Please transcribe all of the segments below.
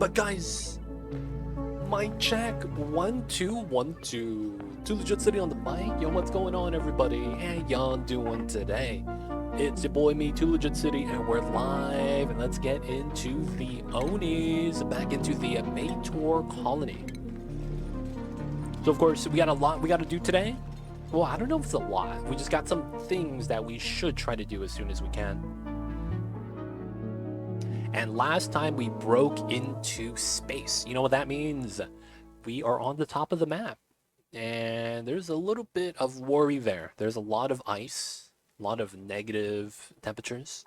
But guys, mic check 1 2 1 2. Too Legit City on the mic. Yo, what's going on, everybody? How y'all doing today? It's your boy, me, Too Legit City, and we're live. And let's get into the Onis, back into the Baator colony. So, of course, we got a lot we got to do today. Well, I don't know if it's a lot. We just got some things that we should try to do as soon as we can. And last time we broke into space. You know what that means? We are on the top of the map. And there's a little bit of worry there. There's a lot of ice, a lot of negative temperatures.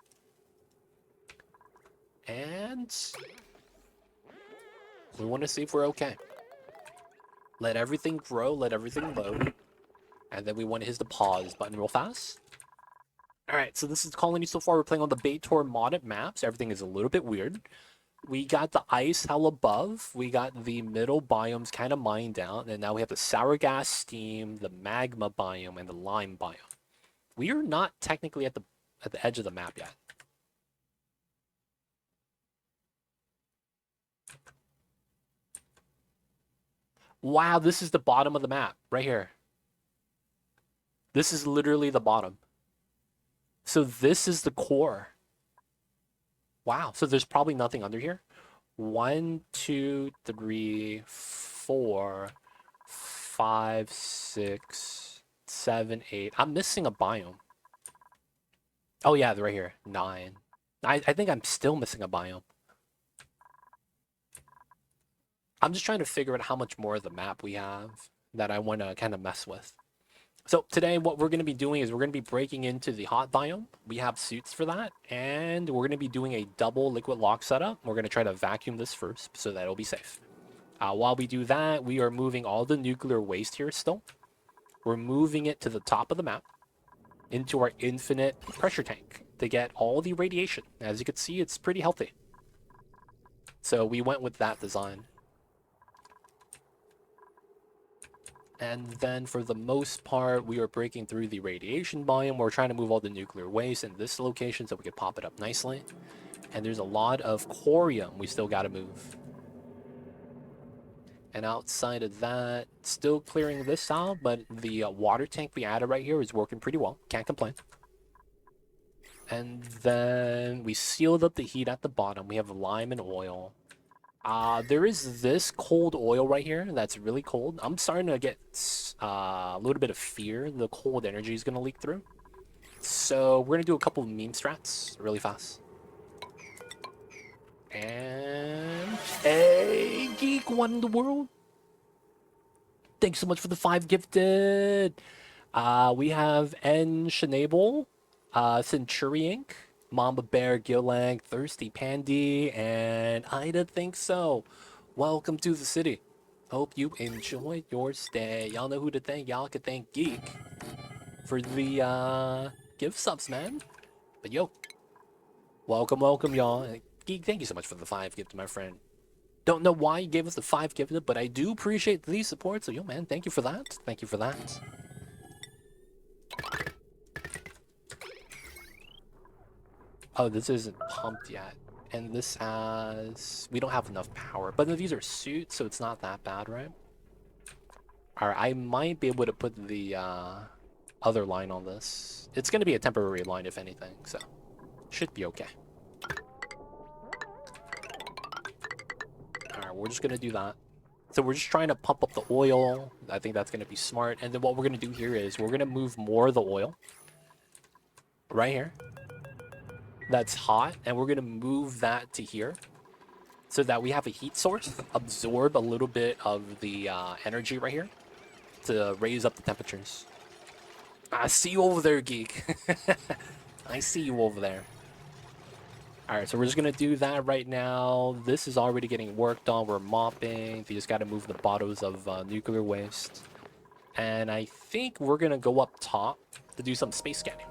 And we want to see if we're okay. Let everything grow, let everything load. And then we want to hit the pause button real fast. Alright, so this is colony so far. We're playing on the Baator modded maps. Everything is a little bit weird. We got the ice hell above. We got the middle biomes kind of mined out. And now we have the sour gas steam, the magma biome, and the lime biome. We are not technically at the edge of the map yet. Wow, this is the bottom of the map, right here. This is literally the bottom. So this is the core. Wow. So there's probably nothing under here. 1, 2, 3, 4, 5, 6, 7, 8. I'm missing a biome. Oh yeah, they're right here. 9. I think I'm still missing a biome. I'm just trying to figure out how much more of the map we have that I want to kind of mess with. So today what we're going to be doing is we're going to be breaking into the hot biome. We have suits for that, and we're going to be doing a double liquid lock setup. We're going to try to vacuum this first so that it'll be safe. While we do that, we are moving all the nuclear waste here still. We're moving it to the top of the map into our infinite pressure tank to get all the radiation. As you can see, it's pretty healthy. So we went with that design. And then for the most part, we are breaking through the radiation biome. We're trying to move all the nuclear waste in this location so we can pop it up nicely. And there's a lot of corium we still got to move. And outside of that, still clearing this out, but the water tank we added right here is working pretty well. Can't complain. And then we sealed up the heat at the bottom. We have lime and oil. There is this cold oil right here that's really cold. I'm starting to get a little bit of fear the cold energy is going to leak through. So we're going to do a couple of meme strats really fast. And hey, Geek, what in the world? Thanks so much for the 5 gifted. We have N. Shenable, Centurion, Mamba Bear, Gillang, Thirsty Pandy, and Ida thinks so. Welcome to the city. Hope you enjoyed your stay. Y'all know who to thank. Y'all can thank Geek for the gift subs, man. But yo, welcome, y'all. Geek, thank you so much for the 5 gifted, my friend. Don't know why you gave us the 5 gifted, but I do appreciate the support. So yo, man, thank you for that. Thank you for that. Oh, this isn't pumped yet. And this has... We don't have enough power. But these are suits, so it's not that bad, right? Alright, I might be able to put the other line on this. It's going to be a temporary line, if anything, so... Should be okay. Alright, we're just going to do that. So we're just trying to pump up the oil. I think that's going to be smart. And then what we're going to do here is we're going to move more of the oil. Right here. That's hot, and we're going to move that to here so that we have a heat source absorb a little bit of the energy right here to raise up the temperatures. I see you over there, Geek. I see you over there. Alright, so we're just going to do that right now. This is already getting worked on. We're mopping. We just got to move the bottles of nuclear waste. And I think we're going to go up top to do some space scanning.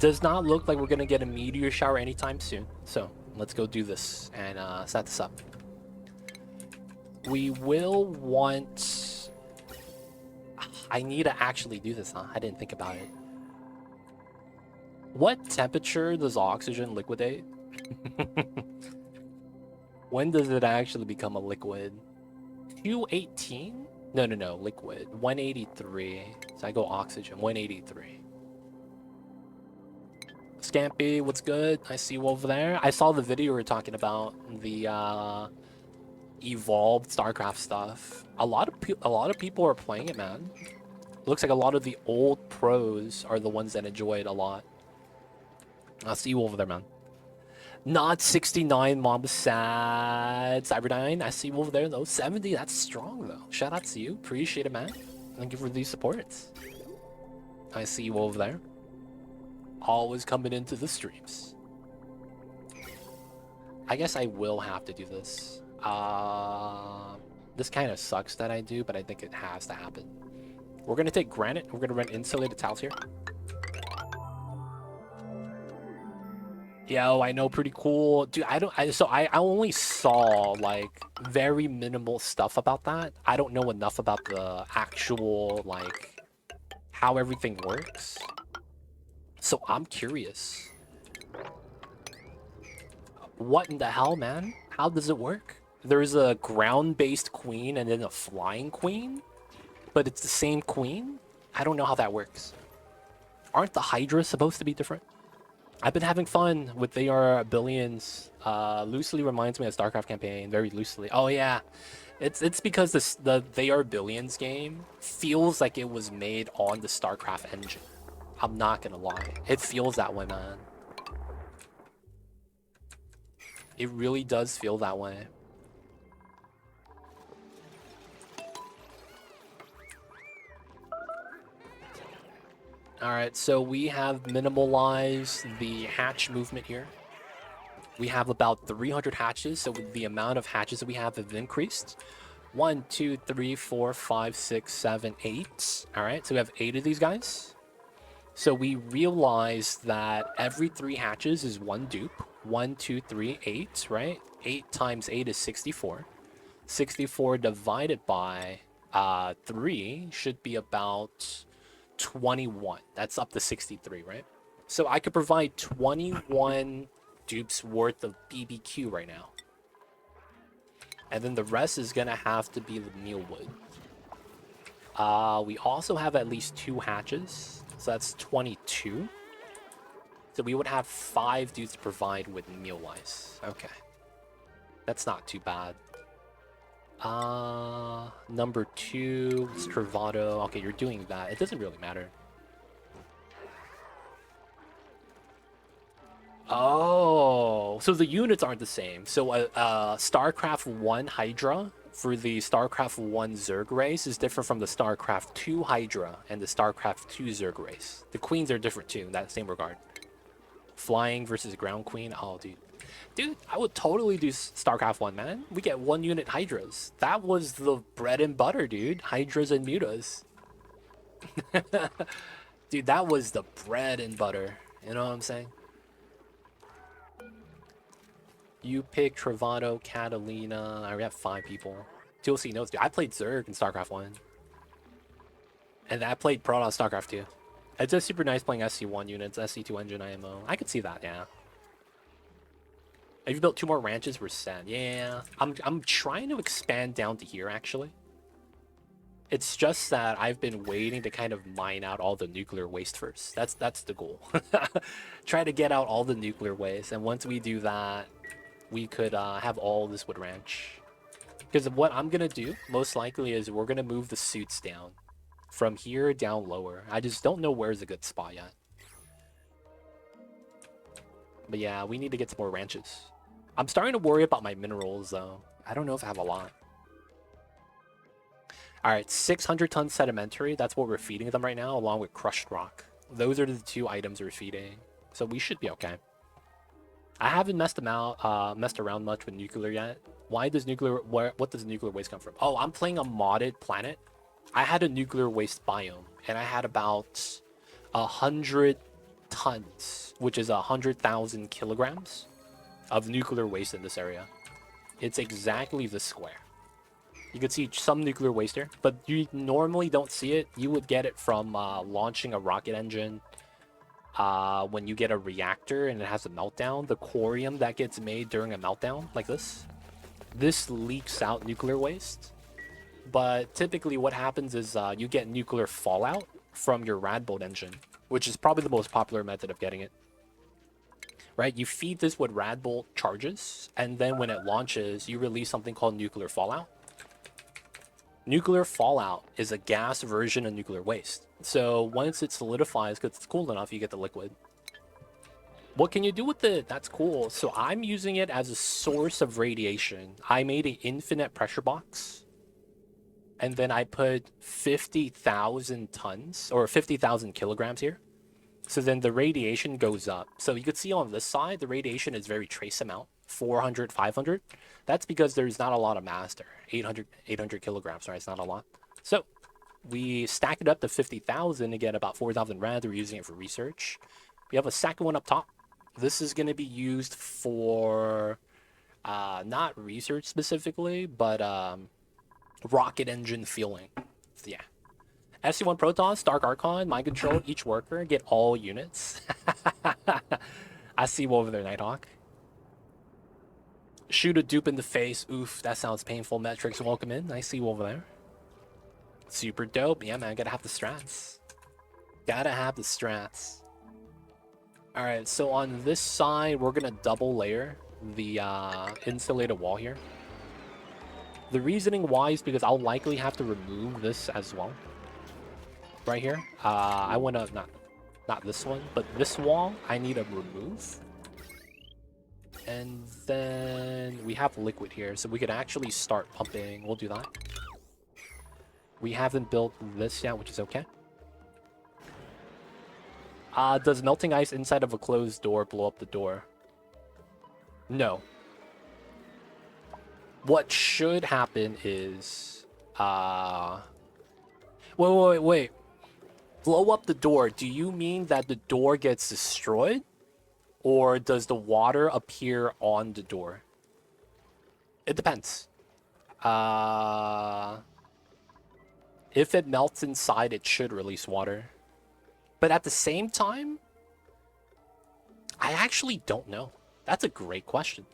Does not look like we're going to get a meteor shower anytime soon. So let's go do this and set this up. We will want... I need to actually do this, huh? I didn't think about it. What temperature does oxygen liquidate? When does it actually become a liquid? 218? No, liquid. 183. So I go oxygen, 183. Scampy, what's good? I see you over there. I saw the video you were talking about, the evolved StarCraft stuff. A lot of people are playing it, man. It looks like a lot of the old pros are the ones that enjoy it a lot. I'll see you over there, man. Not 69, Mom sad. Cyber9, I see you over there though. 70, that's strong though. Shout out to you. Appreciate it, man. Thank you for these supports. I see you over there. Always coming into the streams. I guess I will have to do this. This kind of sucks that I do, but I think it has to happen. We're gonna take granite. We're gonna run insulated tiles here. Yo, I know, pretty cool. Dude, I only saw, like, very minimal stuff about that. I don't know enough about the actual, like, how everything works. So I'm curious. What in the hell, man? How does it work? There's a ground-based queen and then a flying queen, but it's the same queen? I don't know how that works. Aren't the Hydras supposed to be different? I've been having fun with They Are Billions. Loosely reminds me of StarCraft campaign, very loosely. Oh yeah, it's because the They Are Billions game feels like it was made on the StarCraft engine. I'm not gonna lie, it feels that way, man. It really does feel that way. Alright, so we have minimalized the hatch movement here. We have about 300 hatches, so the amount of hatches that we have increased. 1, 2, 3, 4, 5, 6, 7, 8. Alright, so we have 8 of these guys. So we realized that every 3 hatches is 1 dupe. 1, 2, 3, 8, right? 8 times 8 is 64. 64 divided by 3 should be about 21. That's up to 63, right? So I could provide 21 dupes worth of BBQ right now. And then the rest is gonna have to be the mealwood. We also have at least 2 hatches. So that's 22. So we would have 5 dudes to provide with meal-wise. Okay. That's not too bad. Number 2, Travado. Okay, you're doing that. It doesn't really matter. Oh, so the units aren't the same. So StarCraft 1 Hydra for the StarCraft 1 Zerg race is different from the StarCraft 2 Hydra and the StarCraft 2 Zerg race. The queens are different too in that same regard. Flying versus ground queen. Oh, dude. Dude, I would totally do StarCraft 1, man. We get 1 unit Hydras. That was the bread and butter, dude. Hydras and Mutas. Dude, that was the bread and butter. You know what I'm saying? You pick Travado, Catalina. I already have 5 people. TLC knows, dude. I played Zerg in StarCraft 1. And I played Protoss StarCraft 2. It's just super nice playing SC1 units, SC2 engine IMO. I could see that, yeah. Have you built 2 more ranches? We're set. Yeah. I'm trying to expand down to here, actually. It's just that I've been waiting to kind of mine out all the nuclear waste first. That's the goal. Try to get out all the nuclear waste, and once we do that, we could have all this wood ranch. Because what I'm gonna do, most likely, is we're gonna move the suits down. From here down lower. I just don't know where's a good spot yet. But yeah, we need to get some more ranches. I'm starting to worry about my minerals, though. I don't know if I have a lot. Alright, 600 ton sedimentary. That's what we're feeding them right now, along with crushed rock. Those are the 2 items we're feeding. So we should be okay. I haven't messed around much with nuclear yet. What does nuclear waste come from? Oh, I'm playing a modded planet. I had a nuclear waste biome, and I had about 100 tons, which is 100,000 kilograms of nuclear waste in this area. It's exactly the square. You can see some nuclear waste here, but you normally don't see it. You would get it from launching a rocket engine. When you get a reactor and it has a meltdown, the corium that gets made during a meltdown, like this, this leaks out nuclear waste. But typically what happens is you get nuclear fallout from your rad bolt engine, which is probably the most popular method of getting it. Right? You feed this with rad bolt charges, and then when it launches, you release something called nuclear fallout. Nuclear fallout is a gas version of nuclear waste. So once it solidifies, because it's cool enough, you get the liquid. What can you do with it? That's cool. So I'm using it as a source of radiation. I made an infinite pressure box. And then I put 50,000 tons, or 50,000 kilograms here. So then the radiation goes up. So you could see on this side, the radiation is very trace amount, 400, 500. That's because there's not a lot of mass there. 800 kilograms, right? It's not a lot. So we stack it up to 50,000 to get about 4,000 rad. We're using it for research. We have a second one up top. This is going to be used for not research specifically, but rocket engine fueling. Yeah. SC1 Protoss, Dark Archon, Mind Control, each worker, get all units. I see you over there, Nighthawk. Shoot a dupe in the face. Oof, that sounds painful. Metrics, welcome in. I see you over there. Super dope. Yeah, man, gotta have the strats. Gotta have the strats. Alright, so on this side, we're gonna double layer the insulated wall here. The reasoning why is because I'll likely have to remove this as well. Right here. I want to, not this one, but this wall I need to remove. And then we have liquid here, so we could actually start pumping. We'll do that. We haven't built this yet, which is okay. Does melting ice inside of a closed door blow up the door? No. What should happen is... Wait. Blow up the door. Do you mean that the door gets destroyed? Or does the water appear on the door? It depends. If it melts inside, it should release water. But at the same time, I actually don't know. That's a great question.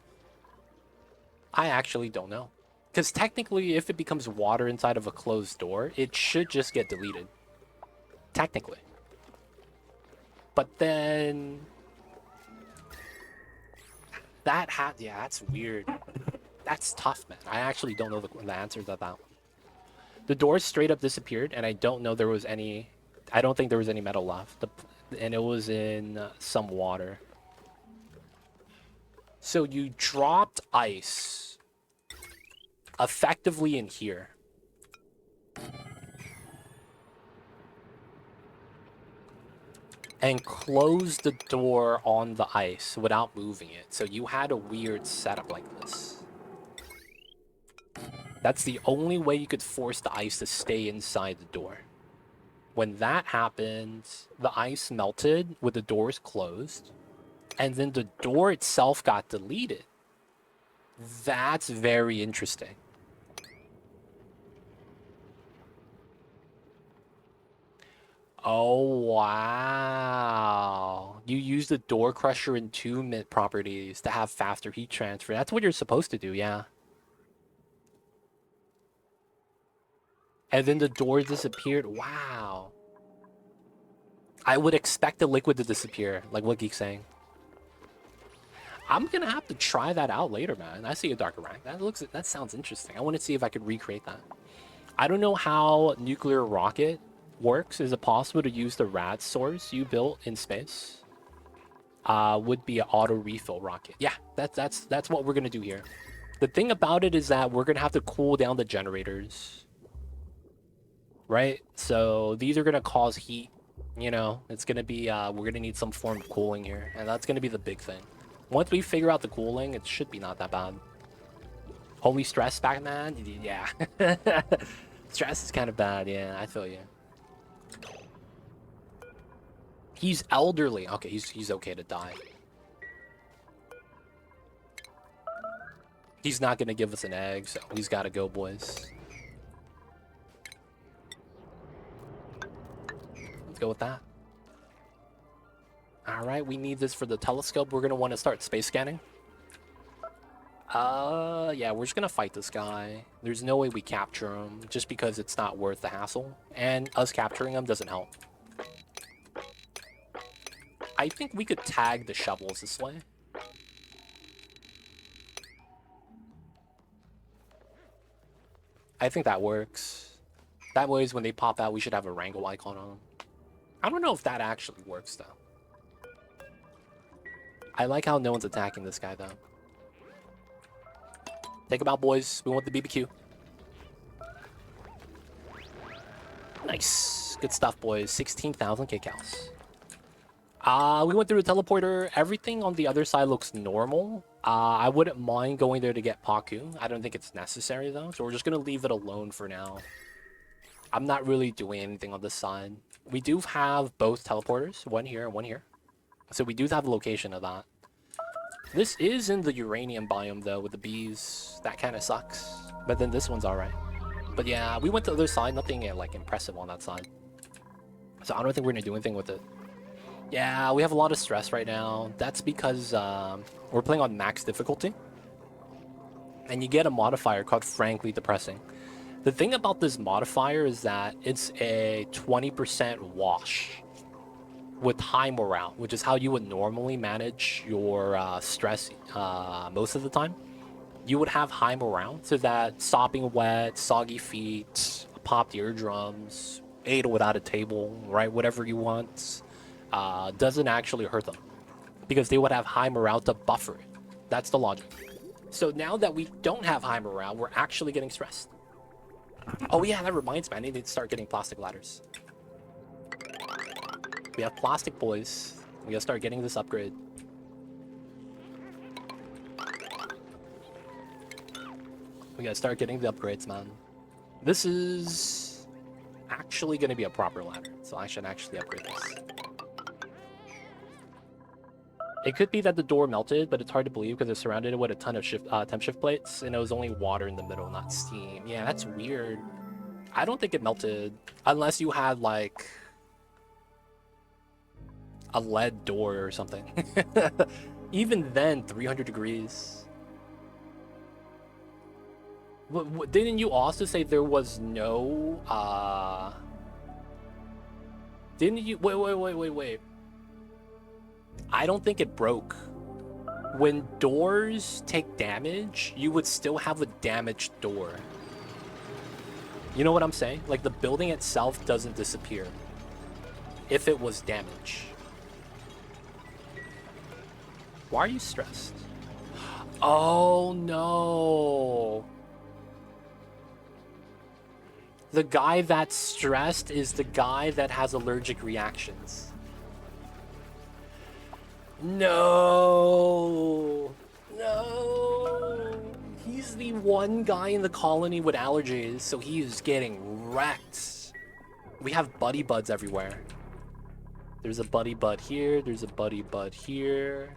I actually don't know. Because technically, if it becomes water inside of a closed door, it should just get deleted. Technically. But then... yeah, that's weird. That's tough, man. I actually don't know the answer to that one. The doors straight up disappeared, and I don't know there was any... I don't think there was any metal left. And it was in some water. So you dropped ice effectively in here. And closed the door on the ice without moving it. So you had a weird setup like this. That's the only way you could force the ice to stay inside the door. When that happened, the ice melted with the doors closed. And then the door itself got deleted. That's very interesting. Oh, wow. You use the door crusher entombment properties to have faster heat transfer. That's what you're supposed to do, yeah. And then the door disappeared. Wow. I would expect the liquid to disappear, like what Geek's saying. I'm gonna have to try that out later, man. I see a darker rank. That sounds interesting. I want to see if I could recreate that. I don't know how nuclear rocket works. Is it possible to use the rad source you built in space? Would be an auto refill rocket. Yeah, that's what we're gonna do here. The thing about it is that we're gonna have to cool down the generators, right? So these are gonna cause heat. You know, it's gonna be we're gonna need some form of cooling here, and that's gonna be the big thing. Once we figure out the cooling, it should be not that bad. Holy stress, Batman? Yeah. Stress is kind of bad, yeah, I feel you. He's elderly. Okay, he's okay to die. He's not gonna give us an egg, so he's gotta go, boys. Let's go with that. Alright, we need this for the telescope. We're gonna want to start space scanning. Yeah, we're just gonna fight this guy. There's no way we capture him, just because it's not worth the hassle. And us capturing him doesn't help. I think we could tag the shovels this way. I think that works. That way is when they pop out, we should have a wrangle icon on them. I don't know if that actually works, though. I like how no one's attacking this guy, though. Take him out, boys. We want the BBQ. Nice. Good stuff, boys. 16,000 kcals. We went through the teleporter. Everything on the other side looks normal. I wouldn't mind going there to get Paku. I don't think it's necessary, though. So we're just going to leave it alone for now. I'm not really doing anything on this side. We do have both teleporters. One here and one here. So we do have the location of that. This is in the uranium biome, though, with the bees. That kind of sucks. But then this one's alright. But yeah, we went to the other side. Nothing, like, impressive on that side. So I don't think we're going to do anything with it. Yeah, we have a lot of stress right now. That's because we're playing on max difficulty. And you get a modifier called Frankly Depressing. The thing about this modifier is that it's a 20% wash with high morale, which is how you would normally manage your stress most of the time. You would have high morale, so that sopping wet, soggy feet, popped eardrums, ate without a table, right? Whatever you want, doesn't actually hurt them because they would have high morale to buffer it. That's the logic. So now that we don't have high morale, we're actually getting stressed. Oh yeah, that reminds me, I need to start getting plastic ladders. We have plastic, boys. We gotta start getting this upgrade. We gotta start getting the upgrades, man. This is actually gonna be a proper ladder, so I should actually upgrade this. It could be that the door melted, but it's hard to believe because it's surrounded with a ton of temp shift plates, and it was only water in the middle, not steam. Yeah, that's weird. I don't think it melted, unless you had, like, a lead door or something. Even then, 300 degrees. Didn't you also say there was no, Didn't you... Wait. I don't think it broke. When doors take damage, you would still have a damaged door. You know what I'm saying? Like, the building itself doesn't disappear if it was damaged. Why are you stressed? Oh, no. The guy that's stressed is the guy that has allergic reactions. No. He's the one guy in the colony with allergies, so he is getting wrecked. We have buddy buds everywhere. There's a buddy bud here. There's a buddy bud here.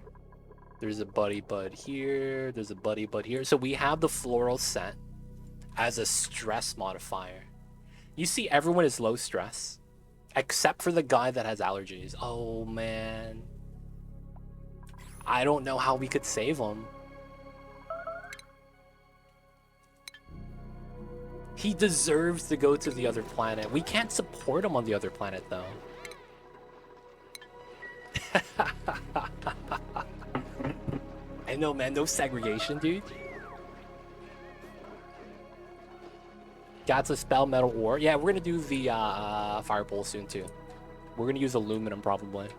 There's a buddy bud here. There's a buddy bud here. So we have the floral scent as a stress modifier. You see, everyone is low stress, except for the guy that has allergies. Oh, man. I don't know how we could save him. He deserves to go to the other planet. We can't support him on the other planet, though. I know, man. No segregation, dude. Got to spell metal ore. Yeah, we're gonna do the fireball soon too. We're gonna use aluminum probably.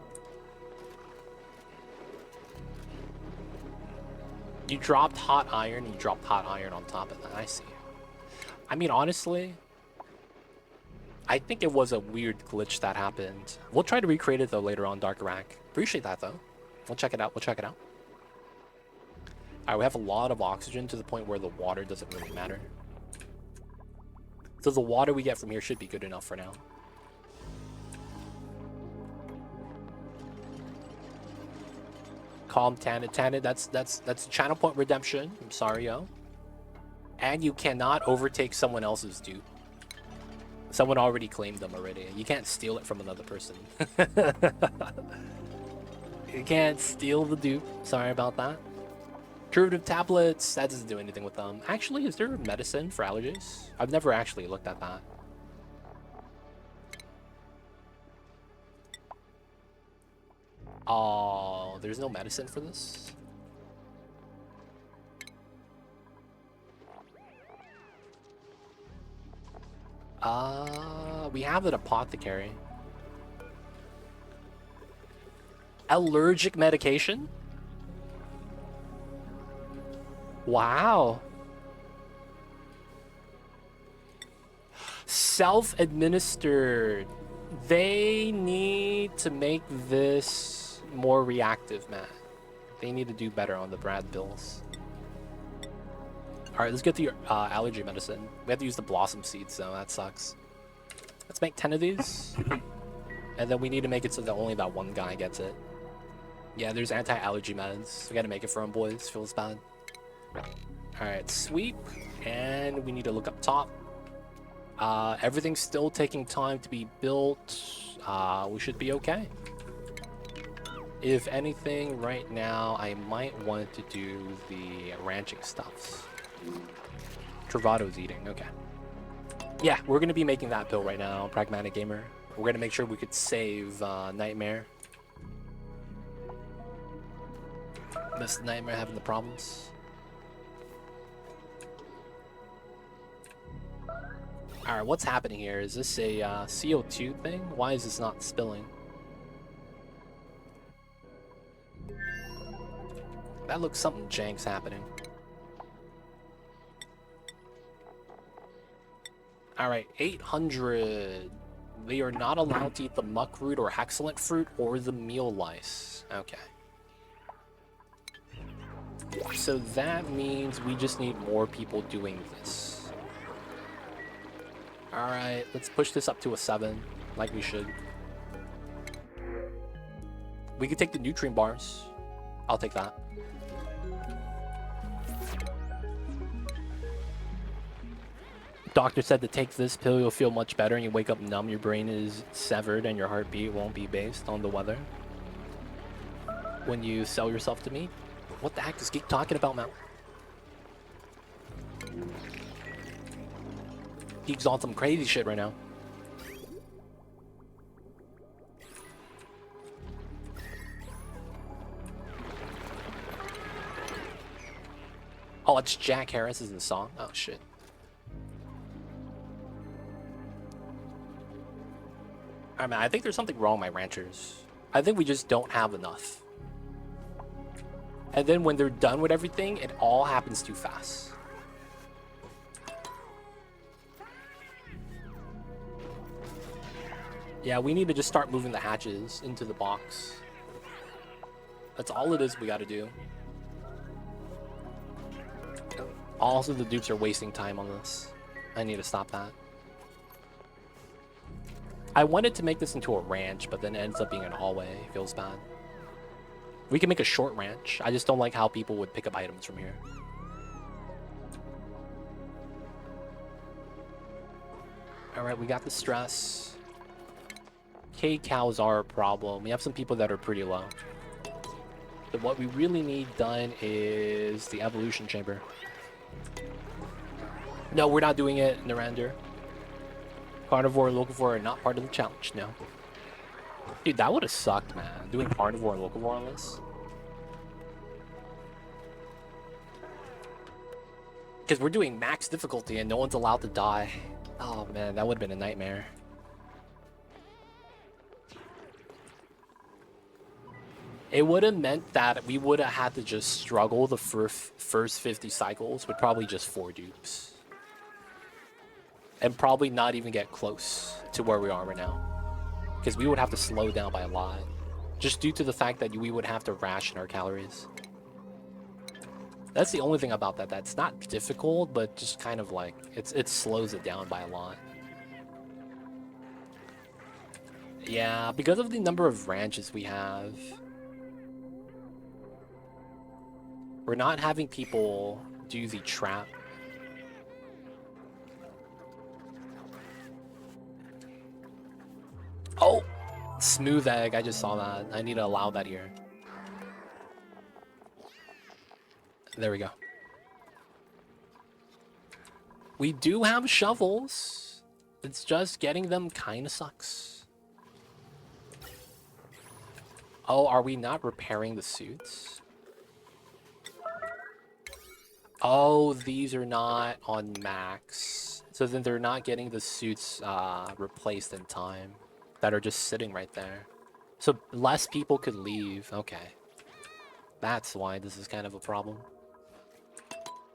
You dropped hot iron. You dropped hot iron on top of that. I see. I mean, honestly, I think it was a weird glitch that happened. We'll try to recreate it though later on, Dark Rack. Appreciate that though. We'll check it out. Alright, we have a lot of oxygen to the point where the water doesn't really matter. So the water we get from here should be good enough for now. Calm Tanit, that's channel point redemption. I'm sorry, yo. And you cannot overtake someone else's dupe. Someone already claimed them already. You can't steal it from another person. You can't steal the dupe. Sorry about that. Curative tablets, that doesn't do anything with them. Actually, is there medicine for allergies? I've never actually looked at that. Oh, there's no medicine for this? We have an apothecary. Allergic medication? Wow. Self-administered. They need to make this more reactive, man. They need to do better on the Brad bills. Alright, let's get the allergy medicine. We have to use the blossom seeds, so that sucks. Let's make 10 of these. And then we need to make it so that only that one guy gets it. Yeah, there's anti-allergy meds. We gotta make it for him, boys. Feels bad. Alright, sweep. And we need to look up top. Everything's still taking time to be built. We should be okay. If anything, right now, I might want to do the ranching stuffs. Travado's eating, okay. Yeah, we're gonna be making that build right now, Pragmatic Gamer. We're gonna make sure we could save Nightmare. Miss Nightmare having the problems. Alright, what's happening here? Is this a CO2 thing? Why is this not spilling? That looks something jank's happening. Alright, 800. They are not allowed to eat the muck root or excellent fruit or the meal lice. Okay. So that means we just need more people doing this. Alright, let's push this up to a 7, like we should. We could take the nutrient bars. I'll take that. Doctor said to take this pill, you'll feel much better, and you wake up numb, your brain is severed, and your heartbeat won't be based on the weather. When you sell yourself to me? What the heck is Geek talking about, man? Geek's on some crazy shit right now. Oh, it's Jack Harris is in the song? Oh, shit. Alright, man, I think there's something wrong with my ranchers. I think we just don't have enough. And then when they're done with everything, it all happens too fast. Yeah, we need to just start moving the hatches into the box. That's all it is we gotta do. Also, the dupes are wasting time on this. I need to stop that. I wanted to make this into a ranch, but then it ends up being in a hallway. It feels bad. We can make a short ranch. I just don't like how people would pick up items from here. Alright, we got the stress. K-cows are a problem. We have some people that are pretty low. But what we really need done is the evolution chamber. No, we're not doing it, Narender. Carnivore and locavore are not part of the challenge, no. Dude, that would have sucked, man. Doing carnivore and locavore on this. Because we're doing max difficulty and no one's allowed to die. Oh man, that would have been a nightmare. It would have meant that we would have had to just struggle the first 50 cycles with probably just 4 dupes. And probably not even get close to where we are right now. Because we would have to slow down by a lot. Just due to the fact that we would have to ration our calories. That's the only thing about that. That's not difficult, but just kind of like, it slows it down by a lot. Yeah, because of the number of ranches we have. We're not having people do the trap. Oh! Smooth egg, I just saw that. I need to allow that here. There we go. We do have shovels. It's just getting them kind of sucks. Oh, are we not repairing the suits? Oh, these are not on max. So then they're not getting the suits replaced in time. That are just sitting right there. So less people could leave. Okay. That's why this is kind of a problem.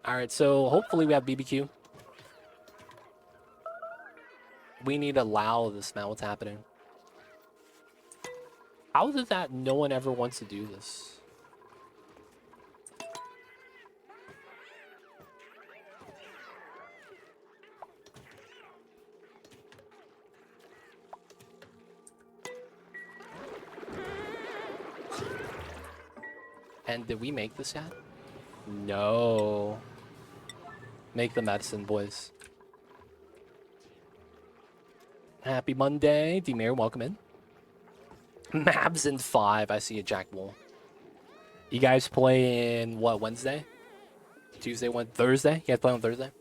Alright, so hopefully we have BBQ. We need to allow this now. What's happening? How is it that no one ever wants to do this? And did we make this yet? No. Make the medicine, boys. Happy Monday. D-Mayor, welcome in. Mabs in 5. I see a Jack Bull. You guys play in, what, Wednesday? Tuesday, Thursday? You guys play on Thursday?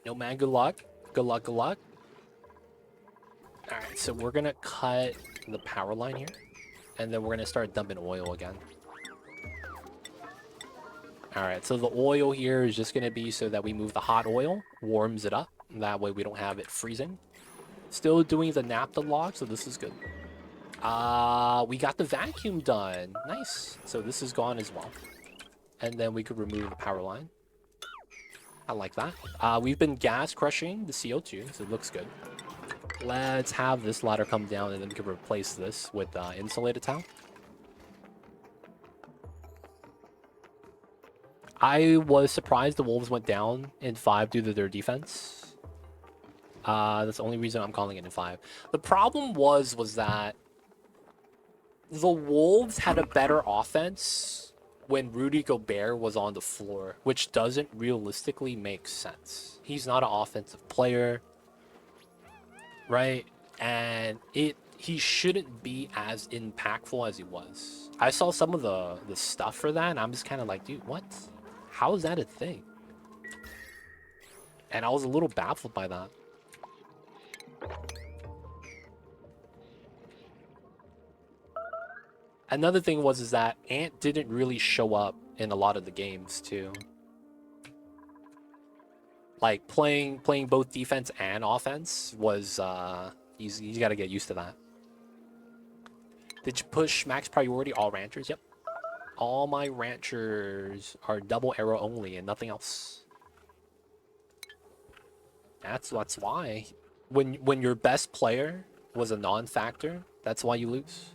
No, man. Good luck. Good luck, good luck. Alright, so we're gonna cut the power line here. And then we're gonna start dumping oil again. Alright, so the oil here is just gonna be so that we move the hot oil, warms it up. That way we don't have it freezing. Still doing the naphtha log, so this is good. We got the vacuum done. Nice. So this is gone as well. And then we could remove the power line. I like that. We've been gas crushing the CO2, so it looks good. Let's have this ladder come down, and then we can replace this with insulated towel. I was surprised the Wolves went down in 5 due to their defense. That's the only reason I'm calling it in 5. The problem was that the Wolves had a better offense when Rudy Gobert was on the floor, which doesn't realistically make sense. He's not an offensive player, right? And he shouldn't be as impactful as he was. I saw some of the stuff for that, and I'm just kind of like, dude, what? How is that a thing? And I was a little baffled by that. Another thing is that Ant didn't really show up in a lot of the games too. Like playing both defense and offense was you got to get used to that. Did you push max priority all ranchers? Yep. All my ranchers are double arrow only and nothing else. That's why when your best player was a non-factor, that's why you lose.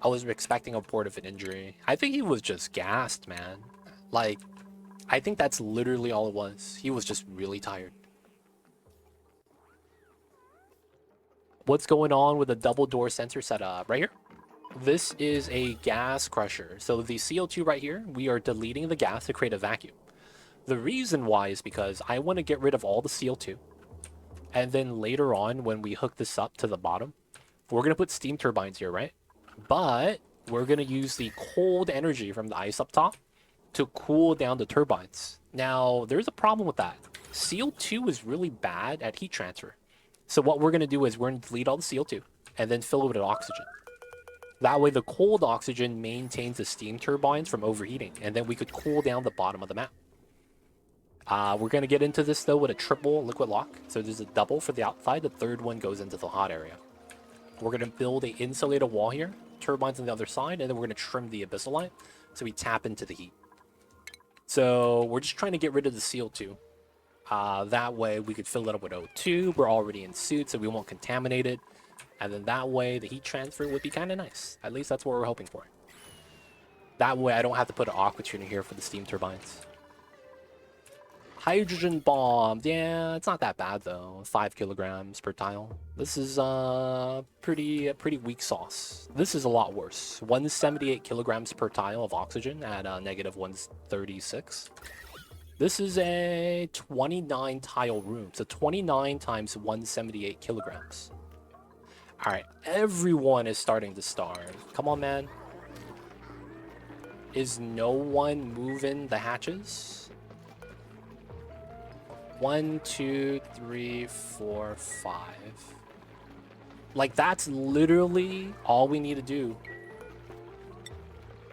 I was expecting a report of an injury. I think he was just gassed, man. Like, I think that's literally all it was. He was just really tired. What's going on with the double door sensor setup? Right here? This is a gas crusher. So the CO2 right here, we are deleting the gas to create a vacuum. The reason why is because I want to get rid of all the CO2. And then later on, when we hook this up to the bottom, we're going to put steam turbines here, right? But we're going to use the cold energy from the ice up top to cool down the turbines. Now, there's a problem with that. CO2 is really bad at heat transfer. So what we're going to do is we're going to delete all the CO2 and then fill it with oxygen. That way the cold oxygen maintains the steam turbines from overheating, and then we could cool down the bottom of the map. We're going to get into this, though, with a triple liquid lock. So there's a double for the outside. The third one goes into the hot area. We're going to build an insulated wall here, turbines on the other side, and then we're going to trim the abyssal line so we tap into the heat. So we're just trying to get rid of the CO2. That way we could fill it up with O2. We're already in suit, so we won't contaminate it. And then that way the heat transfer would be kind of nice. At least that's what we're hoping for. That way I don't have to put an aqua tuner here for the steam turbines. Hydrogen bomb. Yeah, it's not that bad though. 5 kilograms per tile. This is pretty weak sauce. This is a lot worse. 178 kilograms per tile of oxygen at negative 136. This is a 29 tile room. So 29 times 178 kilograms. All right, everyone is starting to starve. Come on, man. Is no one moving the hatches? 1, 2, 3, 4, 5. Like, that's literally all we need to do.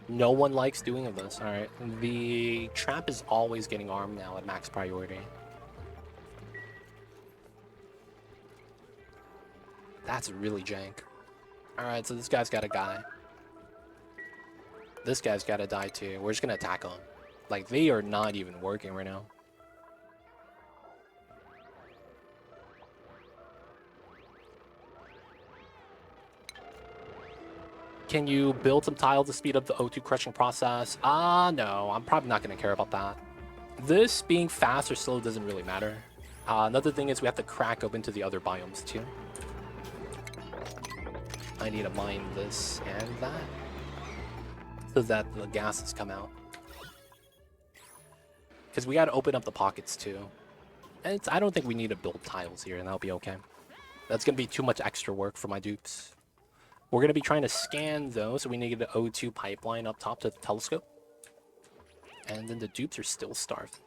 No one likes doing this. All right, the trap is always getting armed now at max priority. That's really jank. All right, so this guy's got a guy. This guy's got to die too. We're just gonna attack them. Like, they are not even working right now. Can you build some tile to speed up the O2 crushing process? No, I'm probably not gonna care about that. This being fast or slow doesn't really matter. Another thing is we have to crack open to the other biomes too. I need to mine this and that so that the gases come out. Because we got to open up the pockets too. And I don't think we need to build tiles here, and that'll be okay. That's going to be too much extra work for my dupes. We're going to be trying to scan those, so we need the O2 pipeline up top to the telescope. And then the dupes are still starved.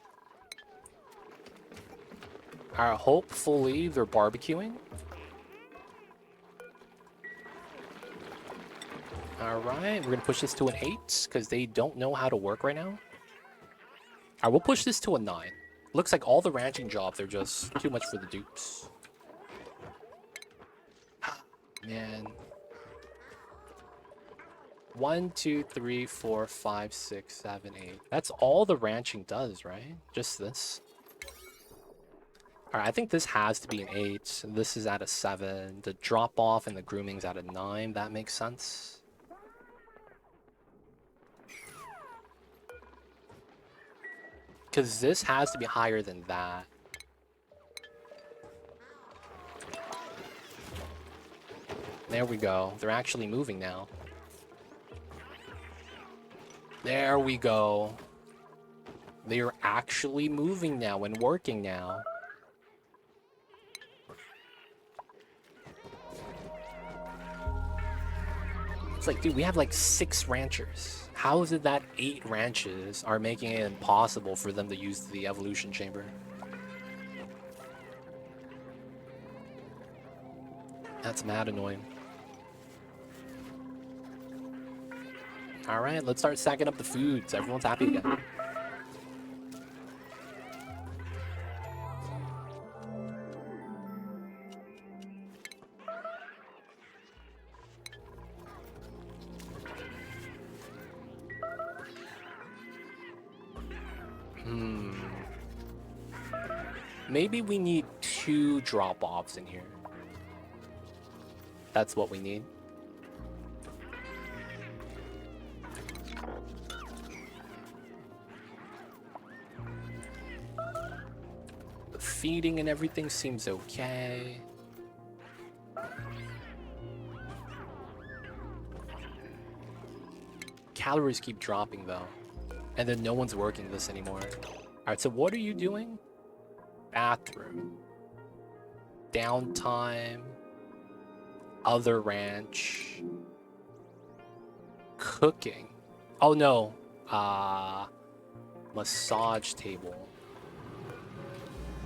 Alright, hopefully they're barbecuing. Alright, we're going to push this to an 8, because they don't know how to work right now. Alright, we'll push this to a 9. Looks like all the ranching jobs are just too much for the dupes. Man. 1, 2, 3, 4, 5, 6, 7, 8. That's all the ranching does, right? Just this. Alright, I think this has to be an 8. This is at a 7. The drop-off and the grooming's at a 9. That makes sense. Because this has to be higher than that. There we go. They're actually moving now. There we go. They are actually moving now and working now. It's like, dude, we have like 6 ranchers. How is it that 8 ranches are making it impossible for them to use the evolution chamber? That's mad annoying. Alright, let's start stacking up the foods. Everyone's happy again. Maybe we need 2 drop-offs in here. That's what we need. The feeding and everything seems okay. Calories keep dropping though. And then no one's working this anymore. Alright, so what are you doing? Bathroom. Downtime. Other ranch. Cooking. Oh no. Massage table.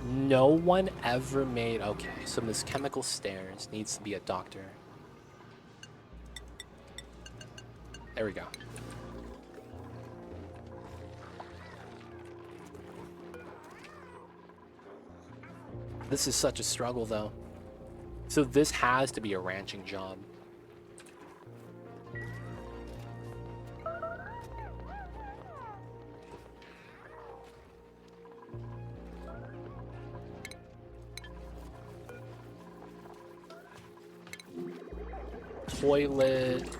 No one ever made... Okay, so Miss Chemical Stairs needs to be a doctor. There we go. This is such a struggle, though. So this has to be a ranching job. Toilet.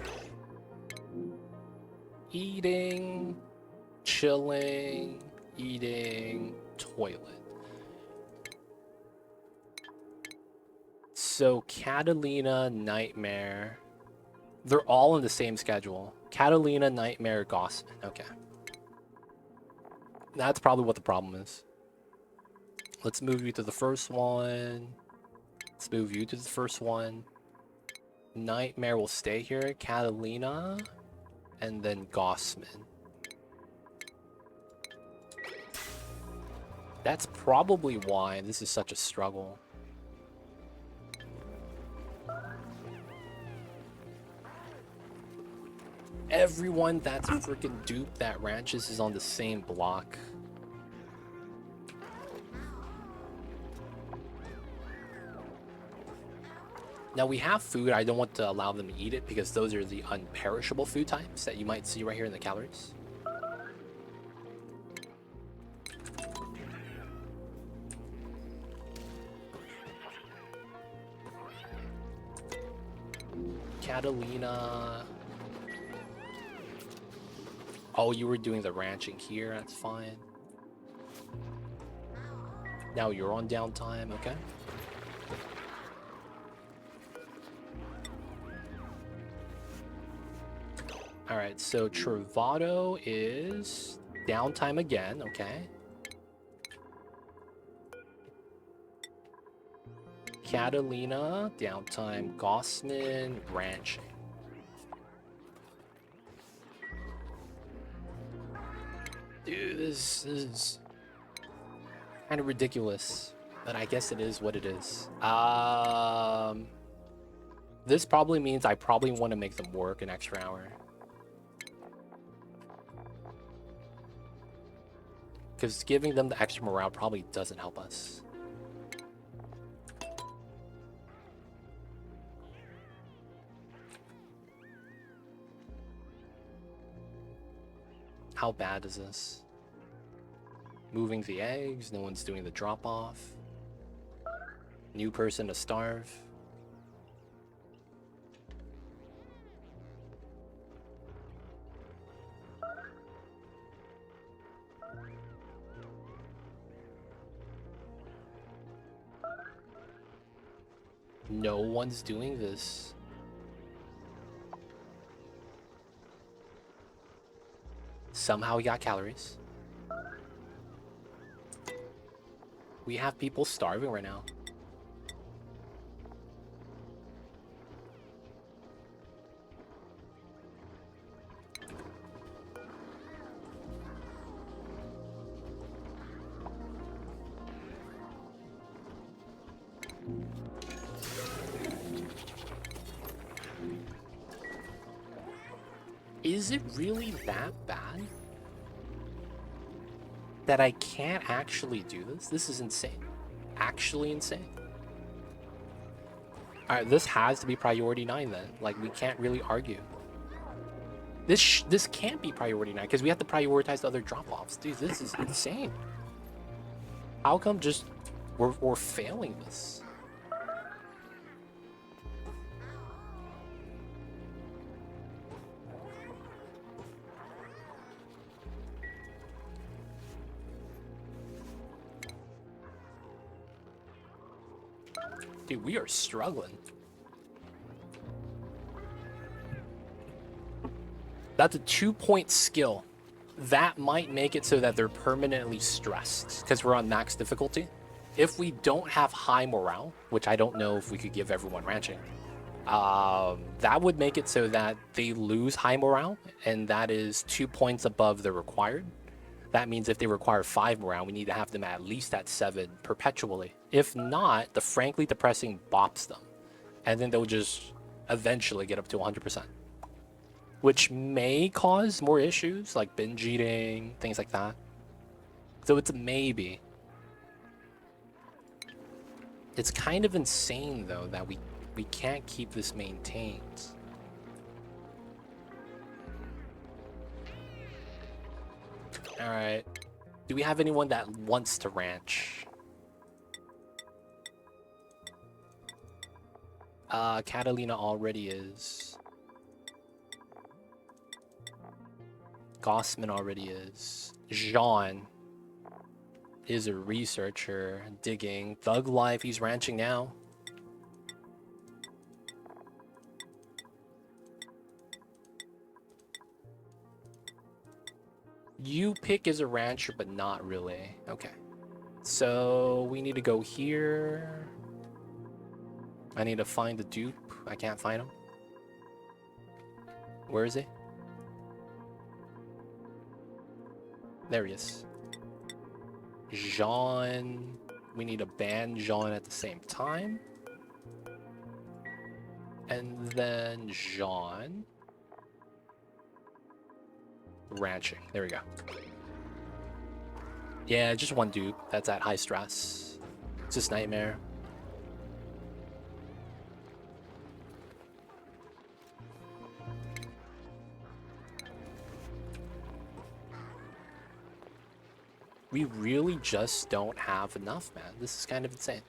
Eating. Chilling. Eating. Toilet. So Catalina, Nightmare. They're all in the same schedule. Catalina, Nightmare, Gossman. Okay. That's probably what the problem is. Let's move you to the first one. Let's move you to the first one. Nightmare will stay here. Catalina. And then Gossman. That's probably why this is such a struggle. Everyone that's freaking duped that ranches is on the same block. Now we have food. I don't want to allow them to eat it because those are the unperishable food types that you might see right here in the calories. Catalina. Oh, you were doing the ranching here. That's fine. Now you're on downtime. Okay. All right, so Travado is downtime again, okay. Catalina, downtime, Gossman, ranching. Dude, this is kind of ridiculous, but I guess it is what it is. This probably means I probably want to make them work an extra hour. Because giving them the extra morale probably doesn't help us. How bad is this? Moving the eggs, no one's doing the drop-off. New person to starve. No one's doing this. Somehow we got calories. We have people starving right now. Is it really that bad that I can't actually do this? This is insane. Actually insane. Alright, this has to be priority 9 then. Like, we can't really argue. This can't be priority 9 because we have to prioritize the other drop-offs. Dude, this is insane. How come just we're failing this? Dude, we are struggling. That's a 2-point skill. That might make it so that they're permanently stressed because we're on max difficulty. If we don't have high morale, which I don't know if we could give everyone ranching, that would make it so that they lose high morale, and that is 2 points above the required. That means if they require 5 morale, we need to have them at least at 7 perpetually. If not, the frankly depressing bops them. And then they'll just eventually get up to 100%. Which may cause more issues, like binge eating, things like that. So it's a maybe. It's kind of insane, though, that we can't keep this maintained. Alright. Do we have anyone that wants to ranch? Catalina already is. Gossman already is. Jean is a researcher, digging. Thug Life, he's ranching now. You pick as a rancher, but not really. Okay. So we need to go here. I need to find the dupe. I can't find him. Where is he? There he is. Jean. We need to ban Jean at the same time. And then Jean. Ranching. There we go. Yeah, just one dude that's at high stress. It's just nightmare. We really just don't have enough, man. This is kind of insane.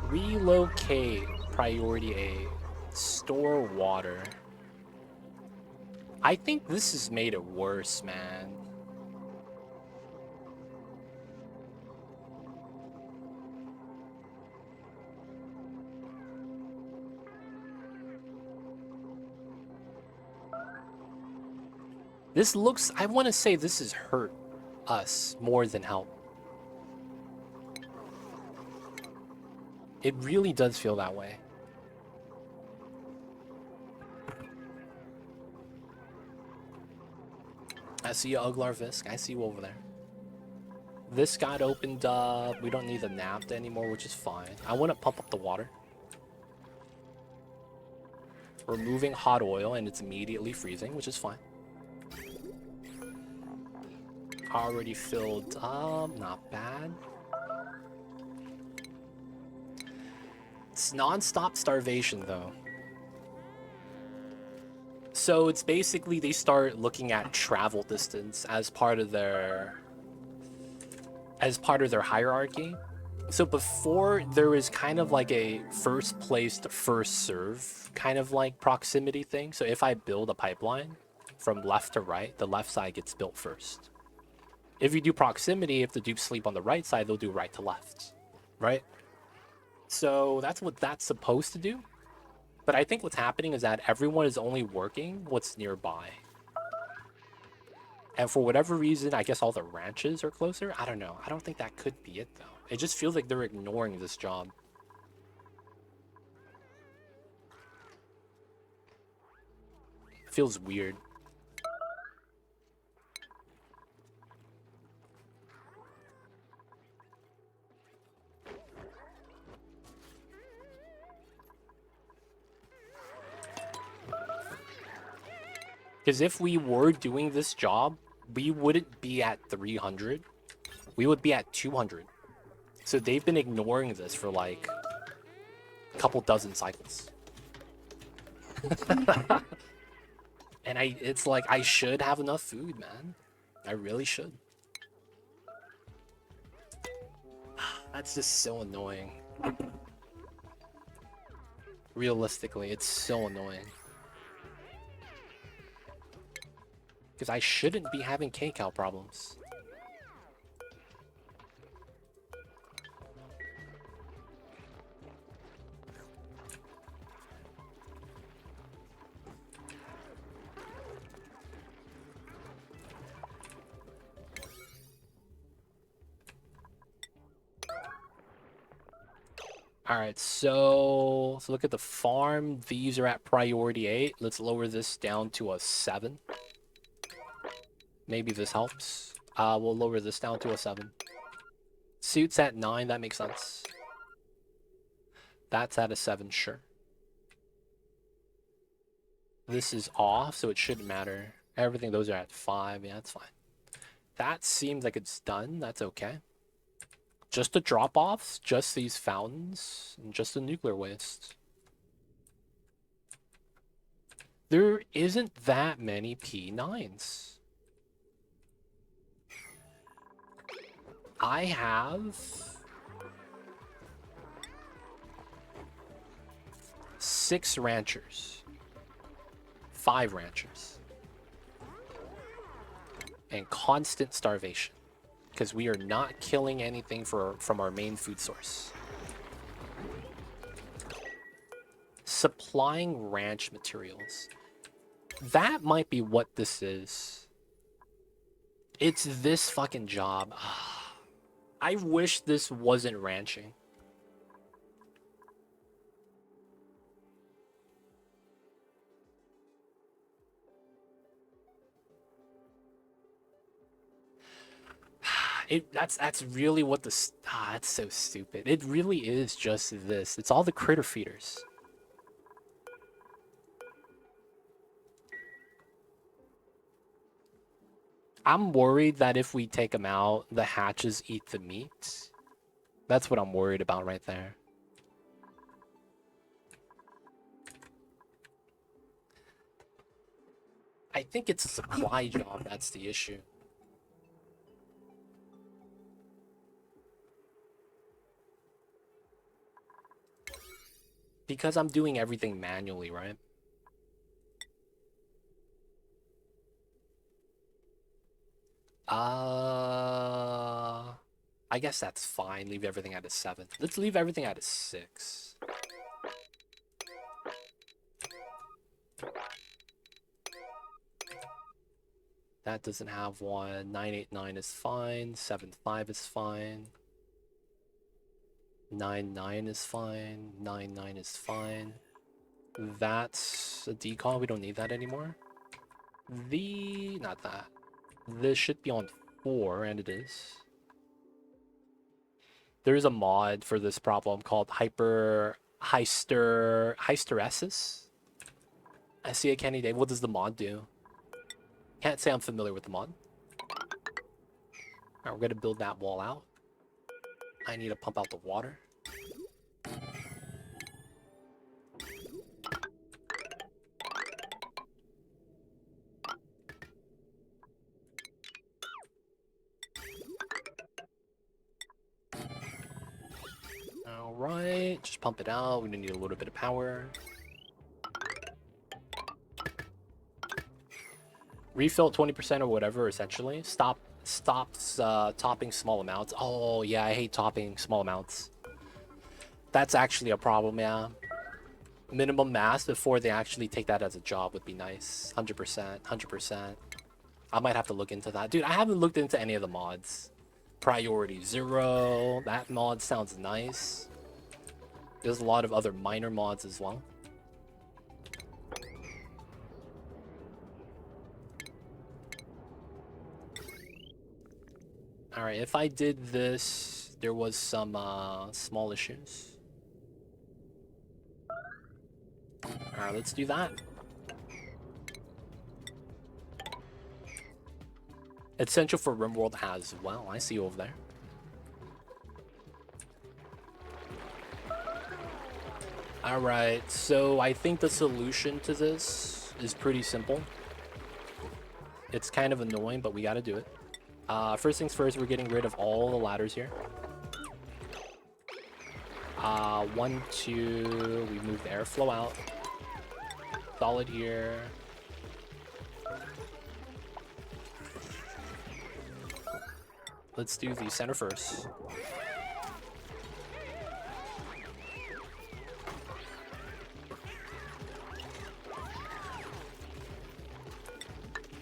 Relocate, priority A, store water. I think this has made it worse, man. This looks, I want to say this has hurt us more than help. It really does feel that way. I see you, Uglar Visk. I see you over there. This got opened up. We don't need the naphtha anymore, which is fine. I want to pump up the water. Removing hot oil, and it's immediately freezing, which is fine. Already filled up. Not bad. It's non-stop starvation, though. So it's basically they start looking at travel distance as part of their hierarchy. So before there was kind of like a first place to first serve kind of like proximity thing. So if I build a pipeline from left to right, the left side gets built first. If you do proximity, if the dupes sleep on the right side, they'll do right to left, right? So that's what that's supposed to do. But I think what's happening is that everyone is only working what's nearby. And for whatever reason, I guess all the ranches are closer. I don't know. I don't think that could be it, though. It just feels like they're ignoring this job. It feels weird. Because if we were doing this job, we wouldn't be at 300. We would be at 200. So they've been ignoring this for like a couple dozen cycles. And it's like, I should have enough food, man. I really should. That's just so annoying. Realistically, it's so annoying. Because I shouldn't be having K-Cow problems. Alright, so let's look at the farm. These are at priority 8. Let's lower this down to a 7. Maybe this helps. We'll lower this down to a 7. Suits at 9, that makes sense. That's at a 7, sure. This is off, so it shouldn't matter. Everything, those are at 5, yeah, that's fine. That seems like it's done, that's okay. Just the drop-offs, just these fountains, and just the nuclear waste. There isn't that many P9s. I have 6 ranchers, 5 ranchers, and constant starvation because we are not killing anything from our main food source. Supplying ranch materials. That might be what this is. It's this fucking job. I wish this wasn't ranching. That's really what that's so stupid. It really is just this. It's all the critter feeders. I'm worried that if we take them out, the hatches eat the meat. That's what I'm worried about right there. I think it's a supply job that's the issue. Because I'm doing everything manually, right? I guess that's fine. Leave everything at a 7. Let's leave everything at a 6. That doesn't have one. 989 is fine. 75 is fine. 99 is fine. 99 is fine. That's a decon. We don't need that anymore. Not that. This should be on 4, and it is. There's a mod for this problem called hysteresis. I see a Kenny Dave. What does the mod do? Can't say I'm familiar with the mod. Alright, we're gonna build that wall out. I need to pump out the water. Alright, just pump it out. We're gonna need a little bit of power. Refill 20% or whatever, essentially. Stops topping small amounts. Oh, yeah, I hate topping small amounts. That's actually a problem, yeah. Minimum mass before they actually take that as a job would be nice. 100%, 100%. I might have to look into that. Dude, I haven't looked into any of the mods. Priority 0. That mod sounds nice. There's a lot of other minor mods as well. Alright, if I did this, there was some small issues. Alright, let's do that. Essential for RimWorld as well. I see you over there. Alright, so I think the solution to this is pretty simple. It's kind of annoying, but we gotta do it. First things first, we're getting rid of all the ladders here. 1, 2, we move the airflow out. Solid here. Let's do the center first.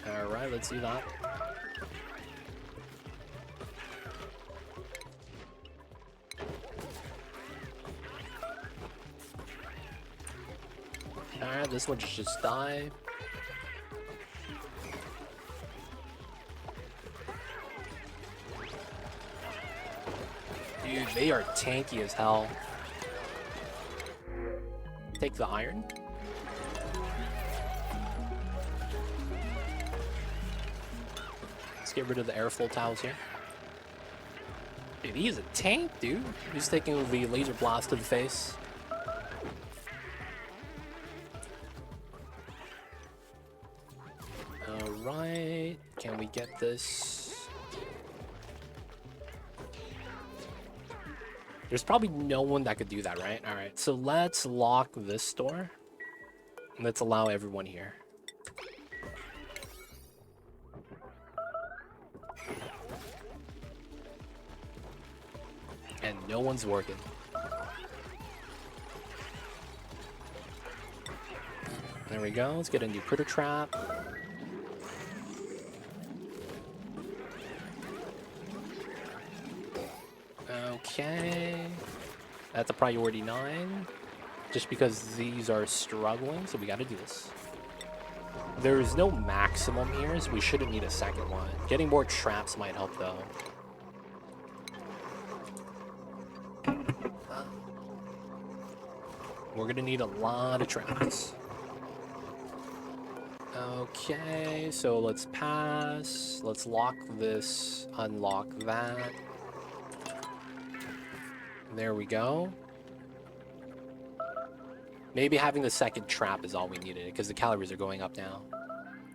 Alright, let's do that. Alright, this one just die. Dude, they are tanky as hell. Take the iron. Let's get rid of the airflow tiles here. Dude, he is a tank, dude. He's taking the laser blast to the face. Alright, can we get this? There's probably no one that could do that, right? Alright, so let's lock this door. Let's allow everyone here. And no one's working. There we go. Let's get a new critter trap. Okay. That's a priority 9. Just because these are struggling, so we gotta do this. There is no maximum here, so we shouldn't need a second one. Getting more traps might help, though. We're gonna need a lot of traps. Okay, so let's pass. Let's lock this, unlock that. There we go. Maybe having the second trap is all we needed, because the calories are going up now.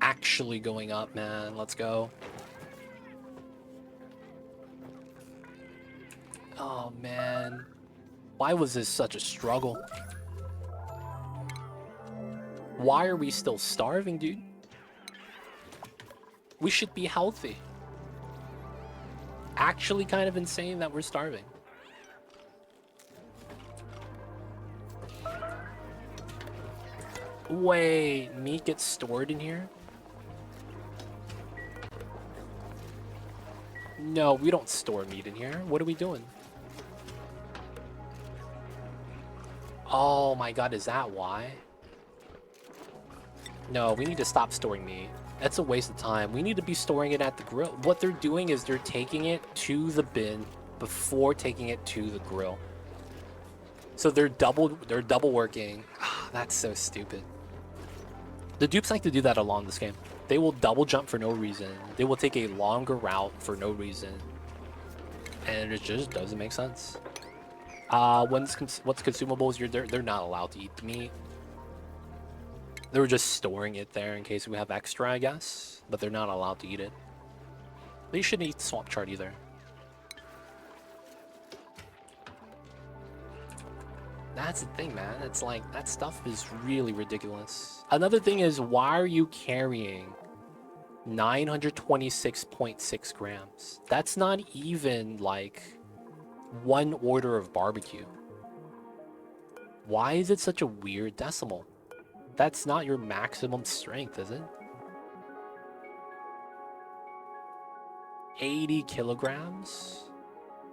Actually going up, man. Let's go. Oh, man. Why was this such a struggle? Why are we still starving, dude? We should be healthy. Actually kind of insane that we're starving. Wait, meat gets stored in here? No, we don't store meat in here. What are we doing? Oh my god, is that why? No, we need to stop storing meat. That's a waste of time. We need to be storing it at the grill. What they're doing is they're taking it to the bin before taking it to the grill. So they're double working. Oh, that's so stupid. The dupes like to do that a lot in this game. They will double jump for no reason. They will take a longer route for no reason. And it just doesn't make sense. What's consumables, they're not allowed to eat the meat. They were just storing it there in case we have extra, I guess. But they're not allowed to eat it. They shouldn't eat swamp chard either. That's the thing, man. It's like, that stuff is really ridiculous. Another thing is, why are you carrying 926.6 grams? That's not even, like, one order of barbecue. Why is it such a weird decimal? That's not your maximum strength, is it? 80 kilograms?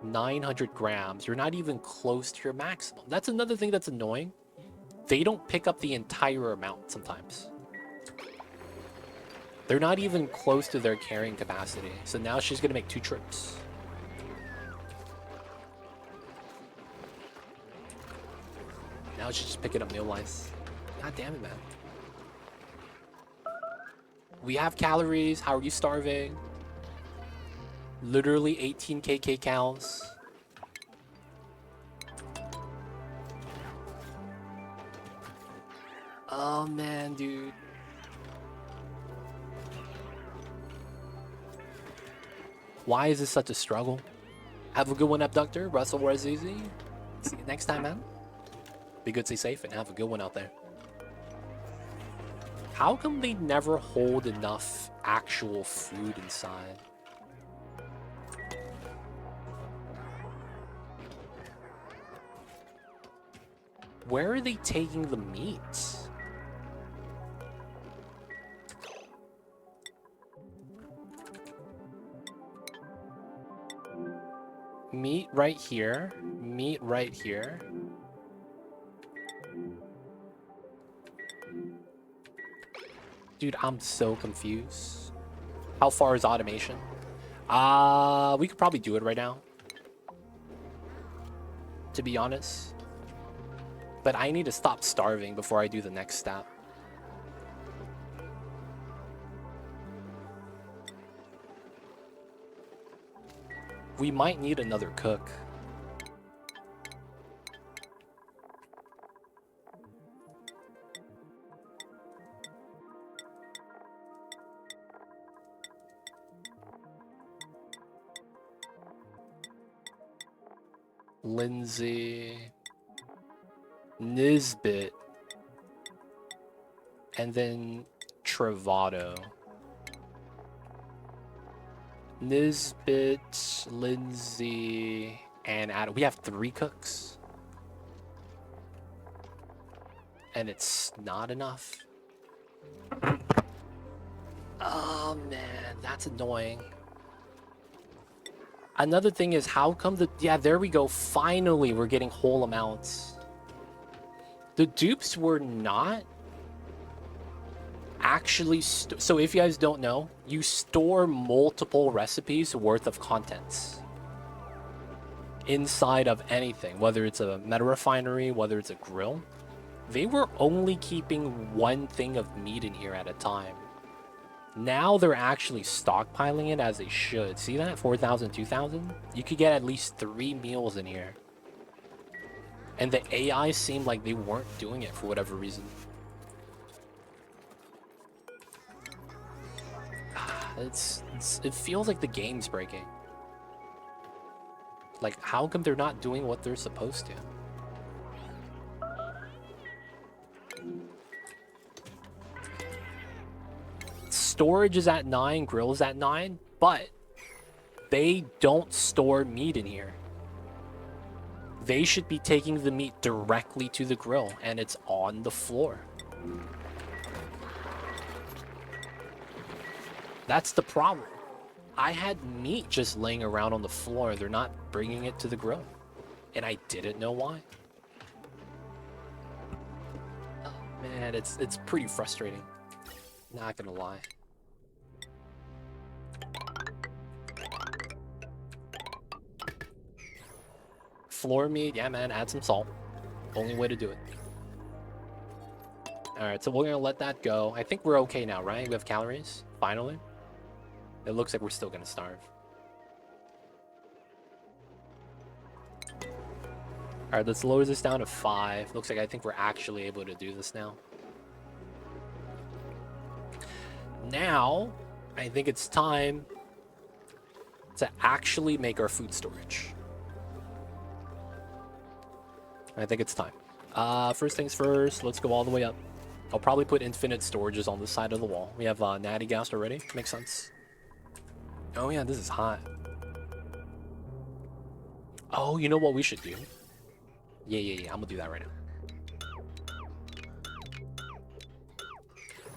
900 grams. You're not even close to your maximum. That's another thing that's annoying. They don't pick up the entire amount sometimes. They're not even close to their carrying capacity. So now she's gonna make 2 trips. Now she's just picking up meal lice. God damn it, man. We have calories. How are you starving? Literally 18 KK cows. Oh man, dude. Why is this such a struggle? Have a good one, Abductor. Russell Wazizi. See you next time, man. Be good, stay safe, and have a good one out there. How come they never hold enough actual food inside? Where are they taking the meat? Meat right here. Meat right here. Dude, I'm so confused. How far is automation? We could probably do it right now, to be honest. But I need to stop starving before I do the next step. We might need another cook. Lindsay, Nisbet, and then Travato. Nisbet, Lindsay, and Adam. We have 3 cooks. And it's not enough. Oh man, that's annoying. Another thing is, how come the... Yeah, there we go. Finally, we're getting whole amounts. The dupes were not actually... So if you guys don't know, you store multiple recipes worth of contents inside of anything, whether it's a meta refinery, whether it's a grill. They were only keeping one thing of meat in here at a time. Now they're actually stockpiling it as they should. See that? 4,000, 2,000? You could get at least 3 meals in here. And the AI seemed like they weren't doing it for whatever reason. It feels like the game's breaking. Like, how come they're not doing what they're supposed to? Storage is at 9, grill's at 9, but they don't store meat in here. They should be taking the meat directly to the grill, and it's on the floor. That's the problem. I had meat just laying around on the floor. They're not bringing it to the grill, and I didn't know why. Oh, man, it's pretty frustrating. Not gonna lie. Floor meat, yeah, man, add some salt. Only way to do it. Alright, so we're gonna let that go. I think we're okay now, right? We have calories, finally. It looks like we're still gonna starve. Alright, let's lower this down to 5. Looks like I think we're actually able to do this now. Now, I think it's time to actually make our food storage. I think it's time. First things first, let's go all the way up. I'll probably put infinite storages on the side of the wall. We have natty gas already. Makes sense. Oh yeah, this is hot. Oh, you know what we should do? Yeah. I'm gonna do that right now.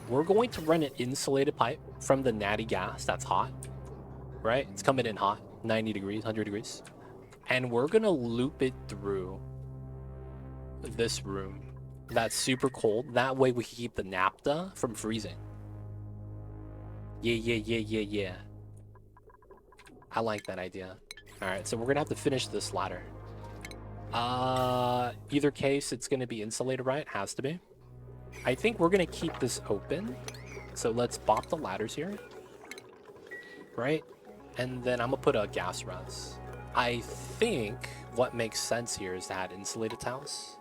We're going to run an insulated pipe from the natty gas that's hot. Right? It's coming in hot. 90 degrees, 100 degrees. And we're gonna loop it through this room that's super cold. That way we can keep the naphtha from freezing. Yeah. I like that idea. Alright, so we're gonna have to finish this ladder. Either case, it's gonna be insulated, right? Has to be. I think we're gonna keep this open. So let's bop the ladders here. Right? And then I'm gonna put a gas res. I think what makes sense here is to add insulated tiles.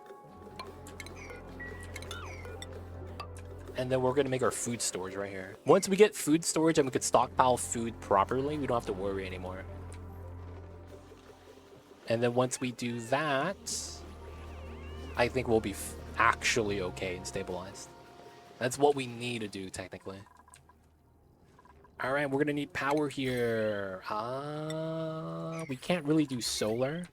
And then we're going to make our food storage right here. Once we get food storage and we could stockpile food properly, we don't have to worry anymore. And then once we do that, I think we'll be actually okay and stabilized. That's what we need to do, technically. All right, we're going to need power here. We can't really do solar.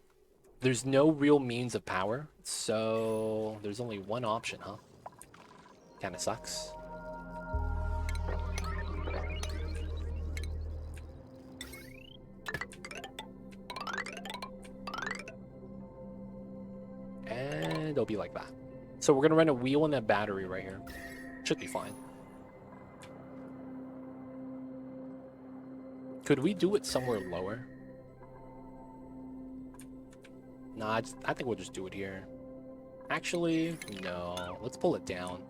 There's no real means of power. So there's only one option, huh? Kind of sucks. And it'll be like that. So we're gonna run a wheel and a battery right here. Should be fine. Could we do it somewhere lower? Nah, I think we'll just do it here. Actually, no. Let's pull it down.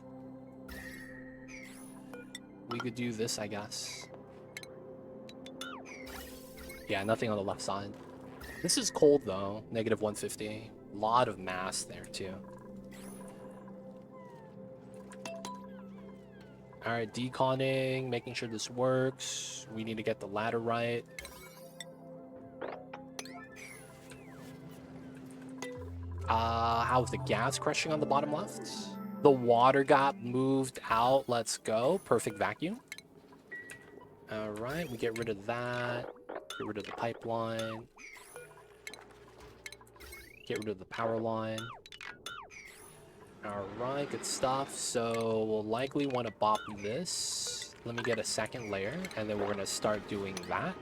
We could do this, I guess. Yeah, nothing on the left side. This is cold, though. Negative 150. A lot of mass there, too. Alright, deconning. Making sure this works. We need to get the ladder right. How's the gas crushing on the bottom left? The water got moved out. Let's go. Perfect vacuum. All right, we get rid of that. Get rid of the pipeline. Get rid of the power line. All right, good stuff. So we'll likely want to bop this. Let me get a second layer, and then we're going to start doing that.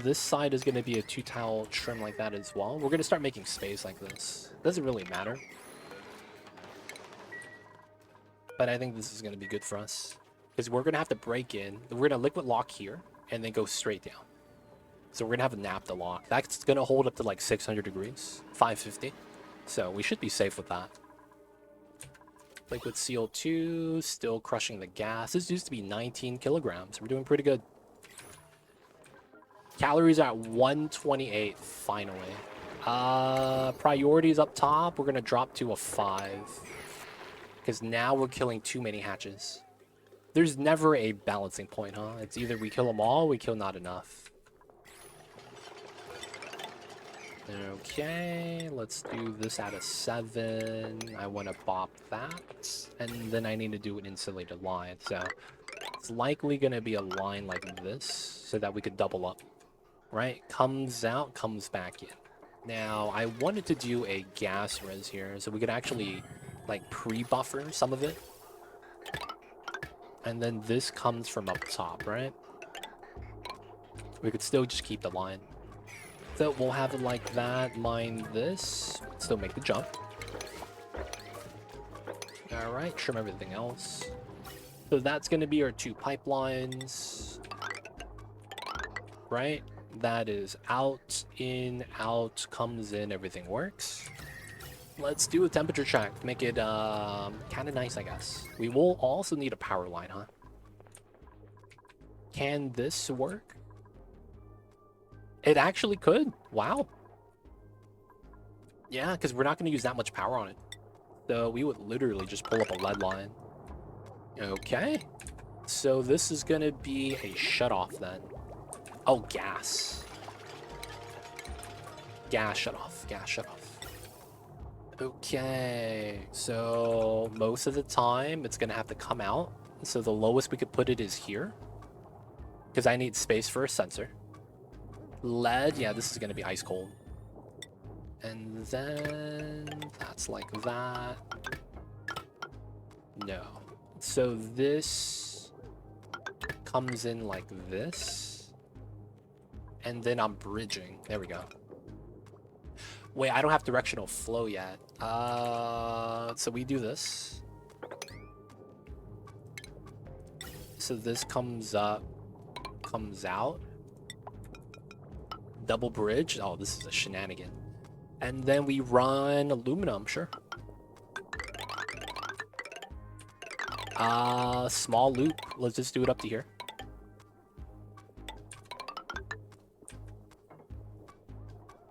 This side is going to be a 2-tile trim like that as well. We're going to start making space like this. Doesn't really matter. But I think this is going to be good for us. Because we're going to have to break in. We're going to liquid lock here and then go straight down. So we're going to have a naphtha lock. That's going to hold up to like 600 degrees, 550. So we should be safe with that. Liquid CO2, still crushing the gas. This used to be 19 kilograms. We're doing pretty good. Calories are at 128, finally. Priorities up top, we're going to drop to a 5. Because now we're killing too many hatches. There's never a balancing point, huh? It's either we kill them all, or we kill not enough. Okay, let's do this at a 7. I want to bop that. And then I need to do an insulated line. So it's likely going to be a line like this so that we could double up. Right? Comes out, comes back in. Now, I wanted to do a gas res here so we could actually like pre-buffer some of it. And then this comes from up top, right? We could still just keep the line. So we'll have it like that, mine this, still make the jump. Alright, trim everything else. So that's going to be our 2 pipelines. Right? That is out, in, out, comes in, everything works. Let's do a temperature check, make it kind of nice, I guess. We will also need a power line, huh? Can this work? It actually could. Wow. Yeah, because we're not going to use that much power on it. So we would literally just pull up a lead line. Okay. So this is going to be a shutoff then. Oh, gas. Gas shutoff. Gas shutoff. Okay. So most of the time, it's going to have to come out. So the lowest we could put it is here. Because I need space for a sensor. Lead, yeah, this is going to be ice cold. And then that's like that. No. So this comes in like this. And then I'm bridging. There we go. Wait, I don't have directional flow yet. So we do this. So this comes up, comes out. Double bridge. Oh, this is a shenanigan. And then we run aluminum, sure. Small loop. Let's just do it up to here.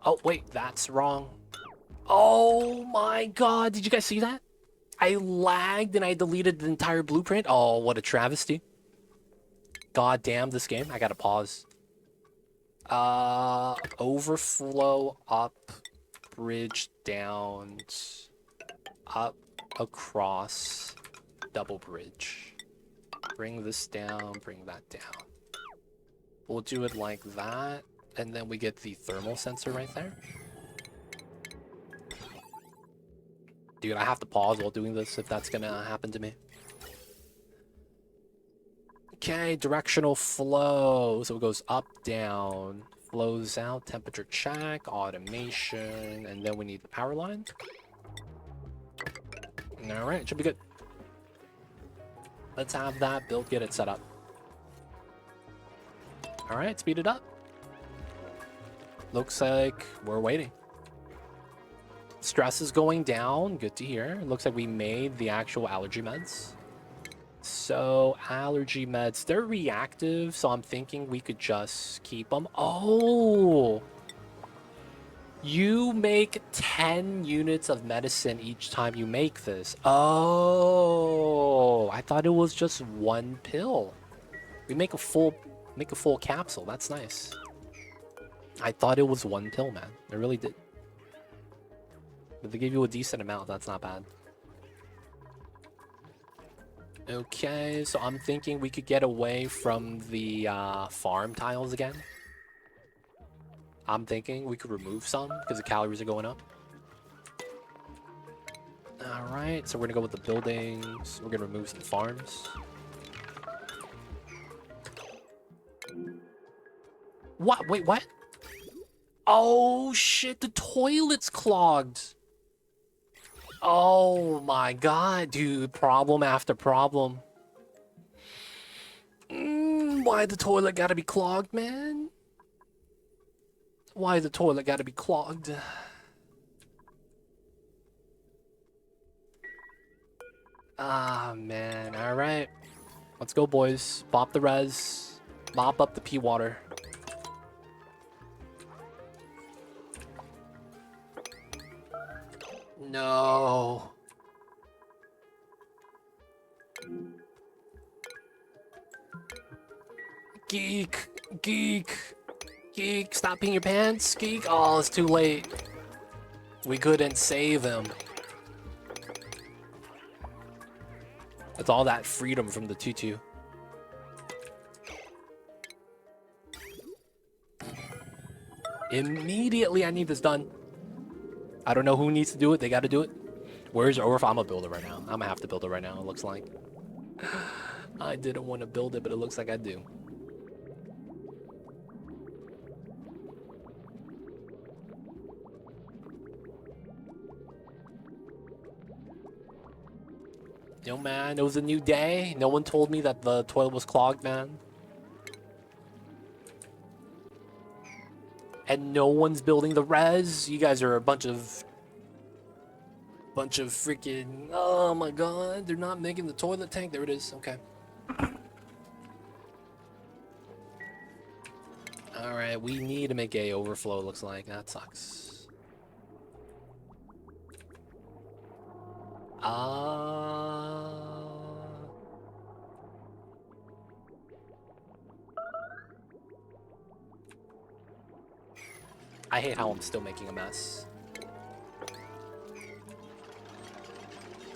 Oh, wait, that's wrong. Oh my god, did you guys see that? I lagged and I deleted the entire blueprint. Oh, what a travesty. God damn this game. I gotta pause. Overflow up, bridge down, up, across, double bridge. Bring this down, bring that down. We'll do it like that, and then we get the thermal sensor right there. Dude, I have to pause while doing this if that's gonna happen to me. Okay, directional flow. So it goes up, down, flows out, temperature check, automation, and then we need the power line. Alright, should be good. Let's have that build, get it set up. Alright, speed it up. Looks like we're waiting. Stress is going down, good to hear. It looks like we made the actual allergy meds. So, allergy meds, they're reactive, so I'm thinking we could just keep them. Oh! You make 10 units of medicine each time you make this. Oh! I thought it was just 1 pill. We make a full capsule. That's nice. I thought it was 1 pill, man. I really did. But they gave you a decent amount. That's not bad. Okay, so I'm thinking we could get away from the farm tiles again. I'm thinking we could remove some because the calories are going up. Alright, so we're gonna go with the buildings. We're gonna remove some farms. What? Wait, what? Oh shit, the toilet's clogged. Oh my god, dude. Problem after problem. Why the toilet gotta be clogged, man? Why the toilet gotta be clogged? Ah, man. Alright. Let's go, boys. Bop the res. Mop up the pee water. No. Geek. Geek. Geek. Stop peeing your pants. Geek. Oh, it's too late. We couldn't save him. It's all that freedom from the tutu. Immediately, I need this done. I don't know who needs to do it. They got to do it. Where's Orf? I'm gonna build it right now. I'm gonna have to build it right now, it looks like. I didn't want to build it, but it looks like I do. Yo, man, it was a new day. No one told me that the toilet was clogged, man. And no one's building the res. You guys are a bunch of freaking... Oh my god, they're not making the toilet tank. There it is. Okay. Alright, we need to make a overflow, looks like. That sucks. I hate how I'm still making a mess.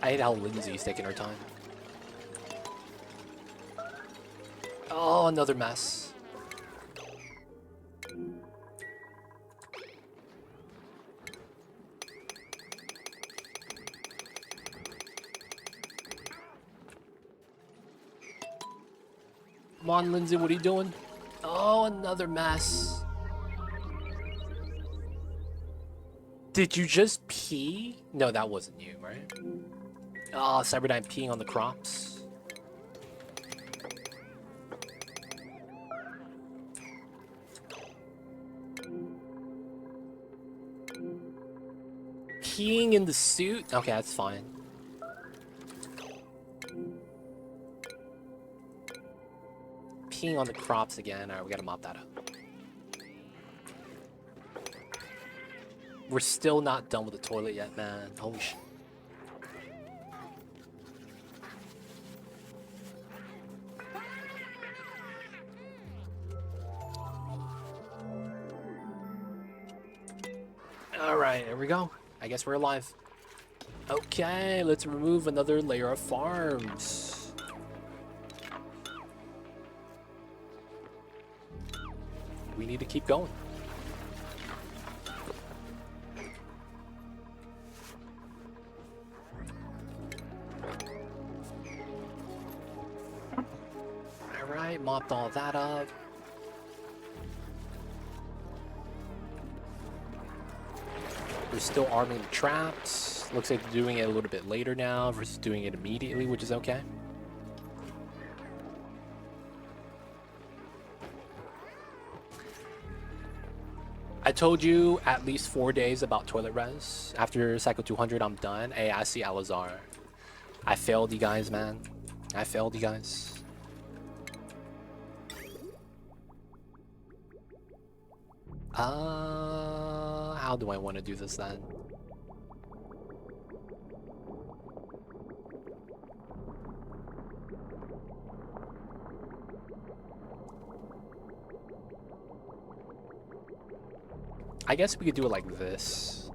I hate how Lindsay's taking her time. Oh, another mess. Come on, Lindsay, what are you doing? Oh, another mess. Did you just pee? No, that wasn't you, right? Oh, Cyberdyne peeing on the crops. Peeing in the suit? Okay, that's fine. Peeing on the crops again. Alright, we gotta mop that up. We're still not done with the toilet yet, man. Holy shit. Alright, here we go. I guess we're alive. Okay, let's remove another layer of farms. We need to keep going. Alright, mopped all that up. We're still arming the traps. Looks like they're doing it a little bit later now versus doing it immediately, which is okay. I told you at least 4 days about toilet res. After cycle 200, I'm done. Hey, I see Alazar. I failed you guys, man. I failed you guys. How do I want to do this then? I guess we could do it like this.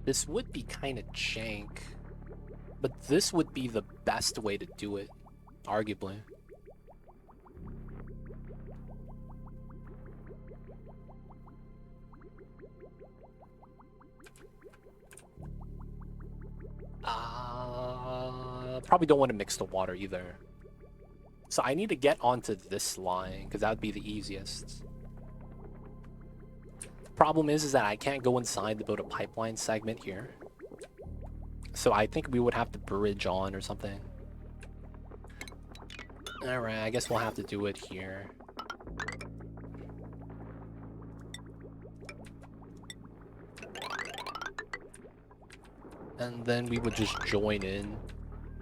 This would be kind of jank, but this would be the best way to do it, arguably. Probably don't want to mix the water either. So I need to get onto this line, because that would be the easiest. Problem is that I can't go inside to build a pipeline segment here. So I think we would have to bridge on or something. Alright, I guess we'll have to do it here. And then we would just join in.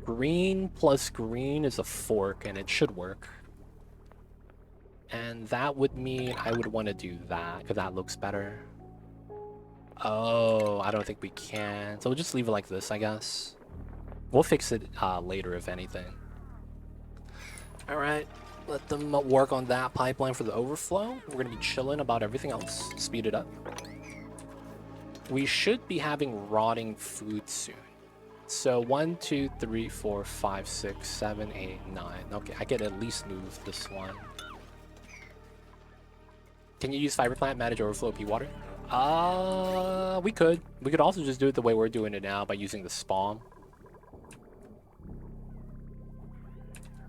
Green plus green is a fork, and it should work. And that would mean I would want to do that, because that looks better. Oh, I don't think we can. So we'll just leave it like this, I guess. We'll fix it later, if anything. Alright, let them work on that pipeline for the overflow. We're going to be chilling about everything else. Speed it up. We should be having rotting food soon. So 1, 2, 3, 4, 5, 6, 7, 8, 9. Okay, I could at least move this one. Can you use fiber plant manage overflow P water? We could. We could also just do it the way we're doing it now by using the spawn.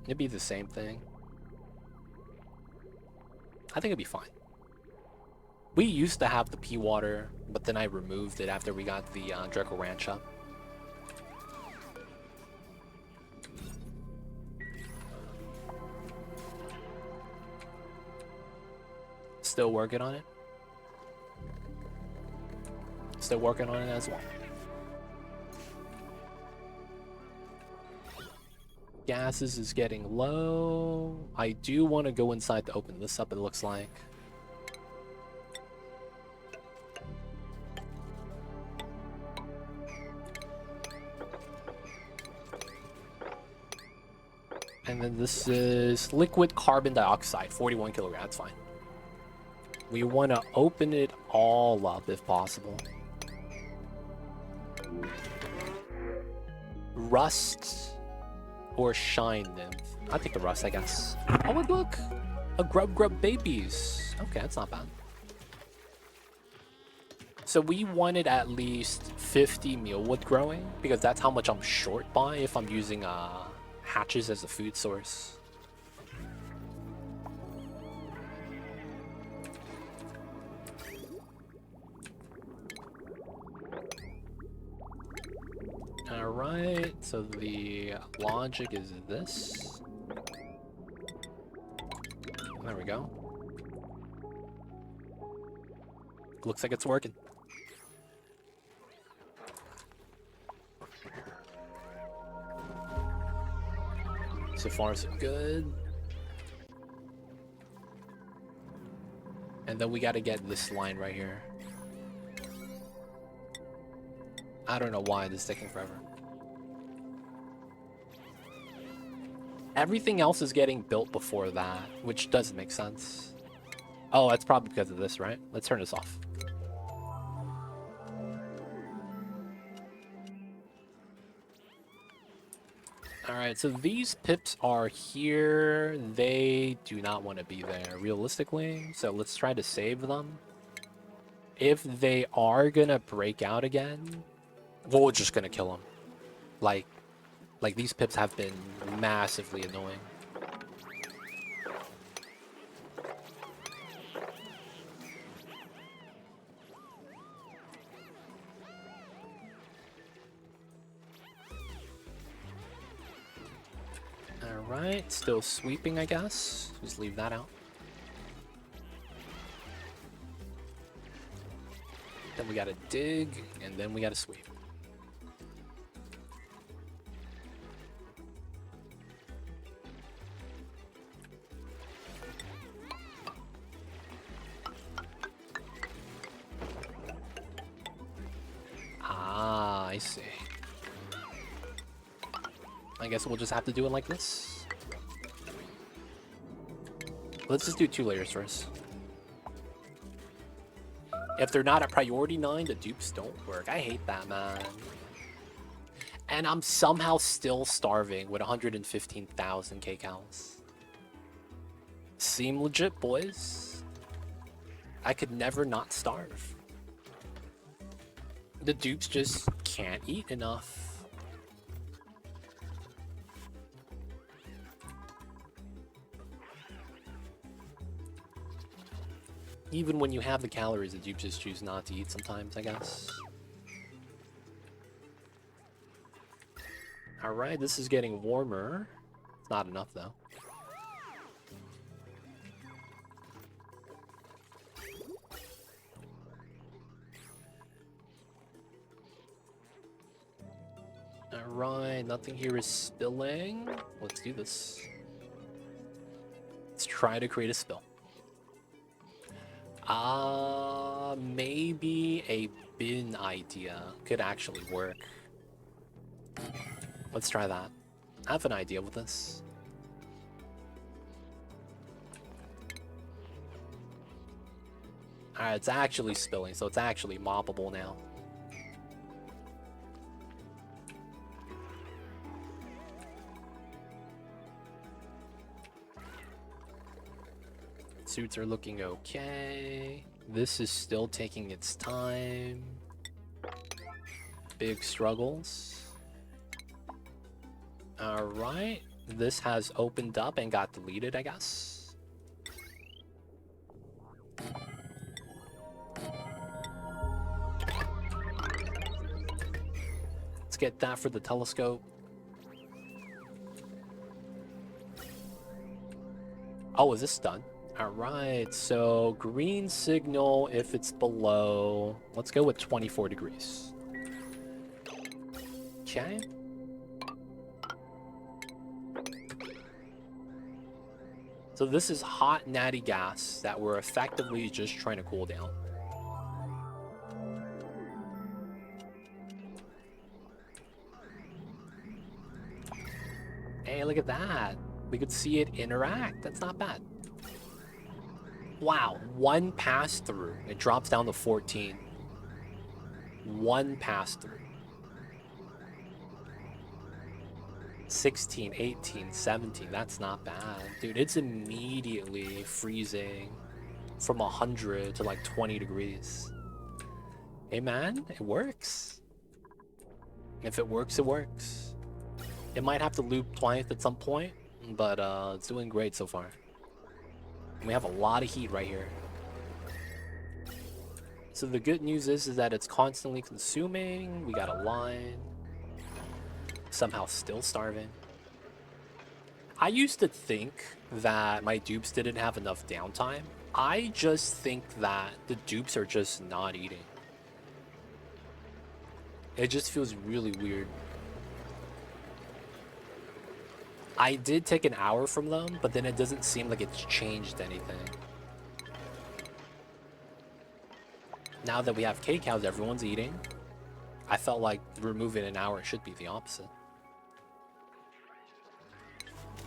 It'd be the same thing. I think it'd be fine. We used to have the P water, but then I removed it after we got the Draco Ranch up. Still working on it. Still working on it as well. Gases is getting low. I do want to go inside to open this up, it looks like. And then this is liquid carbon dioxide, 41 kilograms, that's fine. We want to open it all up if possible. Rust or shine nymph? I'll take the rust, I guess. Oh, and look! A grub babies. Okay, that's not bad. So we wanted at least 50 mealwood growing, because that's how much I'm short by if I'm using hatches as a food source. Alright, so the logic is this. There we go. Looks like it's working. So far, so good. And then we gotta get this line right here. I don't know why this is taking forever. Everything else is getting built before that, which doesn't make sense. Oh, that's probably because of this, right? Let's turn this off. Alright, so these pips are here. They do not want to be there, realistically. So let's try to save them. If they are gonna break out again, we're just gonna kill them. Like these pips have been massively annoying. Alright, still sweeping, I guess. Just leave that out. Then we gotta dig, and then we gotta sweep. Ah, I see. I guess we'll just have to do it like this. Let's just do 2 layers first. If they're not at priority 9, the dupes don't work. I hate that, man. And I'm somehow still starving with 115,000 kcals. Seem legit, boys. I could never not starve. The dupes just can't eat enough. Even when you have the calories, the dupes just choose not to eat sometimes, I guess. Alright, this is getting warmer. It's not enough, though. Alright, nothing here is spilling. Let's do this. Let's try to create a spill. Maybe a bin idea could actually work. Let's try that. I have an idea with this. Alright, it's actually spilling, so it's actually moppable now. Suits are looking okay. This is still taking its time. Big struggles. Alright. This has opened up and got deleted, I guess. Let's get that for the telescope. Oh, is this done? Alright, so green signal if it's below. Let's go with 24 degrees. Okay. So this is hot natty gas that we're effectively just trying to cool down. Hey, look at that. We could see it interact. That's not bad. Wow, one pass through. It drops down to 14. One pass through. 16, 18, 17. That's not bad. Dude, it's immediately freezing from 100 to like 20 degrees. Hey man, it works. If it works, it works. It might have to loop twice at some point, but it's doing great so far. We have a lot of heat right here. So the good news is that it's constantly consuming. We got a line. Somehow still starving. I used to think that my dupes didn't have enough downtime. I just think that the dupes are just not eating. It just feels really weird. I did take an hour from them, but then it doesn't seem like it's changed anything. Now that we have K-Cows, everyone's eating. I felt like removing an hour should be the opposite.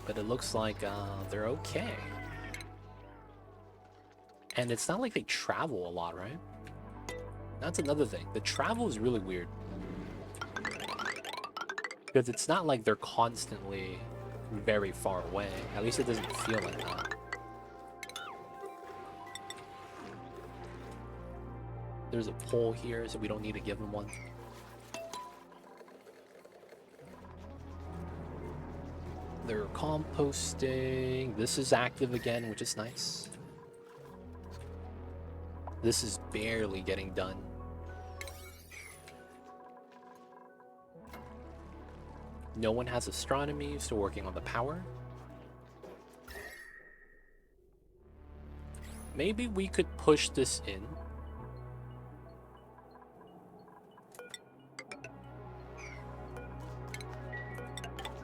But it looks like they're okay. And it's not like they travel a lot, right? That's another thing. The travel is really weird. Because it's not like they're constantly very far away. At least it doesn't feel like that. There's a pole here, so we don't need to give them one. They're composting. This is active again, which is nice. This is barely getting done. No one has astronomy, still working on the power. Maybe we could push this in.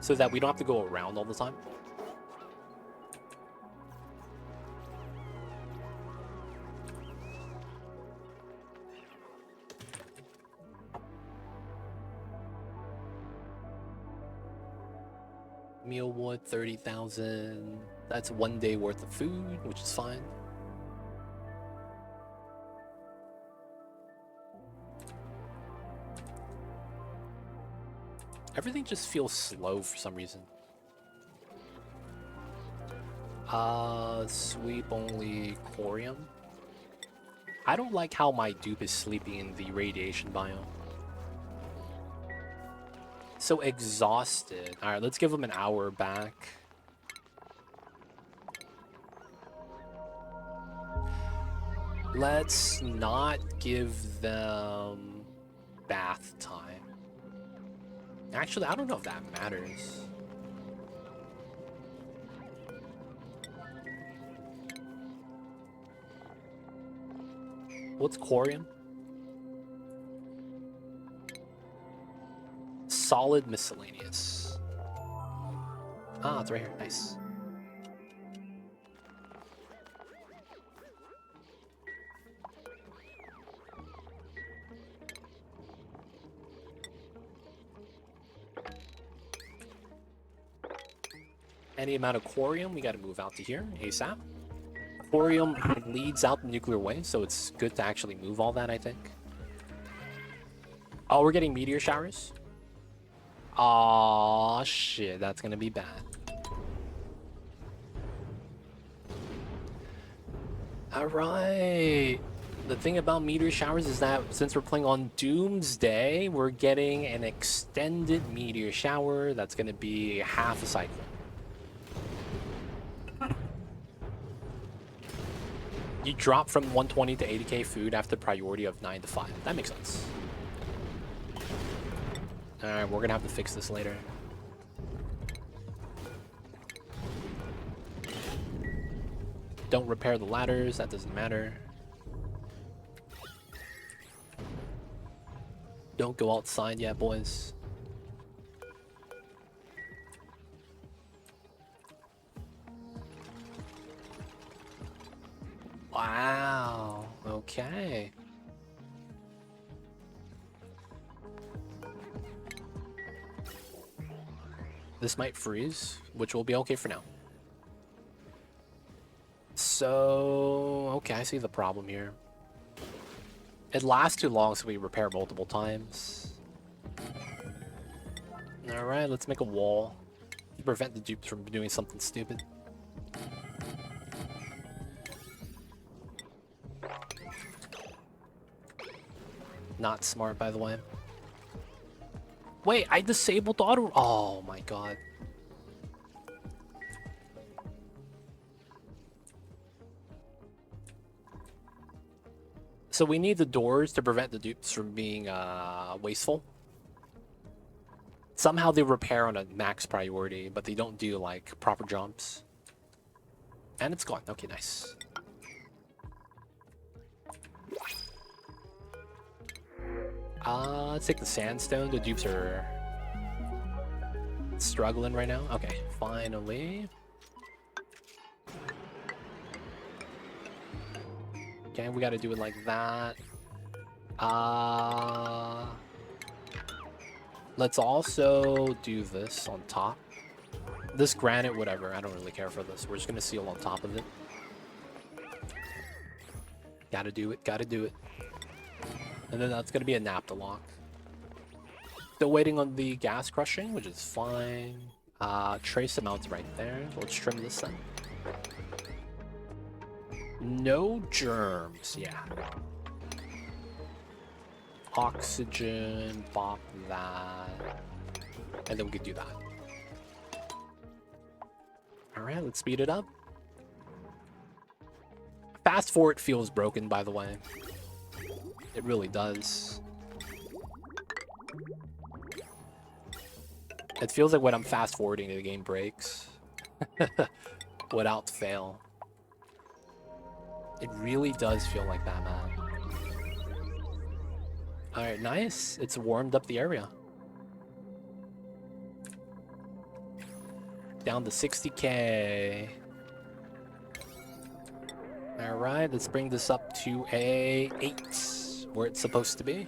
So that we don't have to go around all the time. Mealwood, 30,000. That's 1 day worth of food, which is fine. Everything just feels slow for some reason. Sweep only Corium. I don't like how my dupe is sleeping in the radiation biome. So exhausted. Alright, let's give him an hour back. Let's not give them bath time. Actually, I don't know if that matters. What's Quarium? Solid miscellaneous. Ah, it's right here. Nice. Any amount of Quarium, we got to move out to here ASAP. Quarium leads out the nuclear way, so it's good to actually move all that, I think. Oh, we're getting meteor showers? Aw, shit, that's gonna be bad. Alright. The thing about meteor showers is that since we're playing on Doomsday, we're getting an extended meteor shower that's gonna be half a cycle. You drop from 120 to 80k food after priority of 9 to 5. That makes sense. Alright, we're gonna have to fix this later. Don't repair the ladders, that doesn't matter. Don't go outside yet, boys. Wow, okay. This might freeze, which will be okay for now. So, okay, I see the problem here. It lasts too long, so we repair multiple times. Alright, let's make a wall to prevent the dupes from doing something stupid. Not smart, by the way. Wait, I disabled the auto. Oh my god. So we need the doors to prevent the dupes from being wasteful. Somehow they repair on a max priority, but they don't do like proper jumps. And it's gone. Okay, nice. Let's take the sandstone. The dupes are struggling right now. Okay, finally. Okay, we gotta do it like that. Let's also do this on top. This granite, whatever. I don't really care for this. We're just gonna seal on top of it. Gotta do it, gotta do it. And then that's gonna be a naphtha lock. Still waiting on the gas crushing, which is fine. Trace amounts right there. Let's trim this then. No germs, yeah. Oxygen, pop that. And then we could do that. Alright, let's speed it up. Fast forward feels broken, by the way. It really does. It feels like when I'm fast forwarding, the game breaks. Without fail. It really does feel like that, man. Alright, nice. It's warmed up the area. Down to 60k. Alright, let's bring this up to a 8, where it's supposed to be.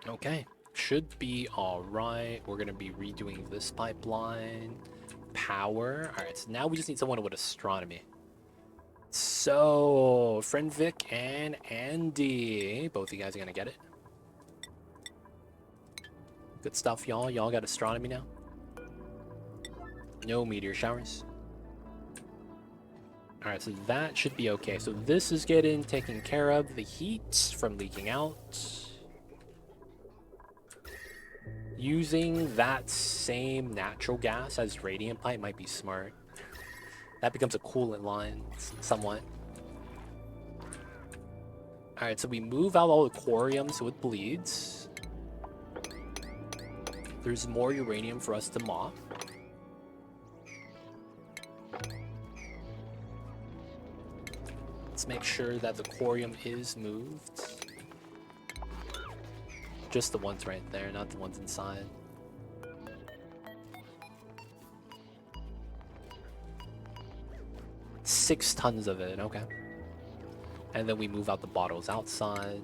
Okay, should be alright. We're gonna be redoing this pipeline. Power. Alright, so now we just need someone with astronomy. So, friend Vic and Andy. Both of you guys are gonna get it. Good stuff, y'all. Y'all got astronomy now. No meteor showers. Alright, so that should be okay. So this is getting taken care of. The heat from leaking out. Using that same natural gas as radiant pipe might be smart. That becomes a coolant line, somewhat. Alright, so we move out all the corium so it bleeds. There's more uranium for us to mop. Let's make sure that the corium is moved. Just the ones right there, not the ones inside. Six tons of it, okay. And then we move out the bottles outside.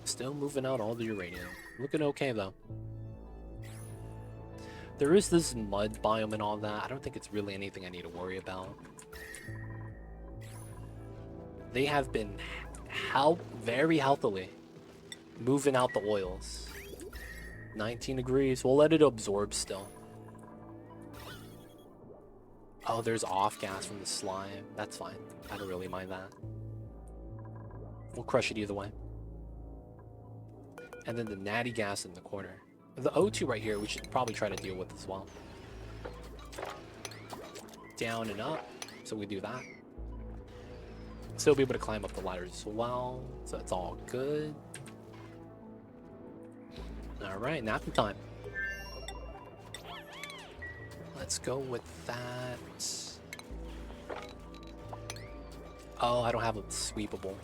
Still moving out all the uranium. Looking okay though. There is this mud biome and all that. I don't think it's really anything I need to worry about. They have been very healthily moving out the oils. 19 degrees. We'll let it absorb still. Oh, there's off gas from the slime. That's fine. I don't really mind that. We'll crush it either way. And then the natty gas in the corner. The O2 right here, we should probably try to deal with as well. Down and up. So we do that. Still be able to climb up the ladders as well. So it's all good. Alright, napping time. Let's go with that. Oh, I don't have a sweepable.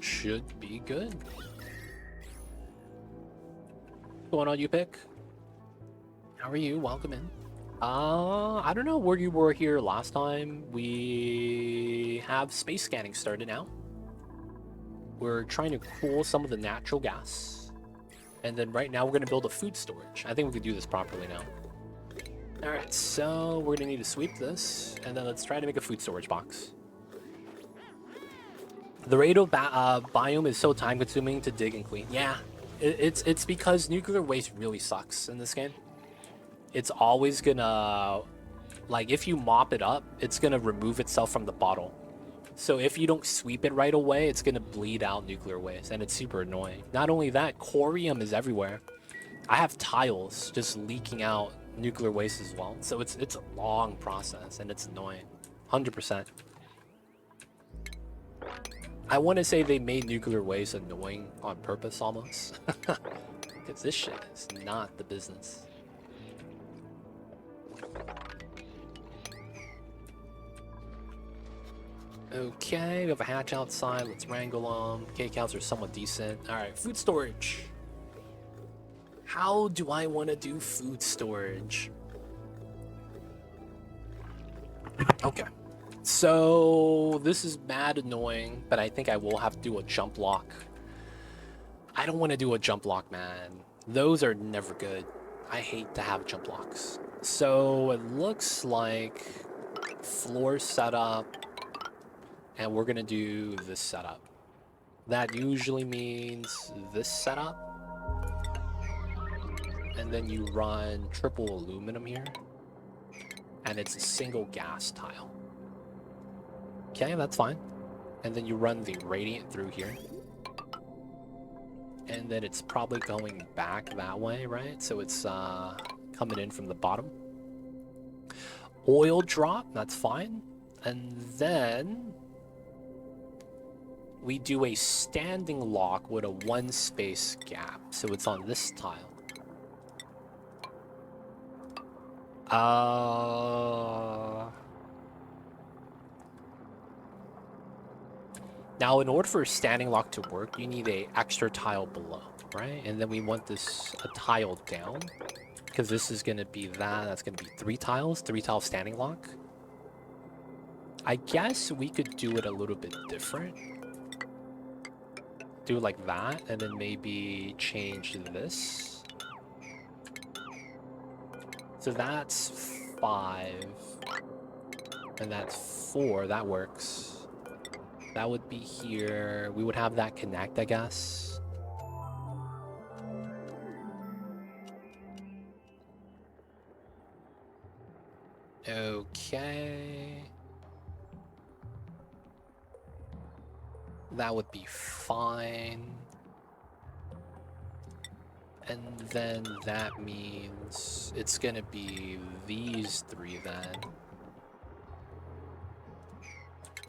Should be good. What's going on, you pick? How are you? Welcome in. I don't know where you were here last time. We have space scanning started now. We're trying to cool some of the natural gas. And then right now we're going to build a food storage. I think we could do this properly now. Alright, so we're going to need to sweep this. And then let's try to make a food storage box. The radio biome is so time consuming to dig and clean. Yeah, it's because nuclear waste really sucks in this game. It's always gonna, like, if you mop it up, it's gonna remove itself from the bottle. So if you don't sweep it right away, it's gonna bleed out nuclear waste, and it's super annoying. Not only that, corium is everywhere. I have tiles just leaking out nuclear waste as well. So it's a long process, and it's annoying. 100%. I want to say they made nuclear waste annoying on purpose almost. Because this shit is not the business. Okay, we have a hatch outside. Let's wrangle them. Cake cows are somewhat decent. Alright, food storage. How do I want to do food storage? Okay. So this is mad annoying, but I think I will have to do a jump lock. I don't want to do a jump lock, man. Those are never good. I hate to have jump locks. So it looks like floor setup, and we're gonna do this setup. That usually means this setup, and then you run triple aluminum here, and it's a single gas tile. Okay, that's fine. And then you run the radiant through here. And then it's probably going back that way, right? So it's coming in from the bottom. Oil drop, that's fine. And then we do a standing lock with a 1 space gap. So it's on this tile. Now, in order for a standing lock to work, you need a extra tile below, right? And then we want this a tile down, because this is going to be that's going to be 3 tiles, 3 tile standing lock. I guess we could do it a little bit different. Do it like that, and then maybe change this. So that's 5, and that's 4, that works. That would be here. We would have that connect, I guess. Okay. That would be fine. And then that means it's gonna be these three then.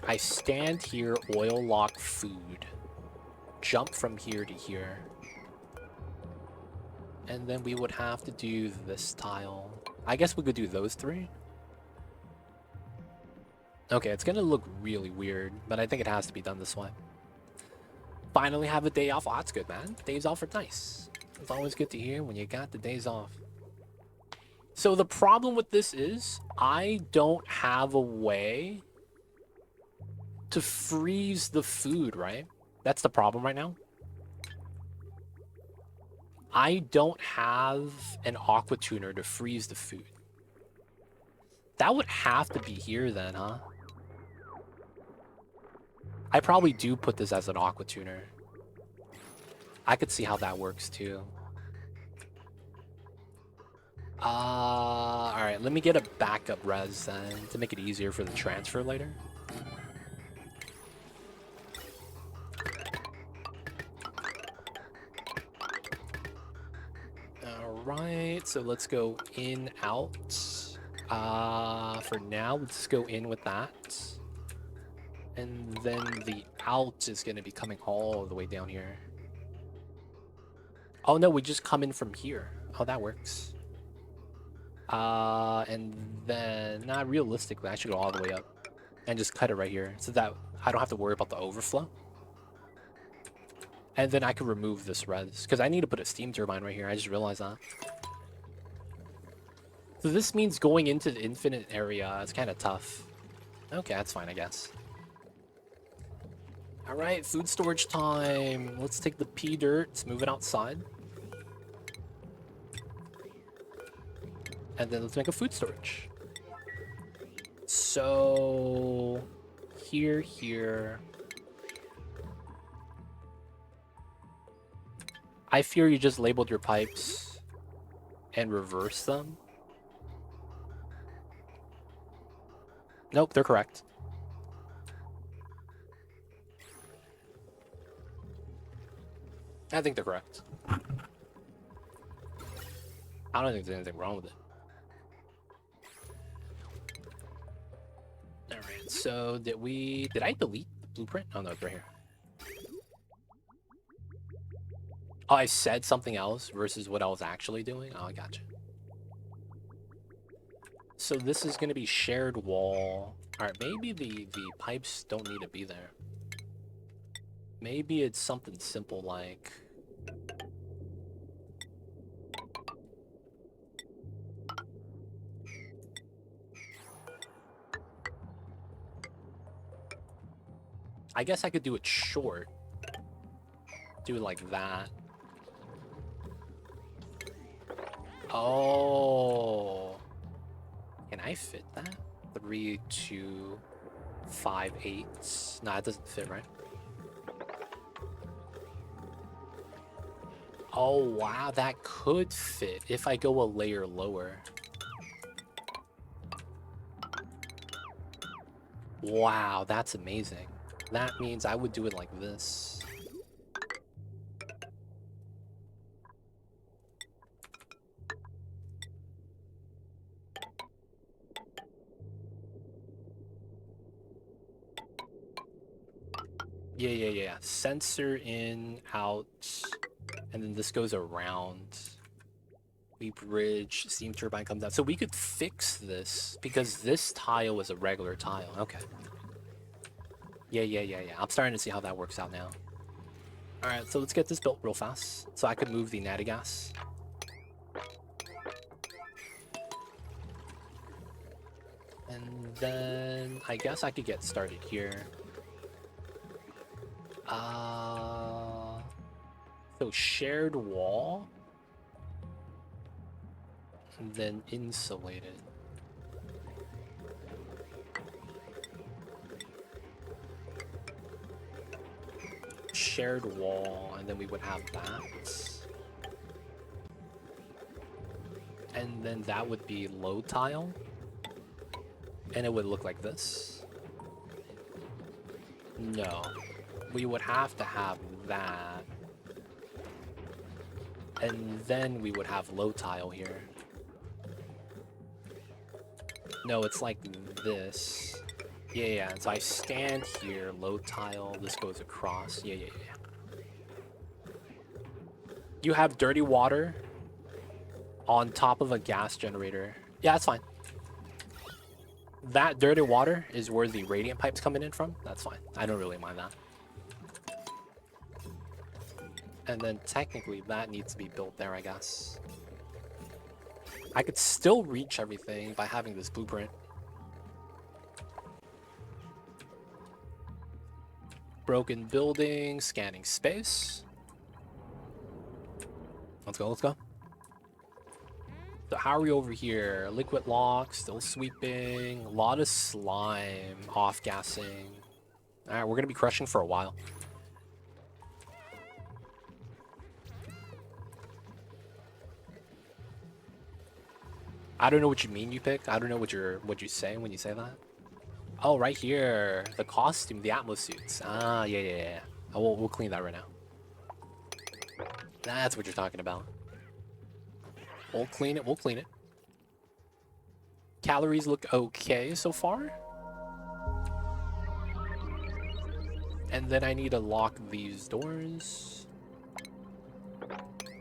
I stand here, oil lock food. Jump from here to here. And then we would have to do this tile. I guess we could do those three. Okay, it's gonna look really weird, but I think it has to be done this way. Finally have a day off. Oh, that's good, man. Days off are nice. It's always good to hear when you got the days off. So the problem with this is I don't have a way to freeze the food, right? That's the problem right now. I don't have an aqua tuner to freeze the food. That would have to be here then, huh? I probably do put this as an aqua tuner. I could see how that works too. Alright, let me get a backup res then to make it easier for the transfer later. Alright, so let's go in, out. For now, let's go in with that. And then the out is going to be coming all the way down here. Oh no, we just come in from here. Oh, that works. And then, not realistically, I should go all the way up and just cut it right here so that I don't have to worry about the overflow. And then I can remove this res because I need to put a steam turbine right here. I just realized that. So this means going into the infinite area is kind of tough. Okay, that's fine, I guess. All right, food storage time. Let's take the pea dirt. Let's move it outside. And then let's make a food storage. So here. I fear you just labeled your pipes and reverse them. Nope, they're correct. I think they're correct. I don't think there's anything wrong with it. Alright, so did I delete the blueprint? Oh no, it's right here. Oh, I said something else versus what I was actually doing? Oh, I gotcha. So this is going to be shared wall. Alright, maybe the pipes don't need to be there. Maybe it's something simple like... I guess I could do it short. Do it like that. Oh. Can I fit that? 3, 2, 5, 8. Nah, it doesn't fit, right? Oh, wow, that could fit if I go a layer lower. Wow, that's amazing. That means I would do it like this. Yeah. Sensor in, out, and then this goes around. We bridge, steam turbine comes out. So we could fix this because this tile is a regular tile. Okay. Yeah. I'm starting to see how that works out now. Alright, so let's get this built real fast. So I could move the natty gas. And then I guess I could get started here. So shared wall. And then insulated. shared wall, and then we would have that. And then that would be low tile. And it would look like this. No. We would have to have that. And then we would have low tile here. No, it's like this. Yeah, and so I stand here, low tile, this goes across. Yeah. You have dirty water on top of a gas generator. Yeah, that's fine. That dirty water is where the radiant pipe's coming in from. That's fine. I don't really mind that. And then technically that needs to be built there, I guess. I could still reach everything by having this blueprint. Broken building, scanning space. Let's go, let's go. So how are we over here? Liquid lock, still sweeping. A lot of slime, off-gassing. Alright, we're gonna be crushing for a while. I don't know what you mean, you pick. I don't know what you say when you say that. Oh, right here. The costume, the Atmos suits. Ah, yeah. Oh, we'll clean that right now. That's what you're talking about. We'll clean it. Calories look okay so far. And then I need to lock these doors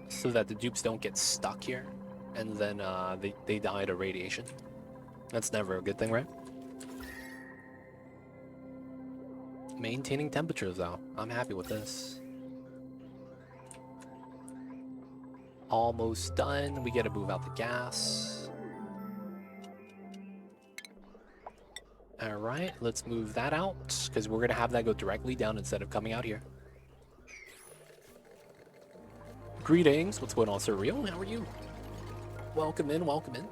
so that the dupes don't get stuck here. And then they die to radiation. That's never a good thing, right? Maintaining temperatures, though. I'm happy with this. Almost done. We gotta move out the gas. Alright, let's move that out, because we're gonna have that go directly down instead of coming out here. Greetings. What's going on, Surreal? How are you? Welcome in, welcome in.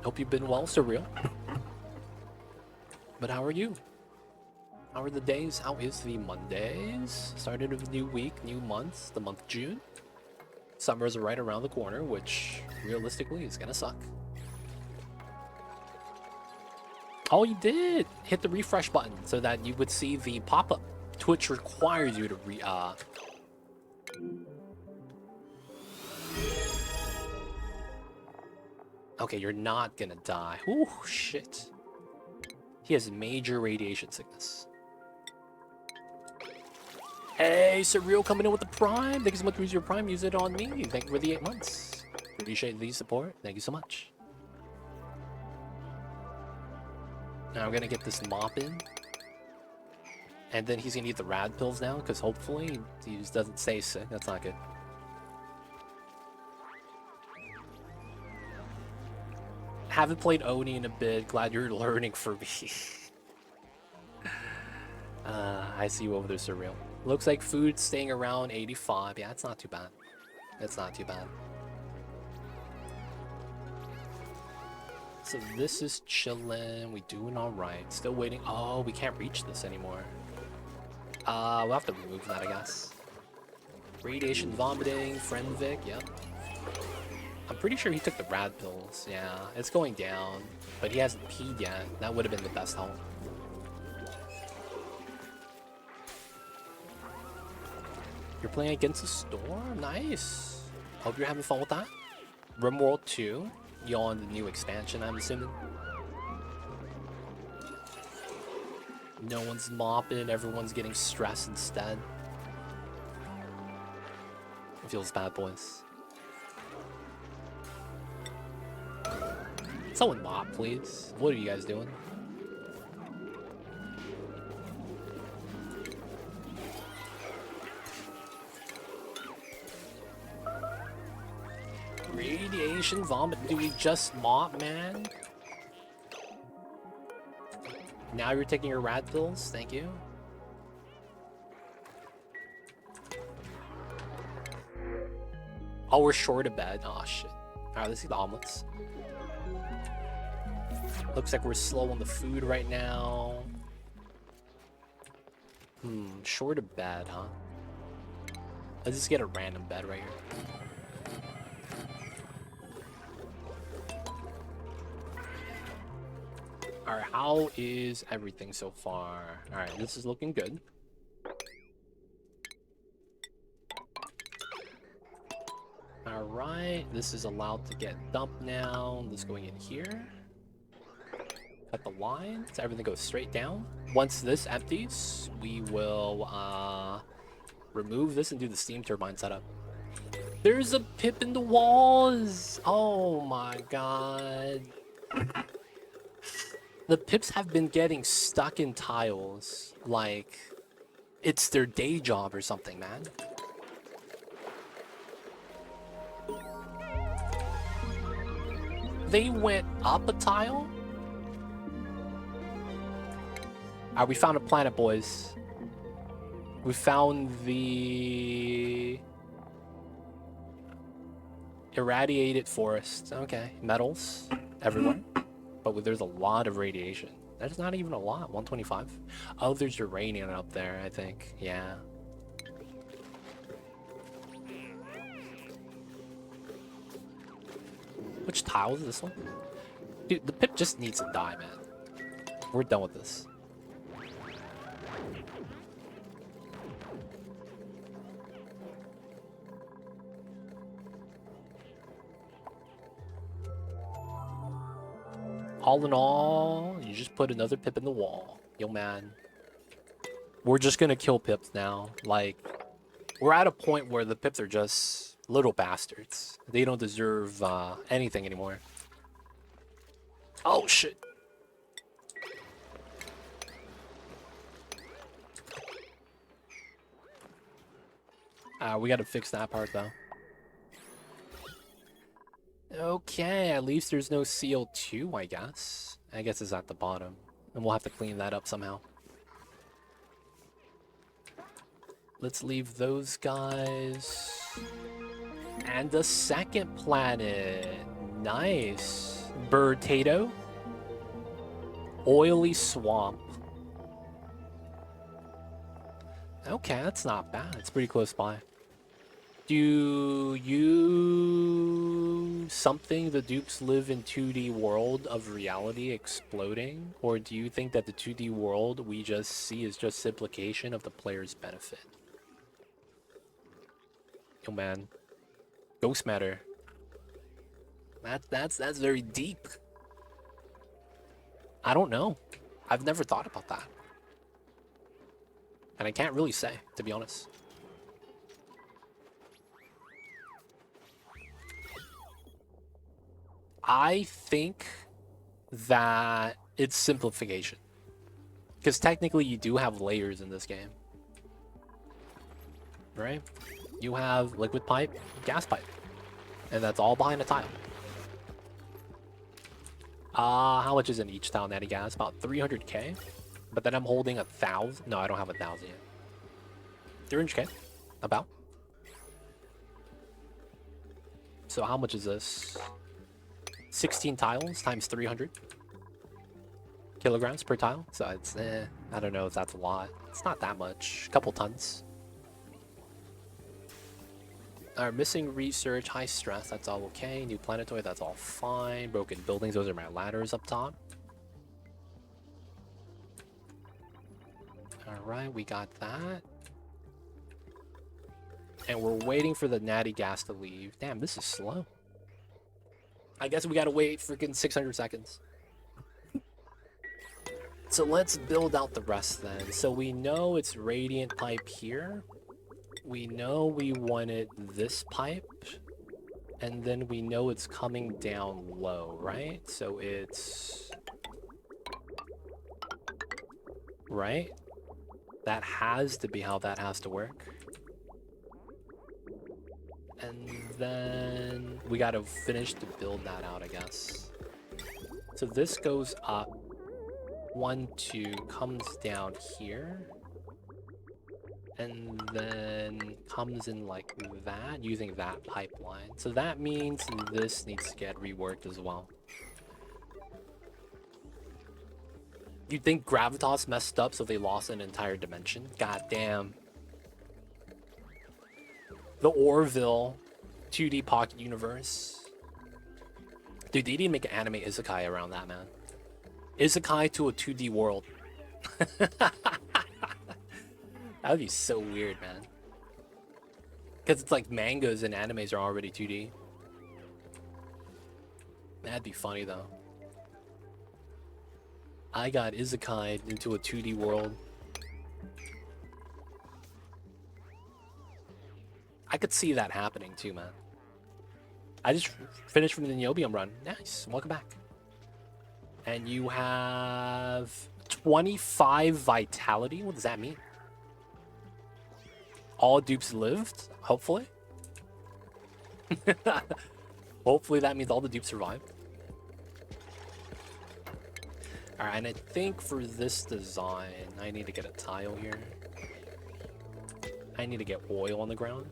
Hope you've been well, Surreal. But how are you? How are the days? How is the Mondays? Started of a new week, new month, the month of June. Summer's right around the corner, which realistically is gonna suck. Oh, you did! Hit the refresh button so that you would see the pop-up. Twitch requires you to Okay, you're not gonna die. Ooh, shit. He has major radiation sickness. Hey, Surreal coming in with the Prime. Thank you so much for using your Prime. Use it on me. Thank you for the 8 months. Appreciate the support. Thank you so much. Now I'm gonna get this mop in. And then he's gonna eat the rad pills now, because hopefully he just doesn't stay sick. That's not good. Haven't played Oni in a bit. Glad you're learning for me. I see you over there, Surreal. Looks like food's staying around 85. Yeah, it's not too bad. It's not too bad. So this is chilling. We doing all right. Still waiting. Oh, we can't reach this anymore. We'll have to remove that, I guess. Radiation vomiting. Friend Vic. Yep. I'm pretty sure he took the rad pills. Yeah, it's going down, but he hasn't peed yet. That would have been the best help. You're playing against the storm? Nice. Hope you're having fun with that. RimWorld 2. You on the new expansion, I'm assuming. No one's mopping, everyone's getting stressed instead. It feels bad, boys. Someone mop, please. What are you guys doing? Radiation vomit. Do we just mop, man? Now you're taking your rad pills? Thank you. Oh, we're short of bed. Oh, shit. Alright, let's see the omelets. Looks like we're slow on the food right now. Short a bed, huh? Let's just get a random bed right here. Alright, how is everything so far? Alright, this is looking good. Alright, this is allowed to get dumped now. This going in here. Cut the line so everything goes straight down. Once this empties, we will remove this and do the steam turbine setup. There's a pip in the walls! Oh my god. The pips have been getting stuck in tiles like it's their day job or something, man. They went up a tile? Alright, we found a planet, boys. We found the irradiated forest. Okay, metals everywhere. But there's a lot of radiation. That's not even a lot. 125. Oh, there's uranium up there, I think. Yeah. Which tile is this one? Dude, the pip just needs to die, man. We're done with this. All in all, you just put another pip in the wall. Yo, man. We're just gonna kill pips now. Like, we're at a point where the pips are just little bastards. They don't deserve anything anymore. Oh, shit. We gotta fix that part, though. Okay, at least there's no CO2, I guess. I guess it's at the bottom. And we'll have to clean that up somehow. Let's leave those guys. And the second planet. Nice. Burtato. Oily swamp. Okay, that's not bad. It's pretty close by. Do you something the dupes live in 2D world of reality exploding? Or do you think that the 2D world we just see is just simplification of the player's benefit? Yo, man. Ghost matter. That's very deep. I don't know. I've never thought about that. And I can't really say, to be honest. I think that it's simplification. Because technically you do have layers in this game. Right? You have liquid pipe, gas pipe. And that's all behind a tile. How much is in each tile, Natty Gas? About 300k. But then I'm holding 1,000. No, I don't have 1,000 yet. 300k. About. So how much is this? 16 tiles times 300 kilograms per tile. So it's, I don't know if that's a lot. It's not that much. A couple tons. Our missing research, high stress, that's all okay. New planetoid, that's all fine. Broken buildings, those are my ladders up top. Alright, we got that. And we're waiting for the natty gas to leave. Damn, this is slow. I guess we gotta wait freaking 600 seconds. So let's build out the rest then. So we know it's radiant pipe here. We know we wanted this pipe. And then we know it's coming down low, right? So it's... right? That has to be how that has to work. And then we gotta finish to build that out, I guess. So this goes up. 1, 2, comes down here. And then comes in like that, using that pipeline. So that means this needs to get reworked as well. You'd think Gravitas messed up, so they lost an entire dimension. God damn. The Orville 2D Pocket Universe. Dude, they need to make an anime isekai around that, man. Isekai to a 2D world. That would be so weird, man. Because it's like mangas and animes are already 2D. That'd be funny, though. I got isekai into a 2D world. I could see that happening, too, man. I just finished from the Niobium run. Nice. Welcome back. And you have 25 vitality. What does that mean? All dupes lived, hopefully. Hopefully that means all the dupes survived. Alright, and I think for this design, I need to get a tile here. I need to get oil on the ground.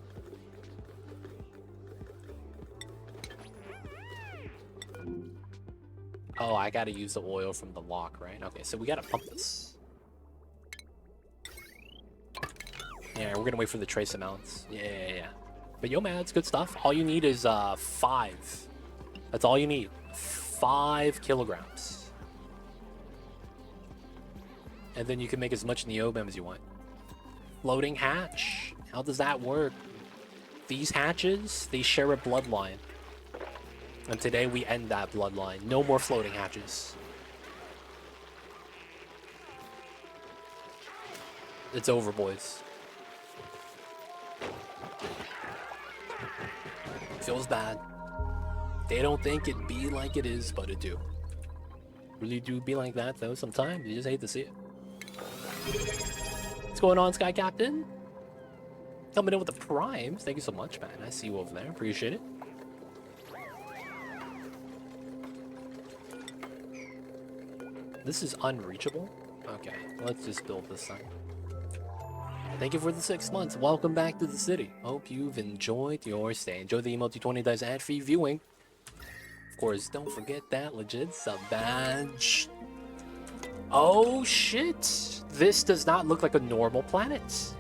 Oh, I gotta use the oil from the lock, right? Okay, so we gotta pump this. Yeah, we're gonna wait for the trace amounts. Yeah. But yo, man, it's good stuff. All you need is 5. That's all you need. 5 kilograms. And then you can make as much niobium as you want. Floating hatch. How does that work? These hatches, they share a bloodline. And today we end that bloodline. No more floating hatches. It's over, boys. Feels bad. They don't think it be like it is, but it do. Really do be like that, though, sometimes. You just hate to see it. What's going on, Sky Captain? Coming in with the primes. Thank you so much, man. I see you over there. Appreciate it. This is unreachable? Okay, let's just build this thing. Thank you for the 6 months. Welcome back to the city. Hope you've enjoyed your stay. Enjoy the emote 20 dice ad-free viewing. Of course, don't forget that legit sub badge. Oh shit! This does not look like a normal planet.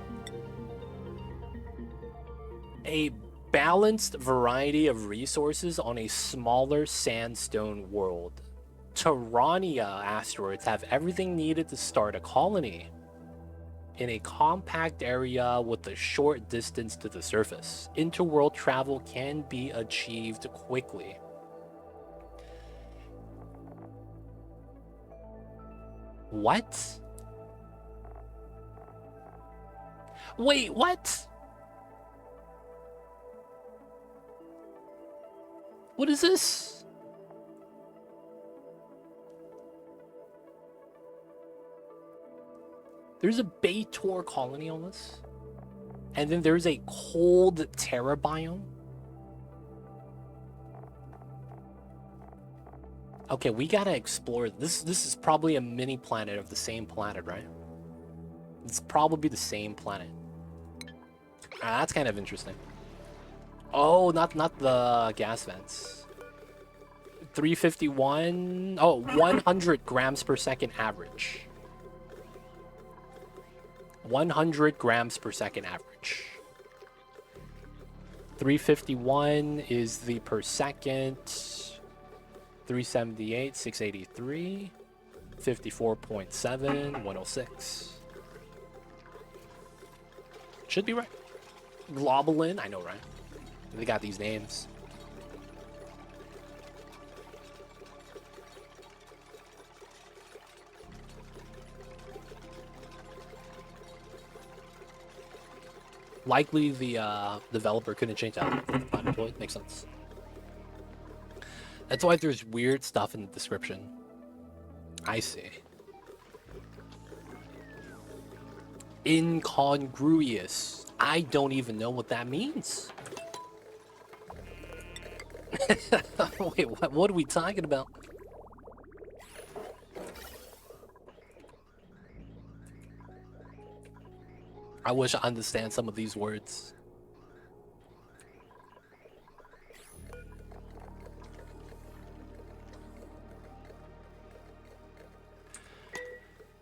A balanced variety of resources on a smaller sandstone world. Tyrannia asteroids have everything needed to start a colony in a compact area with a short distance to the surface. Interworld travel can be achieved quickly. What? Wait, what? What is this? There's a Baator colony on this. And then there's a cold Terra biome. Okay, we gotta explore this. This is probably a mini planet of the same planet, right? It's probably the same planet. Ah, that's kind of interesting. Oh, not the gas vents. 351. Oh, 100 grams per second average. 100 grams per second average. 351 is the per second. 378, 683, 54.7, 106. Should be right. Globulin, I know, right? They got these names. Likely the developer couldn't change that. Unemployed. Makes sense. That's why there's weird stuff in the description. I see. Incongruous. I don't even know what that means. Wait, what are we talking about? I wish I understand some of these words.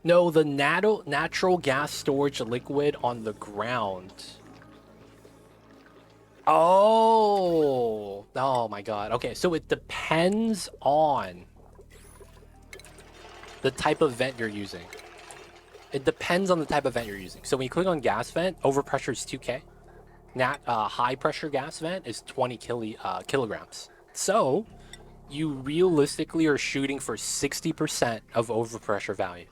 No, the natural gas storage liquid on the ground. Oh, oh my God. Okay, so it depends on the type of vent you're using. It depends on the type of vent you're using. So when you click on gas vent, overpressure is 2K. High pressure gas vent is 20 kilograms. So you realistically are shooting for 60% of overpressure value.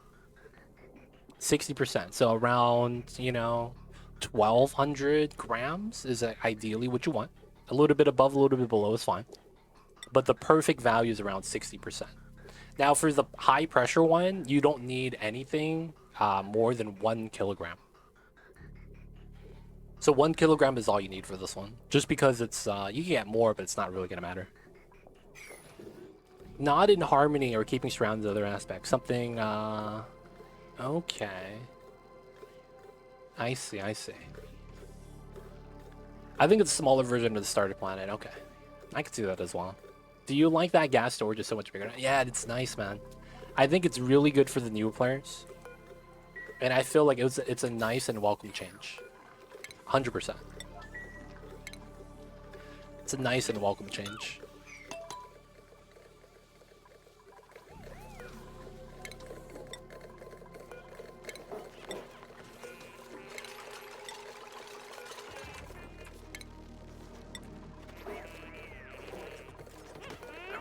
60%. So around, 1,200 grams is ideally what you want. A little bit above, a little bit below is fine. But the perfect value is around 60%. Now for the high pressure one, you don't need anything more than 1 kilogram. So 1 kilogram is all you need for this one. Just because it's, you can get more, but it's not really going to matter. Not in harmony or keeping surrounded other aspects. Something, okay. I see, I see. I think it's a smaller version of the starter planet. Okay. I can see that as well. Do you like that gas storage is so much bigger? Yeah, it's nice, man. I think it's really good for the newer players. And I feel like it's a nice and welcome change. 100%. It's a nice and welcome change.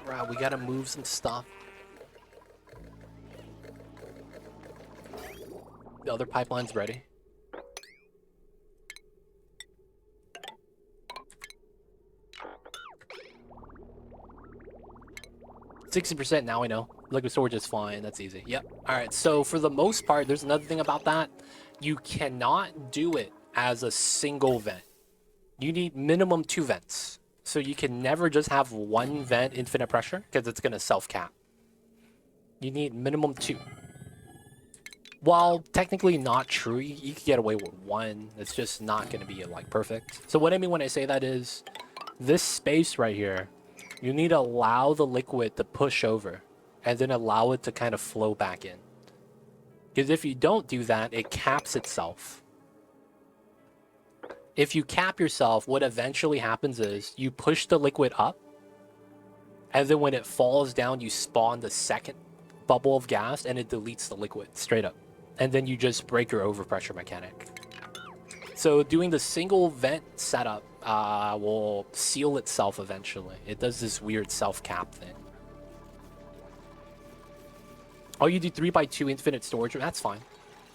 Alright, we gotta move some stuff. The other pipeline's ready. %, now I know. Liquid storage is fine, that's easy. Yep. Alright, so for the most part, there's another thing about that. You cannot do it as a single vent. You need minimum 2 vents. So you can never just have 1 vent infinite pressure, because it's going to self-cap. You need minimum 2. While technically not true, you can get away with 1. It's just not going to be like perfect. So what I mean when I say that is, this space right here, you need to allow the liquid to push over, and then allow it to kind of flow back in. Because if you don't do that, it caps itself. If you cap yourself, what eventually happens is you push the liquid up, and then when it falls down, you spawn the second bubble of gas, and it deletes the liquid straight up. And then you just break your overpressure mechanic. So doing the single vent setup will seal itself eventually. It does this weird self-cap thing. Oh, you do 3x2 infinite storage? That's fine.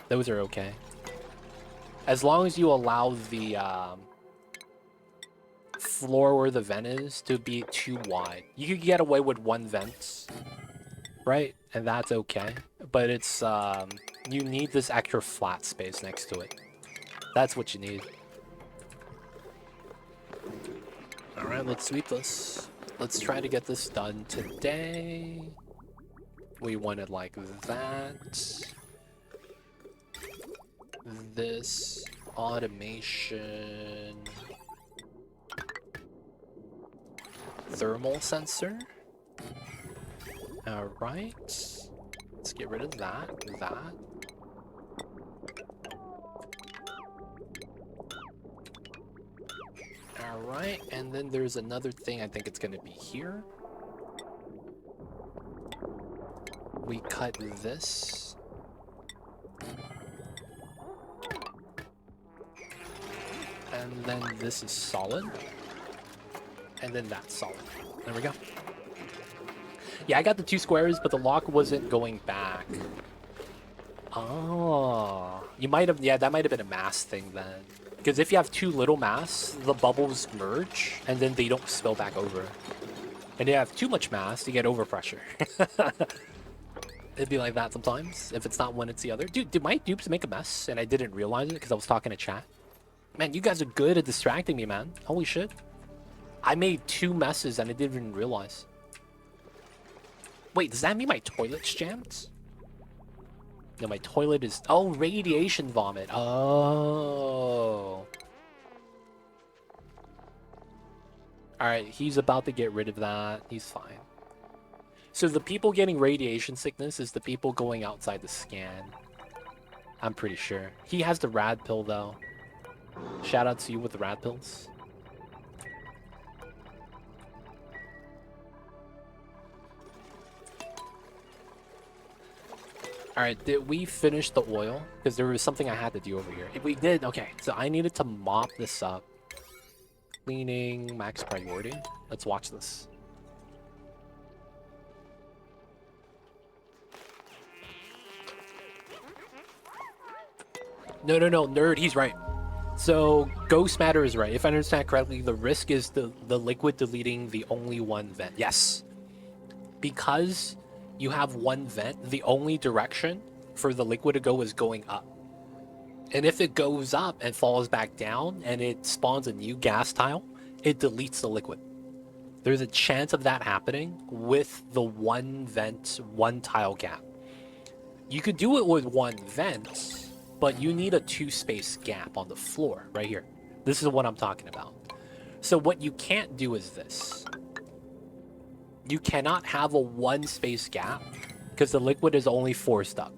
Those are okay. As long as you allow the floor where the vent is to be too wide. You could get away with 1 vent, right? And that's okay. But it's, you need this extra flat space next to it. That's what you need. Alright, let's sweep this. Let's try to get this done today. We want it like that. This automation thermal sensor. All right, let's get rid of that. All right, and then there's another thing. I think it's going to be here. We cut this. And then this is solid. And then that's solid. There we go. Yeah, I got the 2 squares, but the lock wasn't going back. Oh. You might have... Yeah, that might have been a mass thing then. Because if you have 2 little mass, the bubbles merge, and then they don't spill back over. And if you have too much mass, you get overpressure. It'd be like that sometimes. If it's not one, it's the other. Dude, did my dupes make a mess? And I didn't realize it because I was talking to chat. Man, you guys are good at distracting me, man. Holy shit. I made 2 messes and I didn't even realize. Wait, does that mean my toilet's jammed? No, my toilet is... Oh, radiation vomit. Oh. Alright, he's about to get rid of that. He's fine. So the people getting radiation sickness is the people going outside the scan. I'm pretty sure. He has the rad pill, though. Shout out to you with the rad pills. Alright, did we finish the oil? Because there was something I had to do over here. If we did, okay. So I needed to mop this up. Cleaning, max priority. Let's watch this. No, nerd, he's right. So, Ghost Matter is right. If I understand correctly, the risk is the liquid deleting the only one vent. Yes. Because you have one vent, the only direction for the liquid to go is going up. And if it goes up and falls back down and it spawns a new gas tile, it deletes the liquid. There's a chance of that happening with the one vent, one tile gap. You could do it with one vent, but you need a 2-space gap on the floor right here. This is what I'm talking about. So what you can't do is this. You cannot have a 1-space gap because the liquid is only forced up.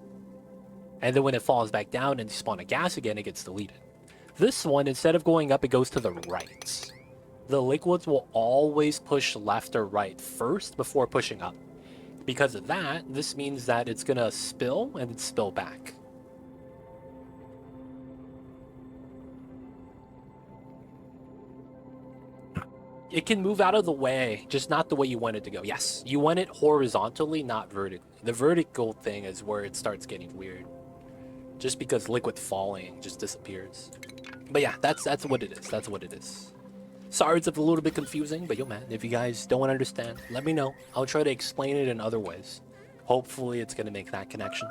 And then when it falls back down and you spawn a gas again, it gets deleted. This one, instead of going up, it goes to the right. The liquids will always push left or right first before pushing up. Because of that, this means that it's going to spill and then spill back. It can move out of the way, just not the way you want it to go. Yes, you want it horizontally, not vertically. The vertical thing is where it starts getting weird. Just because liquid falling just disappears. But yeah, that's what it is. That's what it is. Sorry it's a little bit confusing, but yo man, if you guys don't understand, let me know. I'll try to explain it in other ways. Hopefully it's going to make that connection.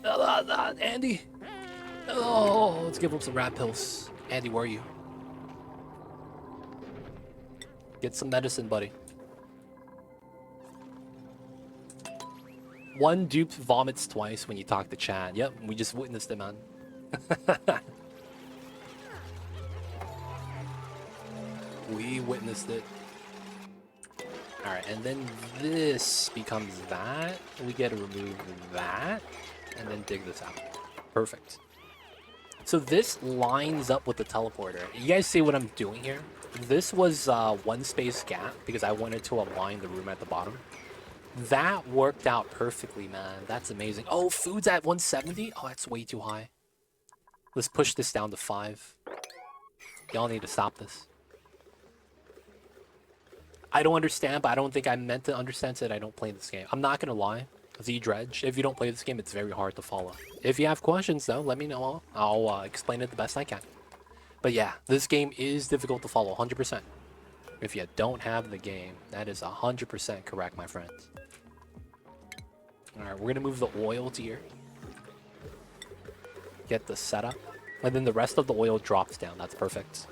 Andy! Oh, let's give him some rat pills. Andy, where are you? Get some medicine, buddy. One dupe vomits twice when you talk to Chad. Yep, we just witnessed it, man. We witnessed it. Alright, and then this becomes that. We get to remove that. And then dig this out. Perfect. So this lines up with the teleporter. You guys see what I'm doing here? This was 1-space gap because I wanted to align the room at the bottom. That worked out perfectly, man. That's amazing. Oh, food's at 170? Oh, that's way too high. Let's push this down to 5. Y'all need to stop this. I don't understand, but I don't think I meant to understand it. I don't play this game. I'm not going to lie. Z-Dredge, if you don't play this game, it's very hard to follow. If you have questions, though, let me know. I'll explain it the best I can. But yeah, this game is difficult to follow, 100%. If you don't have the game, that is 100% correct, my friends. Alright, we're going to move the oil to here. Get the setup. And then the rest of the oil drops down. That's perfect.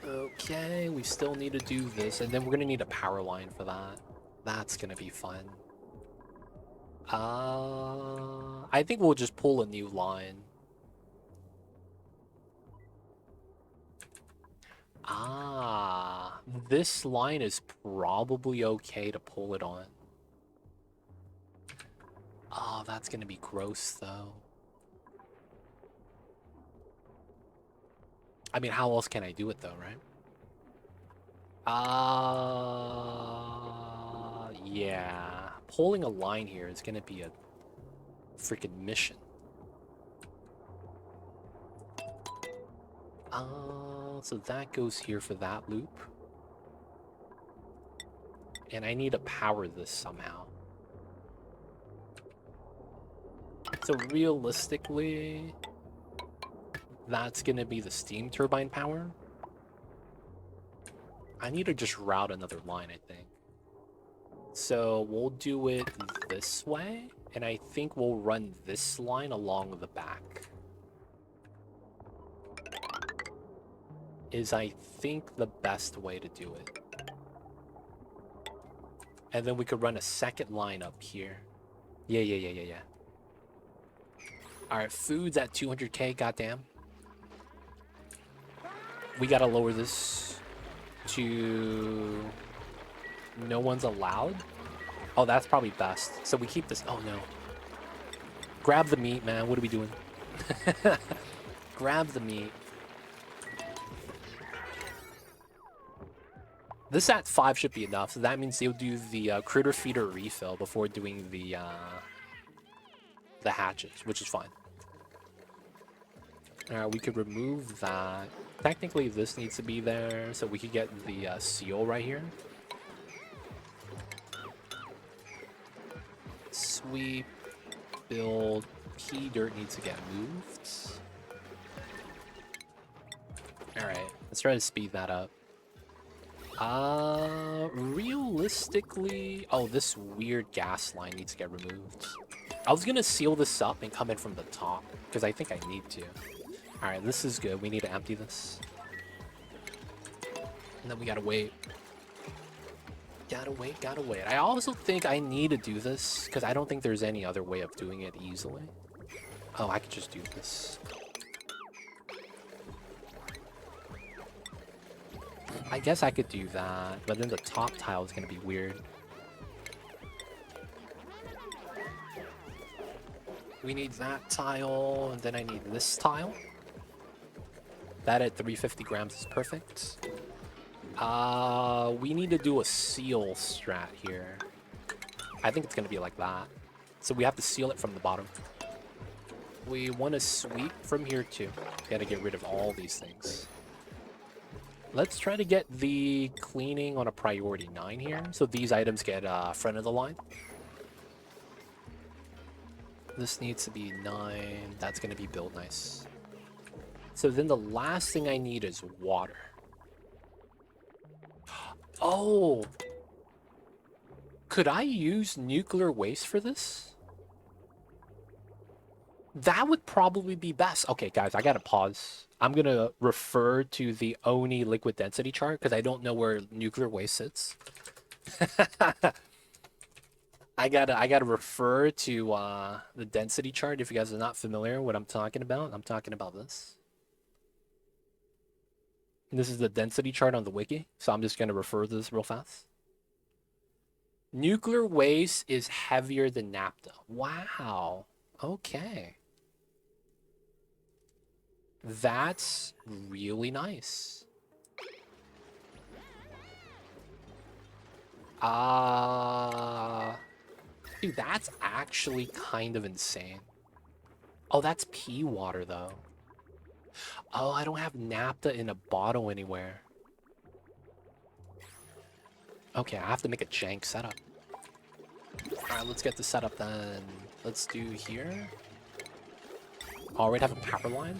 Okay, we still need to do this. And then we're going to need a power line for that. That's going to be fun. I think we'll just pull a new line. This line is probably okay to pull it on. Oh, that's gonna be gross, though. I mean, how else can I do it, though, right? Yeah. Pulling a line here is gonna be a freaking mission. So that goes here for that loop. And I need to power this somehow. So realistically, that's gonna be the steam turbine power. I need to just route another line, I think. So we'll do it this way, and I think we'll run this line along the back. Is, I think, the best way to do it. And then we could run a second line up here. Yeah. Alright, food's at 200k, goddamn. We gotta lower this to no one's allowed. Oh, that's probably best. So we keep this. Oh, no. Grab the meat, man. What are we doing? Grab the meat. This at 5 should be enough. So that means you'll do the critter feeder refill before doing the hatches, which is fine. We could remove that. Technically, this needs to be there, so we could get the seal right here. Sweep, build, pea dirt needs to get moved. Alright, let's try to speed that up. Realistically... Oh, this weird gas line needs to get removed. I was gonna seal this up and come in from the top, because I think I need to. Alright, this is good. We need to empty this. And then we gotta wait. Gotta wait. I also think I need to do this, because I don't think there's any other way of doing it easily. Oh, I could just do this. I guess I could do that, but then the top tile is gonna be weird. We need that tile, and then I need this tile. That at 350 grams is perfect. We need to do a seal strat here. I think it's gonna be like that. So we have to seal it from the bottom. We want to sweep from here too. Gotta get rid of all these things. Let's try to get the cleaning on a priority 9 here. So these items get front of the line. This needs to be 9. That's gonna be build nice. So then the last thing I need is water. Oh! Could I use nuclear waste for this? That would probably be best. Okay, guys, I gotta pause. I'm gonna refer to the Oni liquid density chart because I don't know where nuclear waste sits. I gotta refer to the density chart if you guys are not familiar with what I'm talking about. I'm talking about this. This is the density chart on the wiki, so I'm just gonna refer to this real fast. Nuclear waste is heavier than naphtha. Wow. Okay. That's really nice. Dude, that's actually kind of insane. Oh, that's pea water, though. Oh, I don't have naphtha in a bottle anywhere. Okay, I have to make a jank setup. Alright, let's get the setup then. Let's do here. Already have a power line.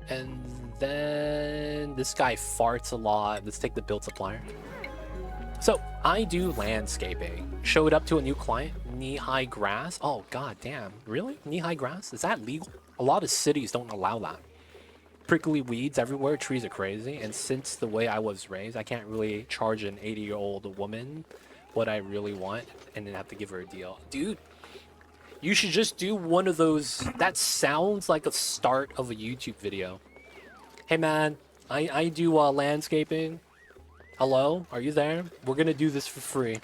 And then this guy farts a lot. Let's take the build supplier. So I do landscaping. Showed up to a new client, knee-high grass. Oh god damn, really? Knee-high grass? Is that legal? A lot of cities don't allow that. Prickly weeds everywhere, trees are crazy, and since the way I was raised, I can't really charge an 80-year-old woman what I really want and then have to give her a deal. Dude, you should just do one of those. That sounds like a start of a YouTube video. Hey man, I do landscaping. Hello, are you there? We're gonna do this for free.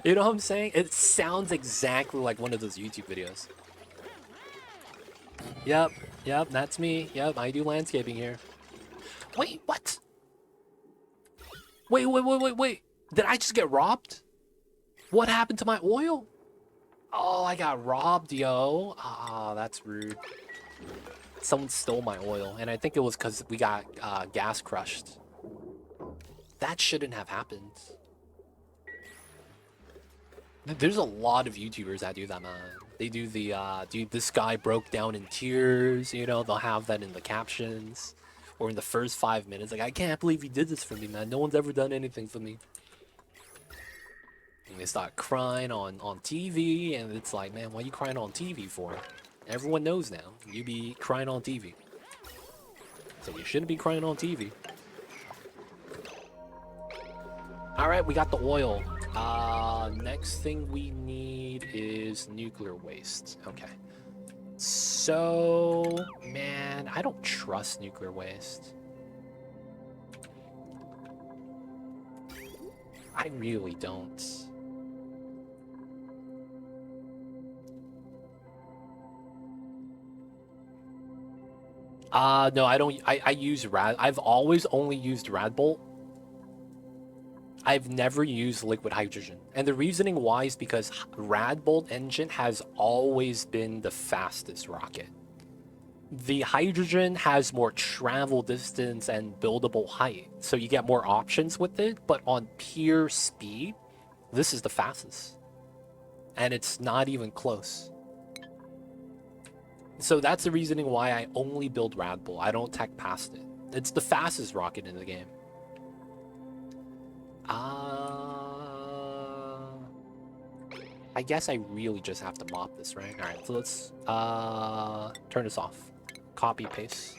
You know what I'm saying? It sounds exactly like one of those YouTube videos. Yep, that's me. Yep, I do landscaping here. Wait, what? Wait. Did I just get robbed? What happened to my oil? Oh, I got robbed, yo. Ah, that's rude. Someone stole my oil, and I think it was because we got gas crushed. That shouldn't have happened. There's a lot of YouTubers that do that, man. They do the, dude, this guy broke down in tears, you know, they'll have that in the captions. Or in the first 5 minutes, like, I can't believe you did this for me, man. No one's ever done anything for me. And they start crying on TV, and it's like, man, what are you crying on TV for? Everyone knows now, you be crying on TV. So you shouldn't be crying on TV. Alright, we got the oil. Next thing we need is nuclear waste. Okay. So, man, I don't trust nuclear waste. I really don't. No, I don't. I use Rad. I've always only used Radbolt. I've never used liquid hydrogen. And the reasoning why is because Radbolt engine has always been the fastest rocket. The hydrogen has more travel distance and buildable height, so you get more options with it, but on pure speed, this is the fastest. And it's not even close. So that's the reasoning why I only build Radbull. I don't tech past it. It's the fastest rocket in the game. I guess I really just have to mop this, right? Alright, so let's turn this off. Copy, paste.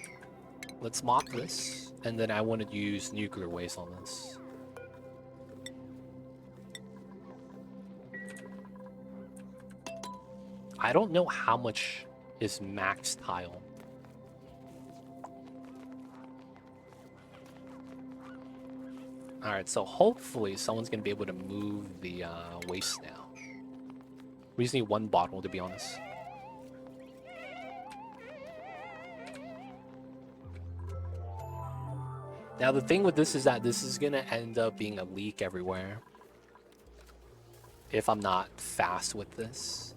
Let's mop this, and then I want to use nuclear waste on this. I don't know how much is max tile. Alright, so hopefully someone's going to be able to move the waste now. We just need one bottle, to be honest. Now, the thing with this is that this is going to end up being a leak everywhere. If I'm not fast with this.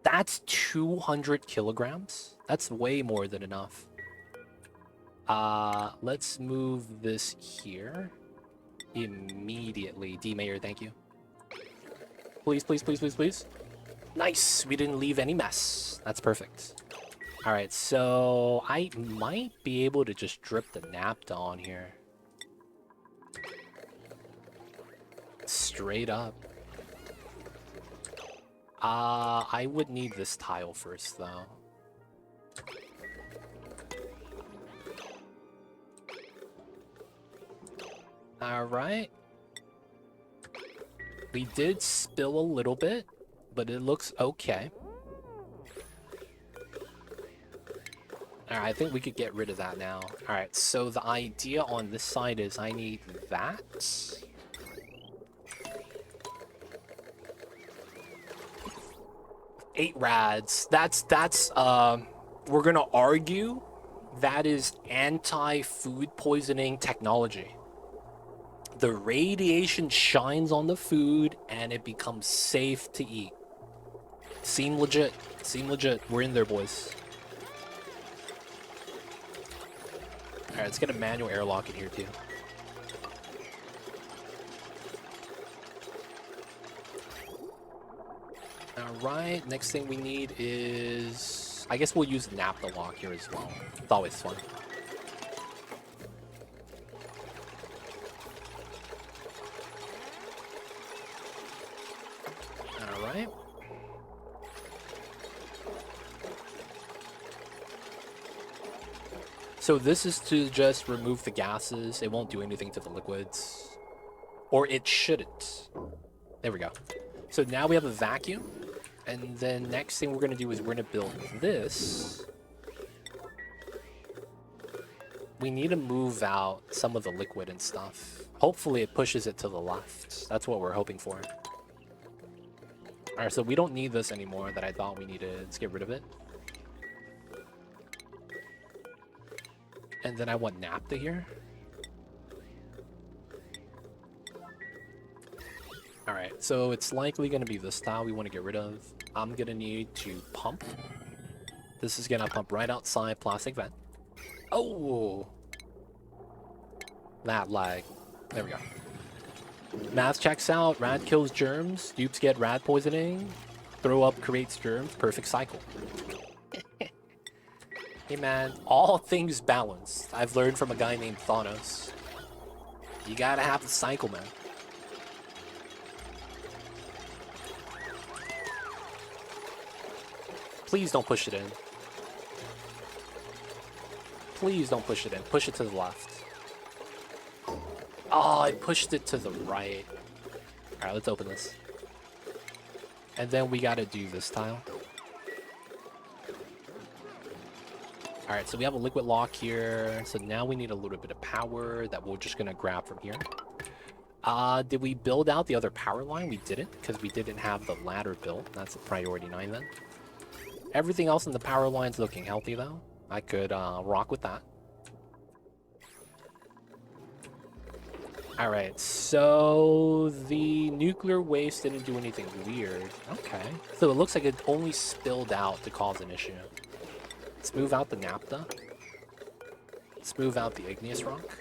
That's 200 kilograms? That's way more than enough. Let's move this here. Immediately. D-Mayor, thank you. Please, please, please, please, please. Nice! We didn't leave any mess. That's perfect. Alright, so I might be able to just drip the naphtha on here. Straight up. I would need this tile first, though. Alright. We did spill a little bit, but it looks okay. Alright, I think we could get rid of that now. Alright, so the idea on this side is I need that. Eight rads. That's we're gonna argue that is anti-food poisoning technology. The radiation shines on the food and it becomes safe to eat. Seem legit. Seem legit. We're in there, boys. Alright, let's get a manual airlock in here, too. Alright, next thing we need is... I guess we'll use naphtha lock here as well. It's always fun. Alright. So this is to just remove the gases. It won't do anything to the liquids. Or it shouldn't. There we go. So now we have a vacuum. And then next thing we're going to do is we're going to build this. We need to move out some of the liquid and stuff. Hopefully it pushes it to the left. That's what we're hoping for. Alright, so we don't need this anymore that I thought we needed. Let's get rid of it. And then I want naphtha here. Alright, so it's likely going to be this style we want to get rid of. I'm going to need to pump. This is going to pump right outside plastic vent. Oh! That lag. There we go. Math checks out. Rad kills germs. Dupes get rad poisoning. Throw up creates germs. Perfect cycle. Hey man, all things balanced. I've learned from a guy named Thanos. You gotta have the cycle, man. Please don't push it in. Please don't push it in. Push it to the left. Oh, I pushed it to the right. Alright, let's open this. And then we gotta do this tile. Alright, so we have a liquid lock here. So now we need a little bit of power that we're just gonna grab from here. Did we build out the other power line? We didn't, because we didn't have the ladder built. That's a priority 9 then. Everything else in the power line's looking healthy though. I could rock with that. Alright, so the nuclear waste didn't do anything weird. Okay. So it looks like it only spilled out to cause an issue. Let's move out the naphtha. Let's move out the igneous rock.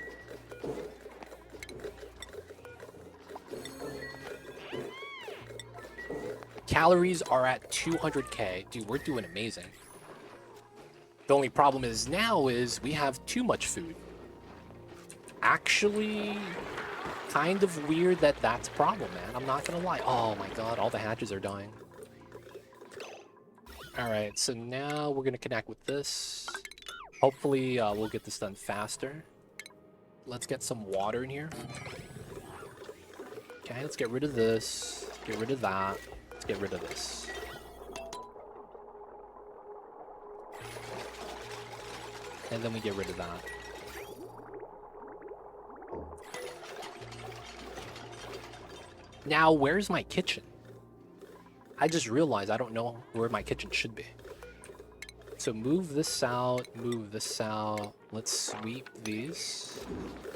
Calories are at 200k. Dude, we're doing amazing. The only problem is now is we have too much food. Actually, kind of weird that that's a problem, man. I'm not gonna lie. Oh my god, all the hatches are dying. Alright, so now we're gonna connect with this. Hopefully, we'll get this done faster. Let's get some water in here. Okay, let's get rid of this. Get rid of that. Let's get rid of this. And then we get rid of that. Now, where's my kitchen? I just realized I don't know where my kitchen should be. So move this out, move this out. Let's sweep these.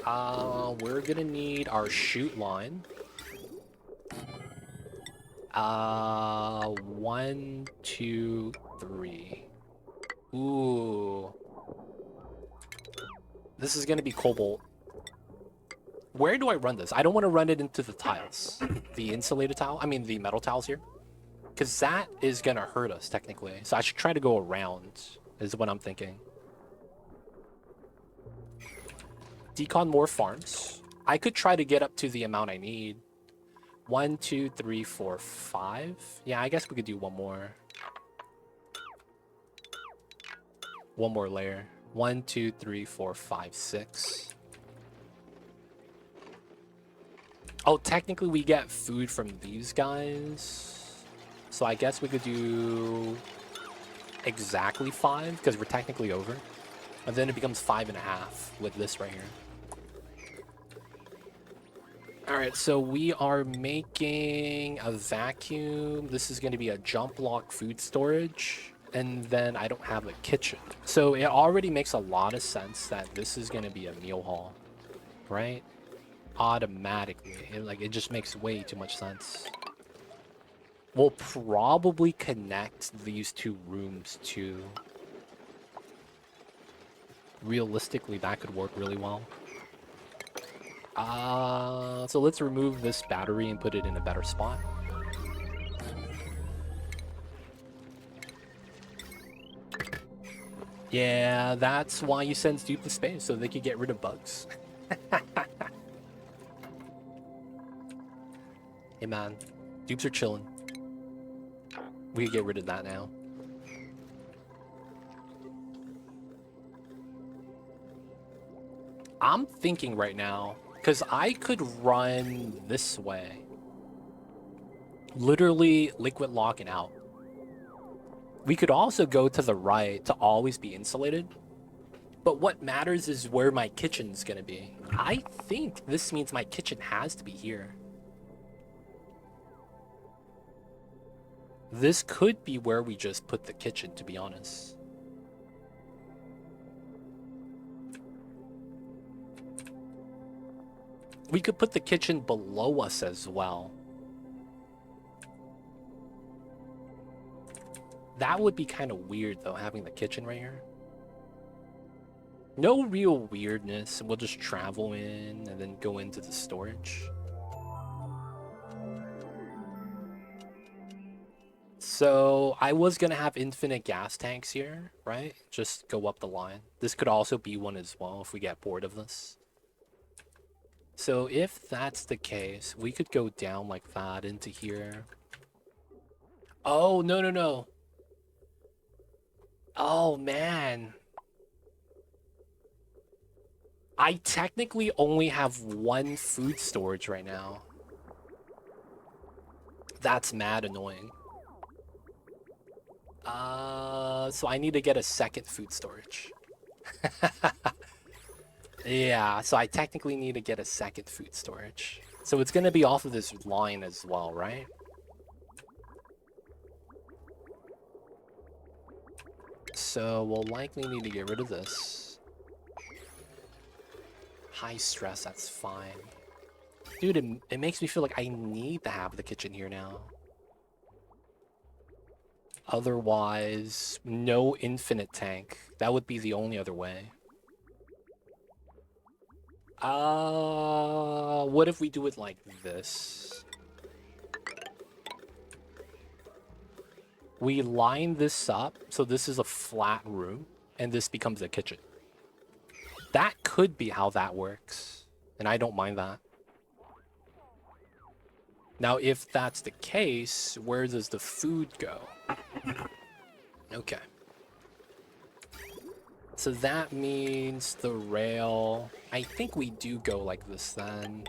We're gonna need our chute line. 1, 2, 3. Ooh. This is gonna be cobalt. Where do I run this? I don't want to run it into the tiles. The insulated tile? I mean the metal tiles here. Because that is gonna hurt us, technically. So I should try to go around, is what I'm thinking. Decon more farms. I could try to get up to the amount I need. 1, 2, 3, 4, 5. Yeah, I guess we could do one more. One more layer. 1, 2, 3, 4, 5, 6. Oh, technically we get food from these guys. So I guess we could do exactly 5, because we're technically over. And then it becomes 5.5 with this right here. Alright, so we are making a vacuum. This is going to be a jump lock food storage. And then I don't have a kitchen. So it already makes a lot of sense that this is going to be a meal hall. Right? Automatically. It just makes way too much sense. We'll probably connect these two rooms too. Realistically, that could work really well. So let's remove this battery and put it in a better spot. Yeah, that's why you send Dupe to space, so they could get rid of bugs. Hey man, dupes are chilling. We could get rid of that now. I'm thinking right now, because I could run this way. Literally liquid lock and out. We could also go to the right to always be insulated. But what matters is where my kitchen's gonna be. I think this means my kitchen has to be here. This could be where we just put the kitchen, to be honest. We could put the kitchen below us as well. That would be kind of weird, though, having the kitchen right here. No real weirdness. We'll just travel in and then go into the storage. So I was gonna have infinite gas tanks here, right? Just go up the line. This could also be one as well if we get bored of this. So if that's the case, we could go down like that into here. Oh, no, no, no. Oh, man. I technically only have one food storage right now. That's mad annoying. So I need to get a second food storage. Yeah, so I technically need to get a second food storage. So it's gonna be off of this line as well, right? So we'll likely need to get rid of this. High stress, that's fine. Dude, it makes me feel like I need to have the kitchen here now. Otherwise, no infinite tank. That would be the only other way. What if we do it like this? We line this up, so this is a flat room, and this becomes a kitchen. That could be how that works, and I don't mind that. Now, if that's the case, where does the food go? Okay. So that means the rail... I think we do go like this then.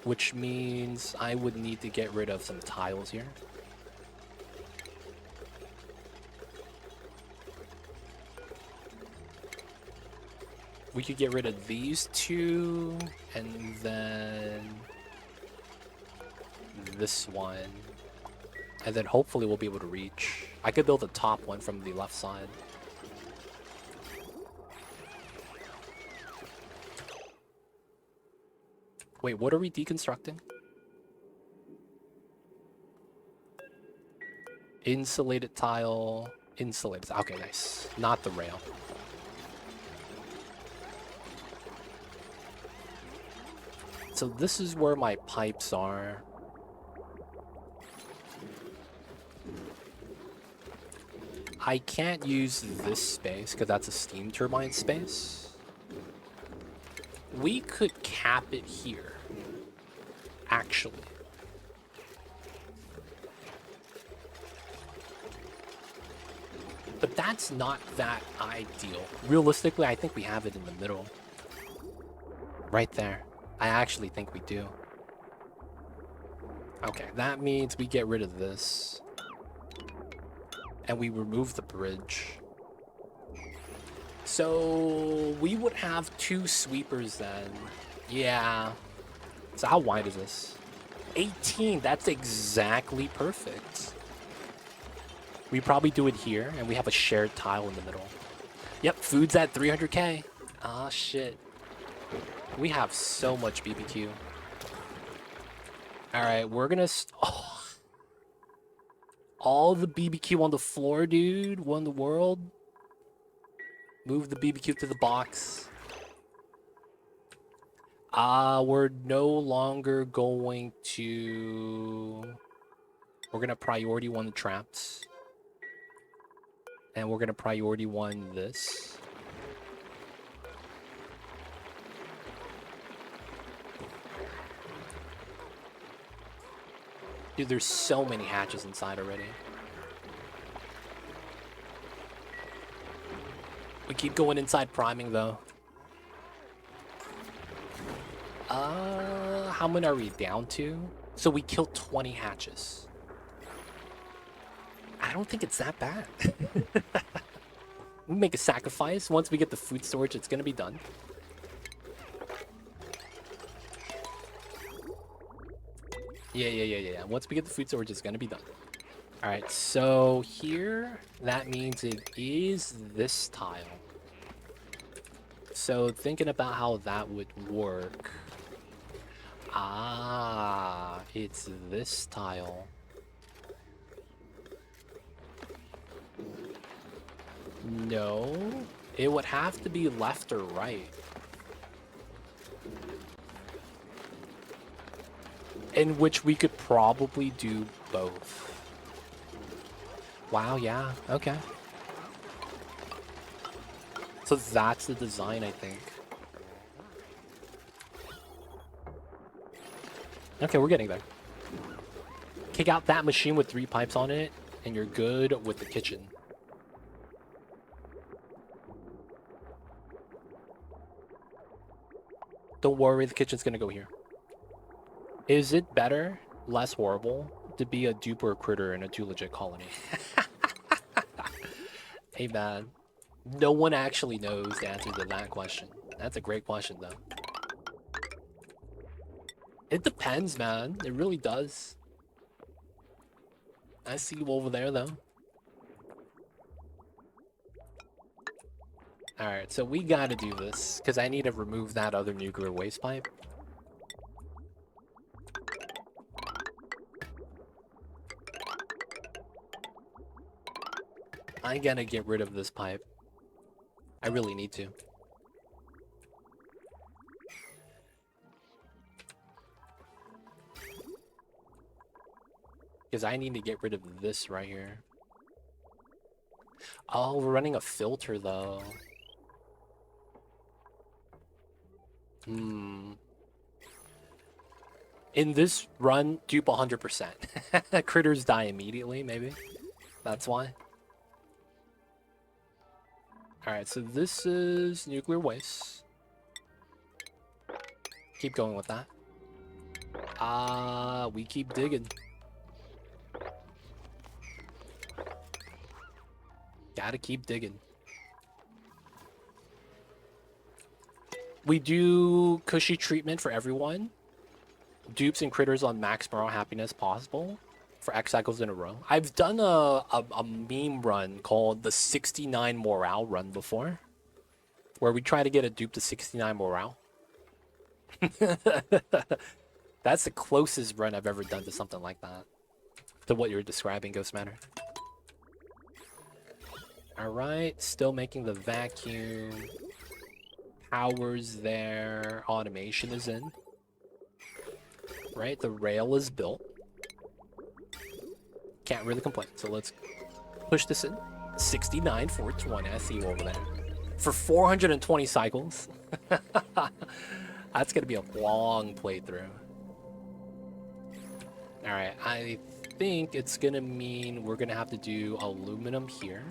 Which means I would need to get rid of some tiles here. We could get rid of these two, and then this one. And then hopefully we'll be able to reach. I could build the top one from the left side. Wait, what are we deconstructing? Insulated tile. Insulated. Okay, nice. Not the rail. So this is where my pipes are. I can't use this space because that's a steam turbine space. We could cap it here, actually. But that's not that ideal. Realistically, I think we have it in the middle. Right there. I actually think we do. Okay, that means we get rid of this. And we remove the bridge. So we would have two sweepers then. Yeah. So how wide is this? 18. That's exactly perfect. We probably do it here, and we have a shared tile in the middle. Yep, food's at 300k. Ah, shit. We have so much BBQ. Alright, we're gonna... Oh. All the BBQ on the floor, dude. Won the world. Move the BBQ to the box. We're no longer going to... We're gonna priority one the traps. And we're gonna priority one this. Dude, there's so many hatches inside already. We keep going inside priming though. How many are we down to? So we killed 20 hatches. I don't think it's that bad. We make a sacrifice. Once we get the food storage, it's gonna be done. Yeah. Once we get the food storage, it's gonna be done. Alright, so here, that means it is this tile. So thinking about how that would work. It's this tile. No, it would have to be left or right. In which we could probably do both. Wow, yeah, okay. So that's the design, I think. Okay, we're getting there. Kick out that machine with 3 pipes on it, and you're good with the kitchen. Don't worry, the kitchen's gonna go here. Is it better, less horrible, to be a duper critter in a 2 legit colony? Hey man, No one actually knows the answer to that question. That's a great question, though. It depends, man. It really does. I see you over there, though. Alright, so we gotta do this, because I need to remove that other nuclear waste pipe. I gotta get rid of this pipe. I really need to. Because I need to get rid of this right here. Oh, we're running a filter, though. In this run, dupe 100%. Critters die immediately, maybe. That's why. Alright, so this is nuclear waste. Keep going with that. We keep digging. Gotta keep digging. We do cushy treatment for everyone. Dupes and critters on max morale happiness possible for X cycles in a row. I've done a meme run called the 69 morale run before, where we try to get a dupe to 69 morale. That's the closest run I've ever done to something like that. To what you're describing, Ghost Matter. Alright, still making the vacuum. Power's there. Automation is in. Right, the rail is built. Can't really complain, so let's push this in. 69, 420, I see you over there. For 420 cycles. That's gonna be a long playthrough. Alright, I think it's gonna mean we're gonna have to do aluminum here.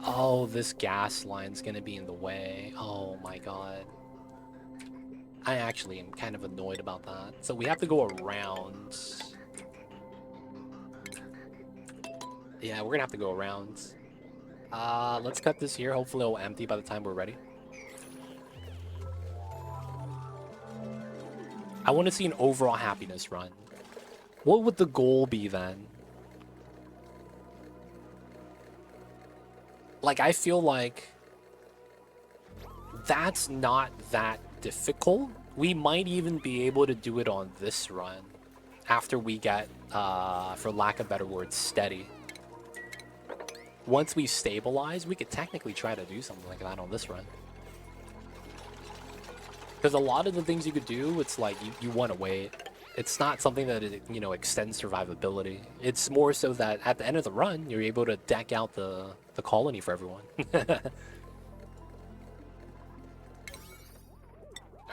Oh, this gas line's gonna be in the way. Oh my god. I actually am kind of annoyed about that. So we have to go around. Yeah, we're gonna have to go around. Let's cut this here. Hopefully it'll empty by the time we're ready. I want to see an overall happiness run. What would the goal be then? Like, I feel like that's not that difficult. We might even be able to do it on this run after we get, for lack of better words, steady. Once we stabilize, we could technically try to do something like that on this run. Because a lot of the things you could do, it's like you want to wait. It's not something that, you know, extends survivability. It's more so that at the end of the run, you're able to deck out the colony for everyone. Alright,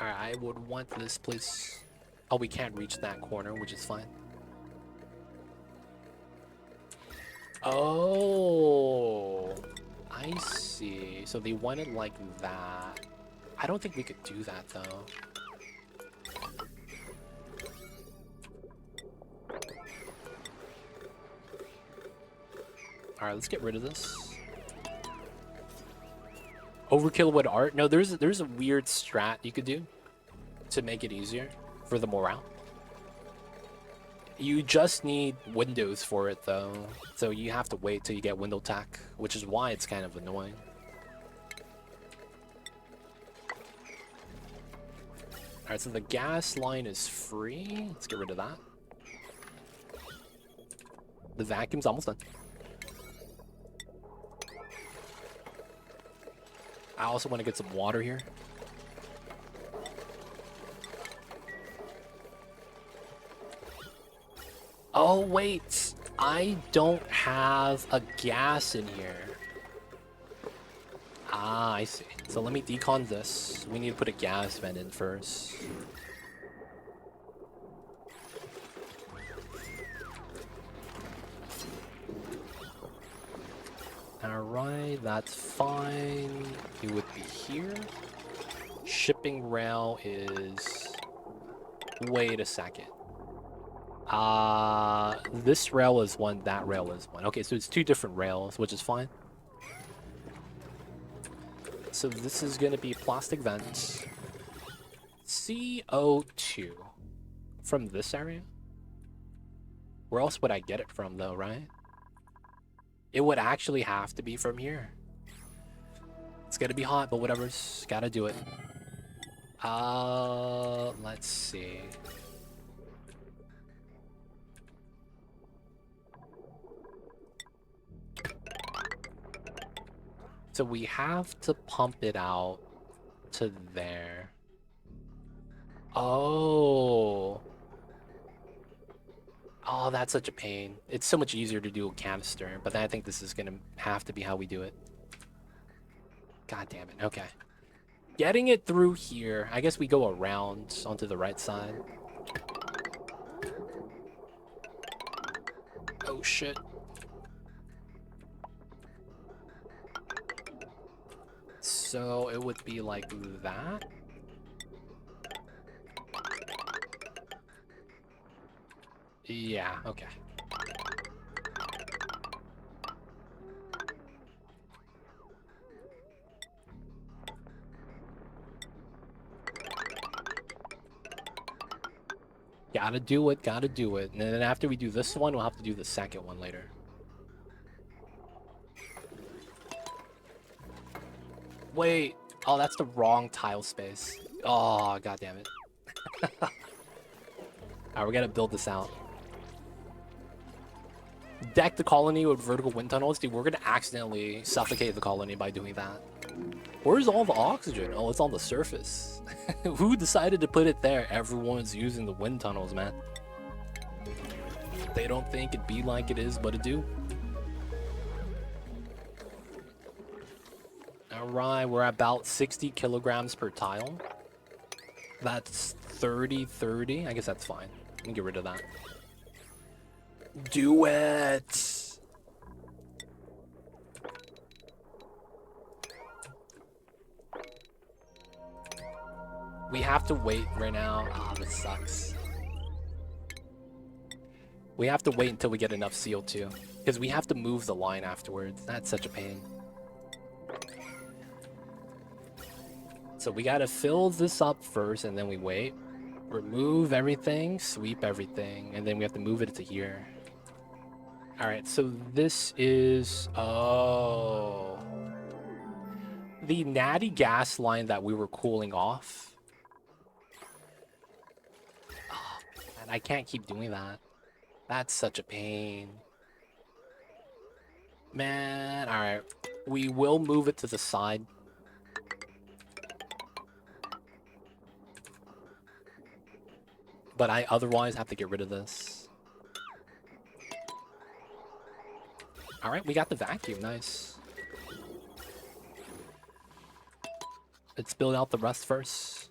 I would want this place... Oh, we can't reach that corner, which is fine. Oh, I see. So they want it like that. I don't think we could do that, though. Alright, let's get rid of this. Overkill wood art? No, there's a weird strat you could do to make it easier for the morale. You just need windows for it, though. So you have to wait till you get window tack, which is why it's kind of annoying. Alright, so the gas line is free. Let's get rid of that. The vacuum's almost done. I also want to get some water here. Oh, wait. I don't have a gas in here. Ah, I see. So let me decon this. We need to put a gas vent in first. Alright, that's fine. It would be here. Shipping rail is... Wait a second. This rail is one, that rail is one. Okay, so it's two different rails, which is fine. So this is gonna be plastic vents. CO2 from this area. Where else would I get it from though, right? It would actually have to be from here. It's gonna be hot, but whatever's gotta do it. Let's see. So we have to pump it out to there. Oh. Oh, that's such a pain. It's so much easier to do a canister, but I think this is gonna have to be how we do it. God damn it. Okay. Getting it through here. I guess we go around onto the right side. Oh, shit. So it would be like that. Yeah, okay. Gotta do it, gotta do it. And then after we do this one, we'll have to do the second one later. Wait. Oh, that's the wrong tile space. Oh, god damn it. Alright, we gotta build this out. Deck the colony with vertical wind tunnels. Dude, we're gonna accidentally suffocate the colony by doing that. Where's all the oxygen? Oh, it's on the surface. Who decided to put it there? Everyone's using the wind tunnels, man. They don't think it be like it is, but it do. Alright, we're about 60 kilograms per tile. That's 30. I guess that's fine. Let me get rid of that. Do it! We have to wait right now. Ah, this sucks. We have to wait until we get enough CO2. Because we have to move the line afterwards. That's such a pain. So we gotta fill this up first and then we wait. Remove everything, sweep everything, and then we have to move it to here. Alright, so this is... Oh. The natty gas line that we were cooling off. Oh, man, I can't keep doing that. That's such a pain. Man, alright. We will move it to the side. But I otherwise have to get rid of this. Alright, we got the vacuum. Nice. Let's build out the rest first.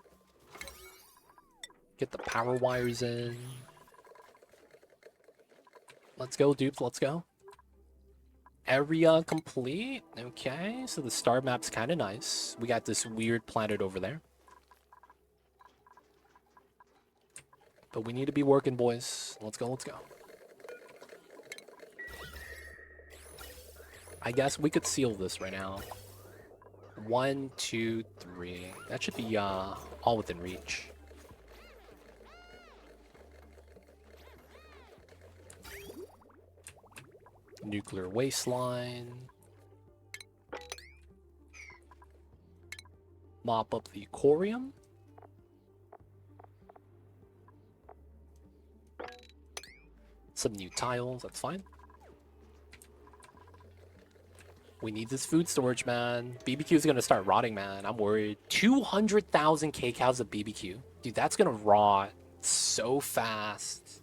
Get the power wires in. Let's go, dupes. Let's go. Area complete. Okay, so the star map's kind of nice. We got this weird planet over there. But we need to be working, boys. Let's go, let's go. I guess we could seal this right now. 1, 2, 3. That should be all within reach. Nuclear wasteline. Mop up the aquarium. Some new tiles, that's fine. We need this food storage, man. BBQ is gonna start rotting, man. I'm worried. 200,000 kCals of BBQ. Dude, that's gonna rot so fast.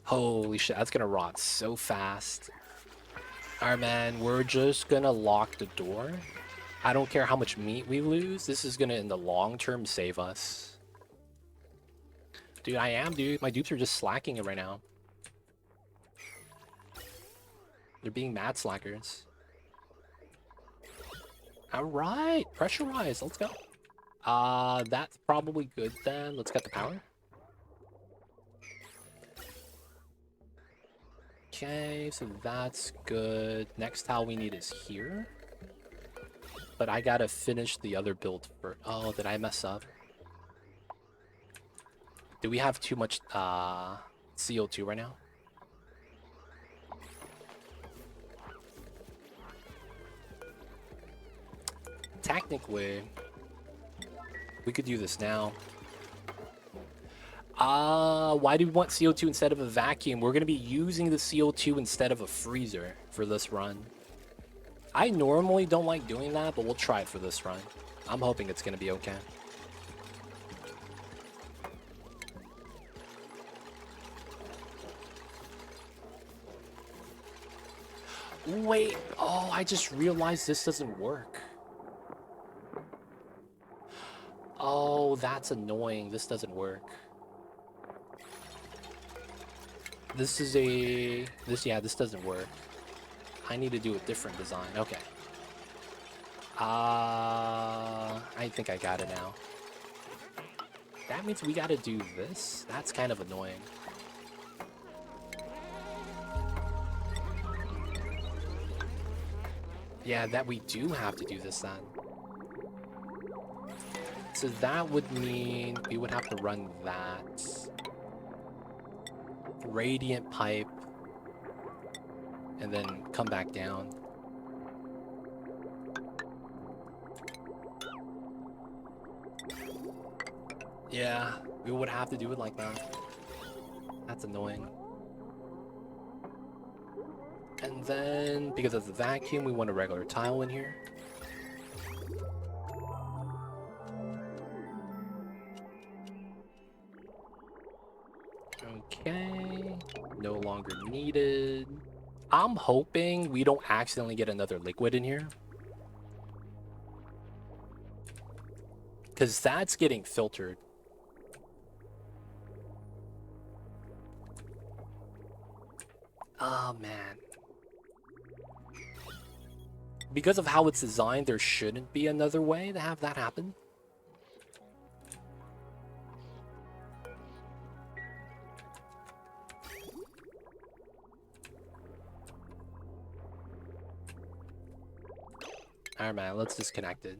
Holy shit, that's gonna rot so fast. Alright, man, we're just gonna lock the door. I don't care how much meat we lose. This is gonna, in the long term, save us. Dude, I am, dude. My dupes are just slacking it right now. They're being mad slackers. Alright, pressurize. Let's go. That's probably good then. Let's get the power. Okay, so that's good. Next tile we need is here. But I gotta finish the other build for... Oh, did I mess up? Do we have too much CO2 right now? Technically, we could do this now. Why do we want CO2 instead of a vacuum? We're going to be using the CO2 instead of a freezer for this run. I normally don't like doing that, but we'll try it for this run. I'm hoping it's going to be okay. Wait, oh, I just realized this doesn't work. Oh, that's annoying. This doesn't work. This is a... this doesn't work. I need to do a different design. Okay. I think I got it now. That means we gotta do this? That's kind of annoying. Yeah, that we do have to do this then. So that would mean we would have to run that. Radiant pipe. And then come back down. Yeah, we would have to do it like that. That's annoying. And then, because of the vacuum, we want a regular tile in here. Okay, no longer needed. I'm hoping we don't accidentally get another liquid in here. Because that's getting filtered. Oh, man. Because of how it's designed, there shouldn't be another way to have that happen. Alright, man, let's disconnect it.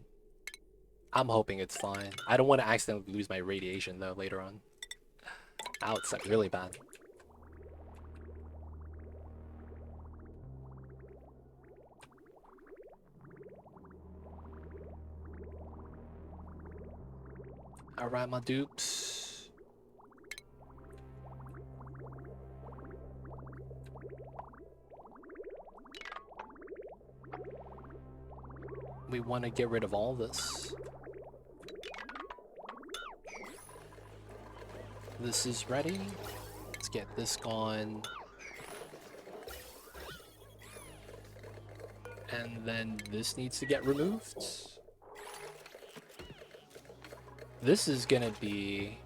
I'm hoping it's fine. I don't want to accidentally lose my radiation, though, later on. Ow, it's like really bad. Alright, my dupes. We want to get rid of all this. This is ready. Let's get this gone. And then this needs to get removed. This is gonna be...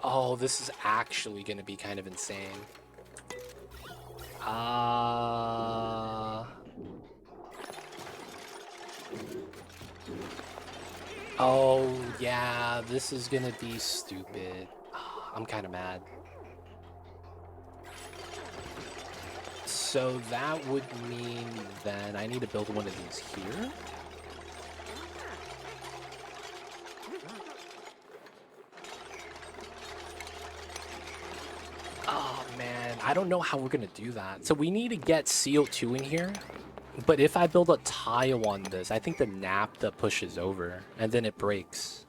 Oh, this is actually gonna be kind of insane. Oh, yeah, this is gonna be stupid. I'm kind of mad. So that would mean then I need to build one of these here. Oh, man, I don't know how we're gonna do that. So we need to get CO2 in here. But if I build a tile on this, I think the naphtha pushes over, and then it breaks.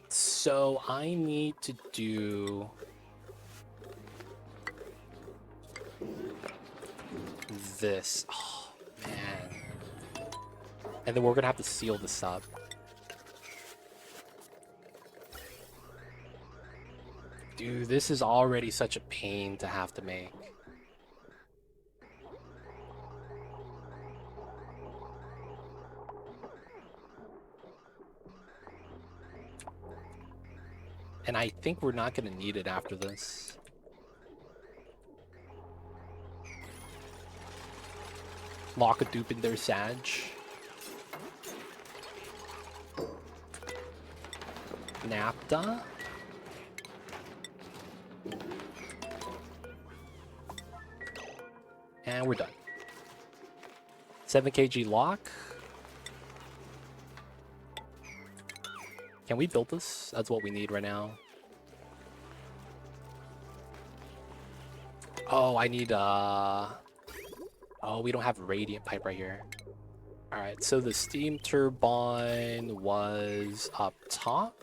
So I need to do... this. Oh, man. And then we're gonna have to seal this up. Dude, this is already such a pain to have to make. And I think we're not gonna need it after this. Lock a dupe in their Sag. Naphtha. and we're done. 7 kg lock. Can we build this? That's what we need right now. Oh, I need oh, we don't have radiant pipe right here. All right, so the steam turbine was up top.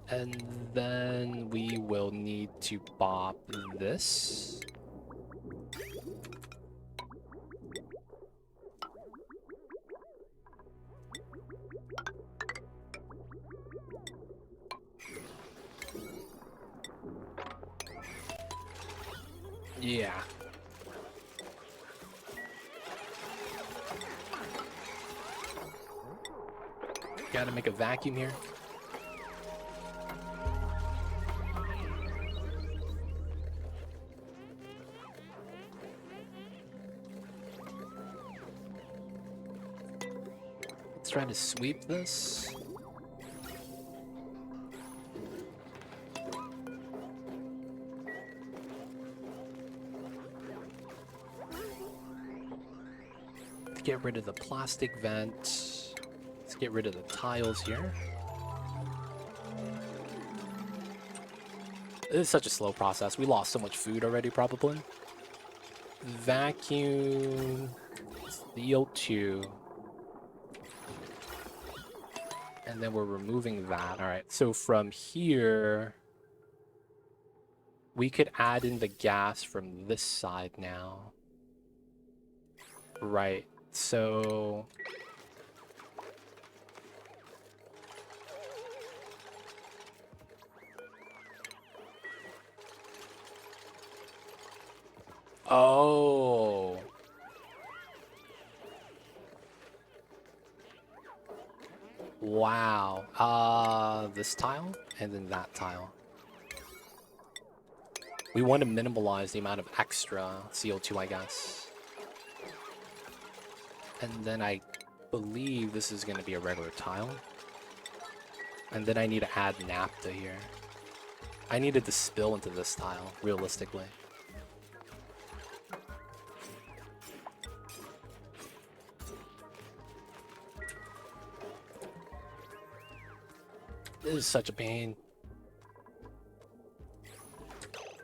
And then we will need to bop this. Yeah. Gotta make a vacuum here. Let's try to sweep this. Get rid of the plastic vent. Let's get rid of the tiles here. This is such a slow process. We lost so much food already, probably. Vacuum. CO2. And then we're removing that. Alright, so from here, we could add in the gas from this side now. Right. So oh. Wow. This tile and then that tile. We want to minimalize the amount of extra CO2, I guess. And then I believe this is going to be a regular tile. And then I need to add naphtha here. I needed to spill into this tile, realistically. This is such a pain.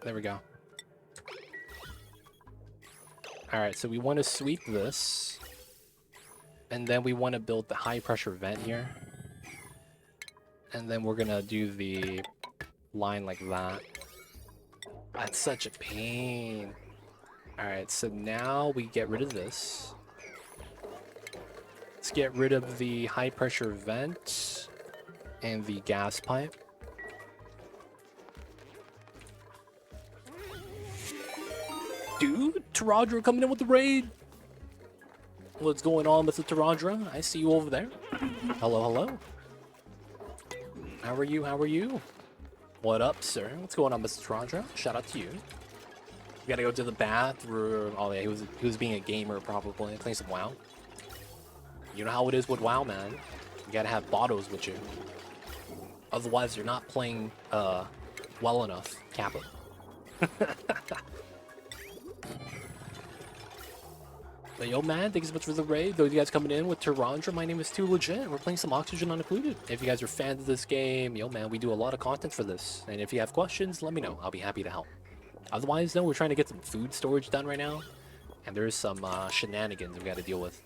There we go. Alright, so we want to sweep this. And then we want to build the high pressure vent here. And then we're gonna do the line like that. That's such a pain. Alright, so now we get rid of this. Let's get rid of the high pressure vent and the gas pipe. Dude, Taradra coming in with the raid. What's going on, Mr. Taradra? I see you over there. Hello, hello. How are you? How are you? What up, sir? What's going on, Mr. Taradra? Shout out to you. You gotta go to the bathroom. Oh yeah, he was being a gamer probably, playing some WoW. You know how it is with WoW, man. You gotta have Baatos with you. Otherwise, you're not playing well enough, Kappa. But yo, man, thank you so much for the raid. Those of you guys coming in with Taradra, my name is Too Legit. We're playing some Oxygen Unincluded. If you guys are fans of this game, yo, man, we do a lot of content for this. And if you have questions, let me know. I'll be happy to help. Otherwise, though, we're trying to get some food storage done right now. And there's some shenanigans we got to deal with.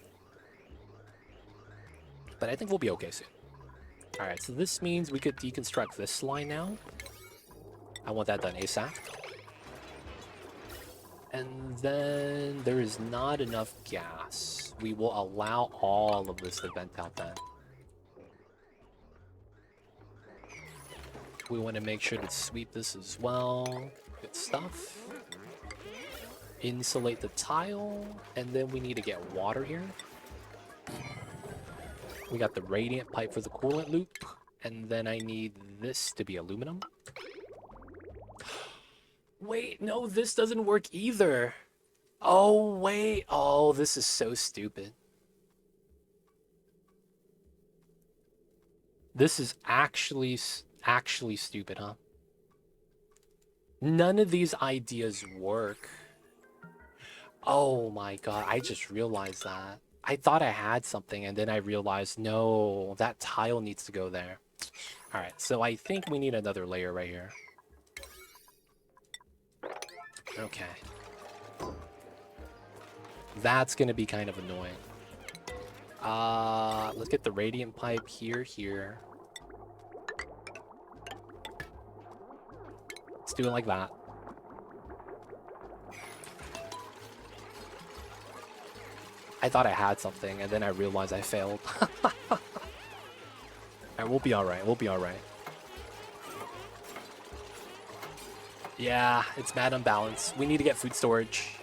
But I think we'll be okay soon. Alright, so this means we could deconstruct this line now. I want that done ASAP. And then there is not enough gas. We will allow all of this to vent out then. We want to make sure to sweep this as well. Good stuff. Insulate the tile. And then we need to get water here. We got the radiant pipe for the coolant loop. And then I need this to be aluminum. Wait, no, this doesn't work either. Oh, wait. Oh, this is so stupid. This is actually stupid, huh? None of these ideas work. Oh my god, I just realized that. I thought I had something and then I realized, no, that tile needs to go there. Alright, so I think we need another layer right here. Okay. That's gonna be kind of annoying. Let's get the radiant pipe here. Let's do it like that. I thought I had something, and then I realized I failed. Alright, we'll be alright. We'll be alright. Yeah, it's mad unbalanced. We need to get food storage.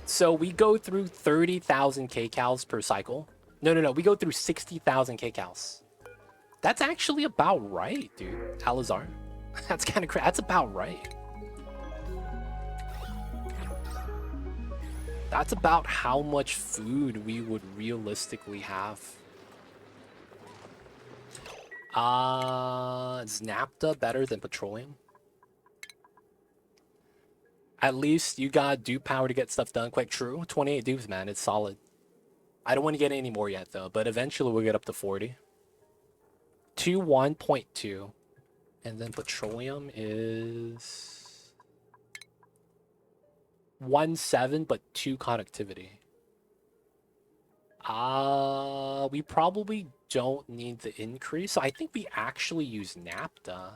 So we go through 30,000 kcals per cycle. No. We go through 60,000 kcals. That's actually about right, dude. Alazar. That's kind of crazy. That's about right. That's about how much food we would realistically have. Is naphtha better than petroleum? At least you got dupe power to get stuff done. Quite true. 28 dupes, man. It's solid. I don't want to get any more yet, though. But eventually we'll get up to 40. 1.2. And then petroleum is 1.7, but 2 conductivity. We probably don't need the increase. So I think we actually use naphtha.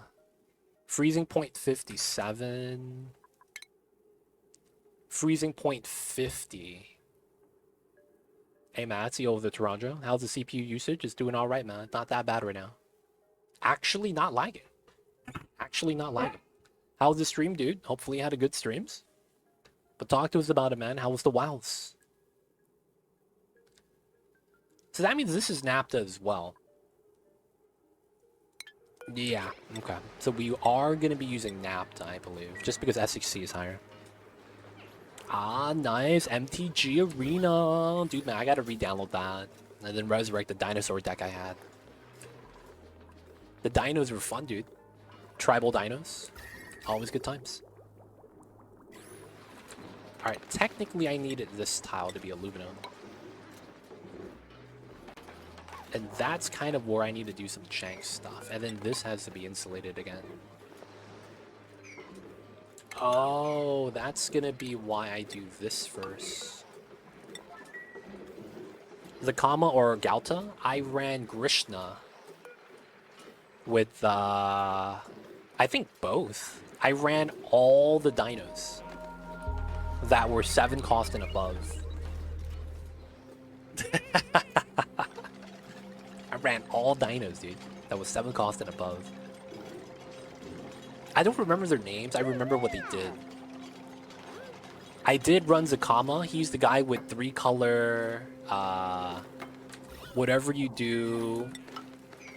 Freezing point 57. Freezing point 50. Hey, man, it's the over the Toronto. How's the CPU usage? It's doing all right, man. It's not that bad right now. Actually not lagging. Actually not lagging. How's the stream, dude? Hopefully you had a good streams. But talk to us about it, man. How was the WoWs? So that means this is naphtha as well. Yeah, okay. So we are going to be using naphtha, I believe. Just because SHC is higher. Ah, nice. MTG Arena. Dude, man, I gotta re-download that. And then resurrect the dinosaur deck I had. The dinos were fun, dude. Tribal dinos. Always good times. Alright, technically I needed this tile to be aluminum. And that's kind of where I need to do some Shank stuff. And then this has to be insulated again. Oh, that's gonna be why I do this first. The Kama or Galta, I ran Grishna with, I think both. I ran all the dinos that were 7 cost and above. I ran all dinos, dude, that was 7 cost and above. I don't remember their names. I remember what they did. I did run Zakama. He's the guy with 3 color. Whatever you do,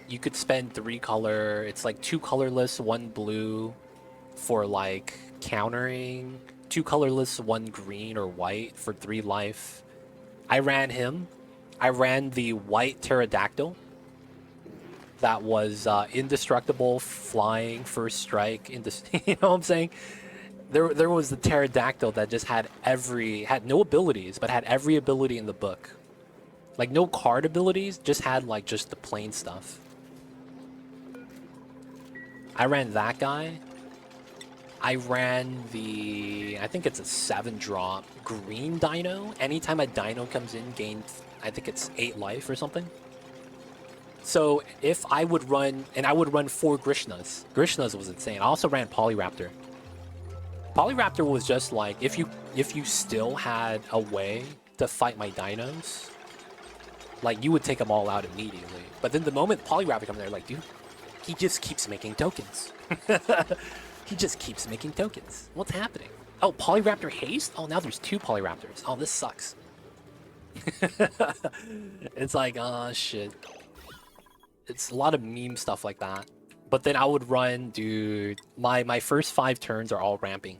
you could spend 3 color. It's like 2 colorless, 1 blue for like countering. 2 colorless, 1 green or white for 3 life. I ran him. I ran the white pterodactyl. That was indestructible, flying, first strike. You know what I'm saying? There was the pterodactyl that just had no abilities, but had every ability in the book. Like no card abilities, just had like just the plain stuff. I ran that guy. I ran the, I think it's a 7-drop green dino. Anytime a dino comes in, gain, I think it's 8 life or something. So if I would run, and I would run 4 Grishnas. Grishnas was insane. I also ran Polyraptor. Polyraptor was just like, if you still had a way to fight my dinos, like you would take them all out immediately. But then the moment Polyraptor comes there, like, dude, he just keeps making tokens. He just keeps making tokens. What's happening? Oh, Polyraptor haste? Oh, now there's 2 Polyraptors. Oh, this sucks. It's like, oh shit. It's a lot of meme stuff like that. But then I would run, dude, my first 5 turns are all ramping.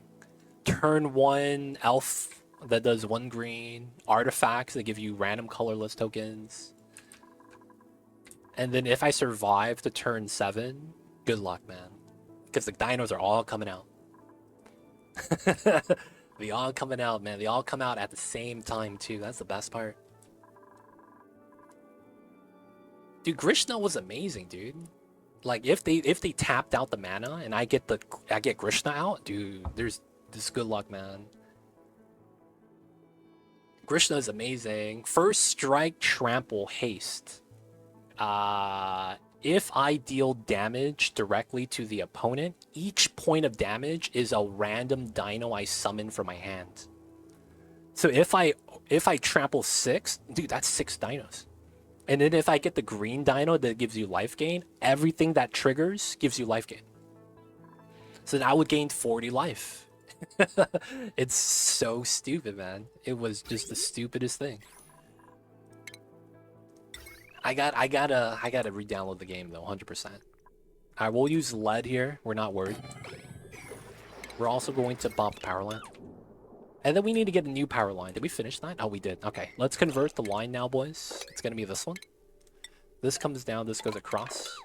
Turn 1, elf that does 1 green, artifacts that give you random colorless tokens. And then if I survive to turn 7, good luck, man. Because the dinos are all coming out. They all coming out, man. They all come out at the same time too. That's the best part. Dude, Grishna was amazing, dude. Like if they tapped out the mana and I get Grishna out, dude, there's good luck, man. Grishna is amazing. First strike, trample, haste. If I deal damage directly to the opponent, each point of damage is a random dino I summon from my hand. So if I trample 6, dude, that's 6 dinos. And then if I get the green dino that gives you life gain, everything that triggers gives you life gain. So now I would gain 40 life. It's so stupid, man. It was just the stupidest thing. I gotta re-download the game though, 100%. Alright, we'll use lead here. We're not worried. We're also going to bomb the power line. And then we need to get a new power line. Did we finish that? Oh, we did. Okay, let's convert the line now, boys. It's gonna be this one. This comes down, this goes across.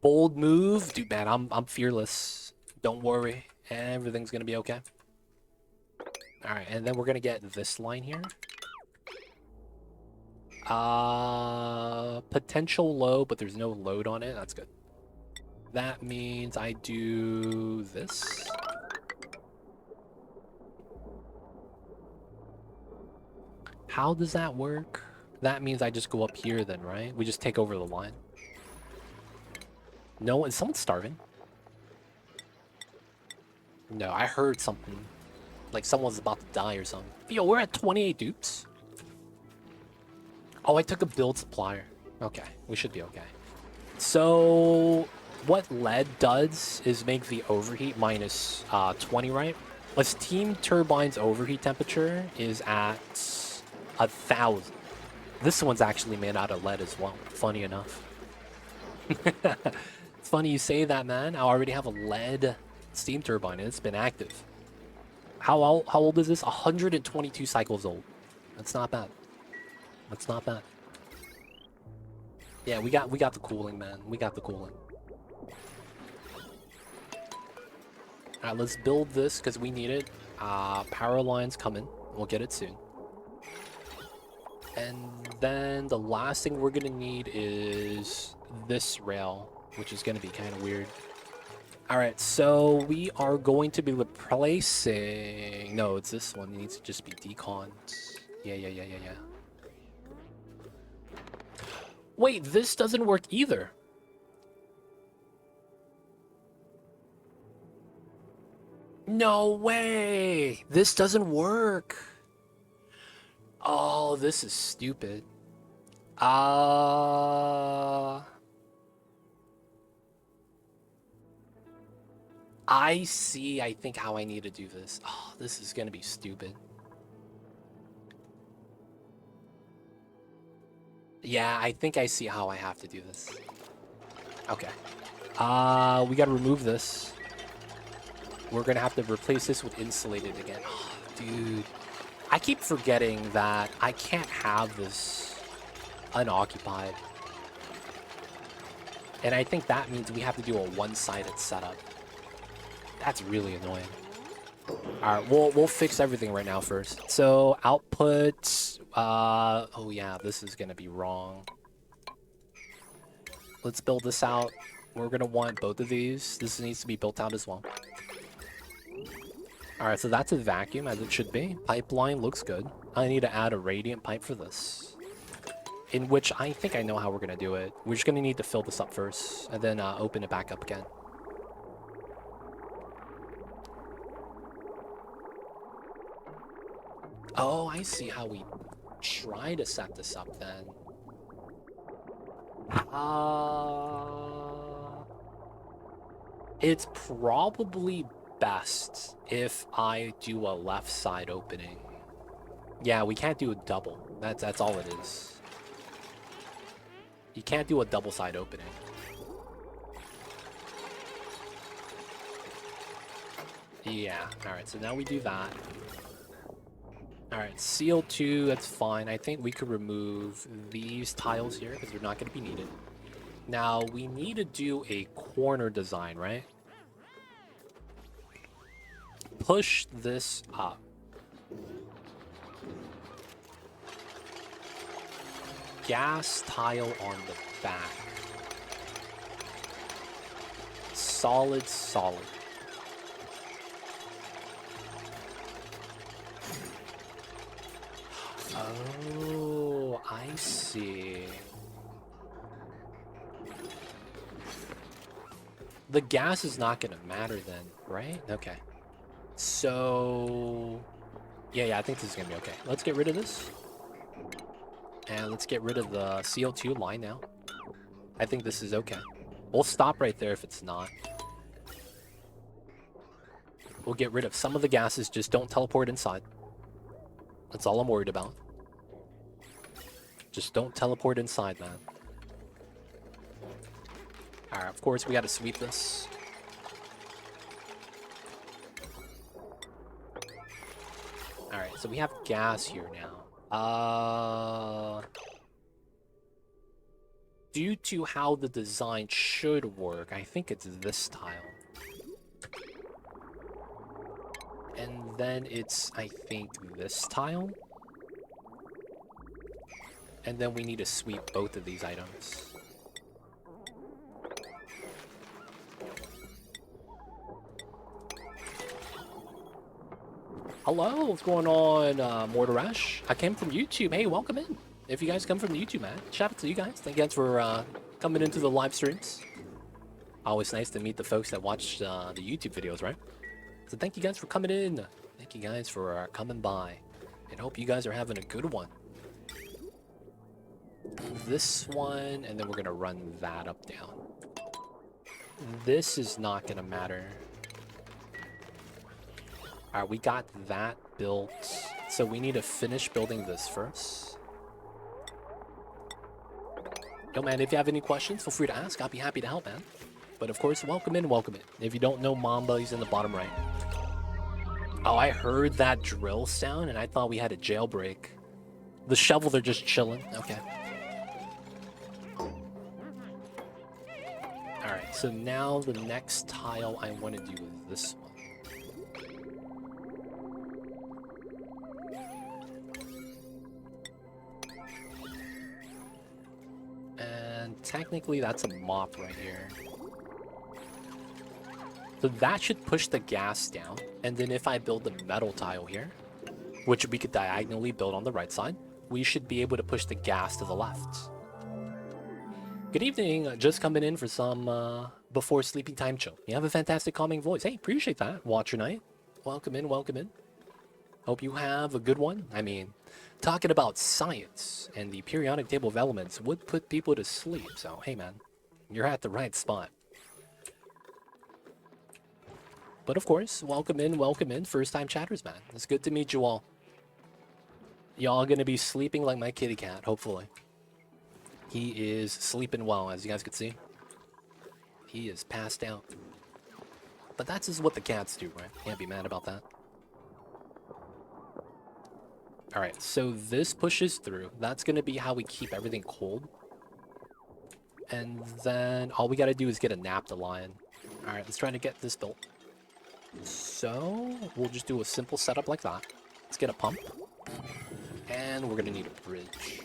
Bold move. Dude, man, I'm fearless. Don't worry. Everything's gonna be okay. Alright, and then we're gonna get this line here. Potential low, but there's no load on it. That's good. That means I do this. How does that work? That means I just go up here then, right? We just take over the line. No, is someone starving? No, I heard something. Like someone's about to die or something. Yo, we're at 28 dupes. Oh, I took a build supplier. Okay, we should be okay. So, what lead does is make the overheat minus 20, right? A steam turbine's overheat temperature is at 1,000. This one's actually made out of lead as well, funny enough. It's funny you say that, man. I already have a lead steam turbine and it's been active. How old is this? 122 cycles old. That's not bad. That's not bad. Yeah, we got the cooling, man. We got the cooling. Alright, let's build this because we need it. Power line's coming. We'll get it soon. And then the last thing we're gonna need is this rail, which is gonna be kind of weird. Alright, so we are going to be replacing... No, it's this one. It needs to just be deconned. Yeah. Wait, this doesn't work either. No way! This doesn't work. Oh, this is stupid. I see, I think, how I need to do this. Oh, this is gonna be stupid. Yeah, I think I see how I have to do this. Okay. We gotta remove this. We're gonna have to replace this with insulated again. Oh, dude. I keep forgetting that I can't have this unoccupied. And I think that means we have to do a one-sided setup. That's really annoying. Alright, we'll fix everything right now first. So, output... oh yeah, this is gonna be wrong. Let's build this out. We're gonna want both of these. This needs to be built out as well. Alright, so that's a vacuum, as it should be. Pipeline looks good. I need to add a radiant pipe for this. In which I think I know how we're gonna do it. We're just gonna need to fill this up first, and then open it back up again. Oh, I see how we try to set this up then. It's probably best if I do a left side opening. Yeah, we can't do a double. That's all it is. You can't do a double side opening. Yeah, alright, so now we do that. Alright, seal 2, that's fine. I think we could remove these tiles here because they're not going to be needed. Now, we need to do a corner design, right? push this up. Gas tile on the back. Solid, solid. Oh, I see. The gas is not gonna matter then, right? Okay. So, yeah, I think this is gonna be okay. Let's get rid of this. And let's get rid of the CO2 line now. I think this is okay. We'll stop right there if it's not. We'll get rid of some of the gases, just don't teleport inside. That's all I'm worried about. Just don't teleport inside, man. Alright, of course we gotta sweep this. Alright, so we have gas here now. Due to how the design should work, I think it's this tile. And then it's, I think, this tile. And then we need to sweep both of these items. Hello, what's going on, Mortarash? I came from YouTube. Hey, welcome in. If you guys come from the YouTube, man, shout out to you guys. Thank you guys for coming into the live streams. Always nice to meet the folks that watch the YouTube videos, right? So thank you guys for coming in. Thank you guys for coming by. And hope you guys are having a good one. This one, and then we're gonna run that up down. This is not gonna matter. Alright, we got that built. So we need to finish building this first. Yo, man, if you have any questions, feel free to ask. I'll be happy to help, man. But of course, welcome in, welcome in. If you don't know Mamba, he's in the bottom right. Oh, I heard that drill sound, and I thought we had a jailbreak. The shovel, they're just chilling. Okay. Alright, so now the next tile I want to do is this one. And technically that's a mop right here. So that should push the gas down. And then if I build the metal tile here, which we could diagonally build on the right side, we should be able to push the gas to the left. Good evening, just coming in for some before sleeping time chill. You have a fantastic calming voice. Hey, appreciate that. Watch your night. Welcome in, welcome in. Hope you have a good one. I mean, talking about science and the periodic table of elements would put people to sleep. So, hey man, you're at the right spot. But of course, welcome in, first time chatters, man. It's good to meet you all. Y'all gonna be sleeping like my kitty cat, hopefully. He is sleeping well, as you guys can see. He is passed out. But that's just what the cats do, right? Can't be mad about that. Alright, so this pushes through. That's gonna be how we keep everything cold. And then all we gotta do is get a naphtha line. Alright, let's try to get this built. So, we'll just do a simple setup like that. Let's get a pump. And we're gonna need a bridge.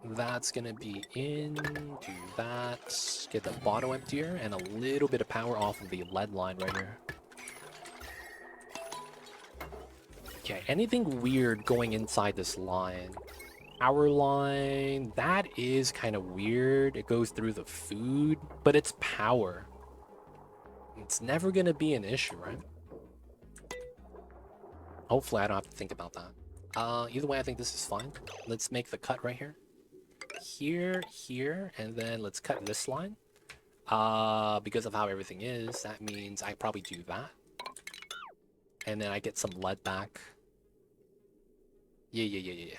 That's gonna be in, do that. Get the bottle emptier and a little bit of power off of the lead line right here. Okay, anything weird going inside this line? Power line, that is kind of weird. It goes through the food, but it's power. It's never gonna be an issue, right? Hopefully I don't have to think about that. Either way, I think this is fine. Let's make the cut right here. Here, and then let's cut this line. Because of how everything is, that means I probably do that. And then I get some lead back. Yeah.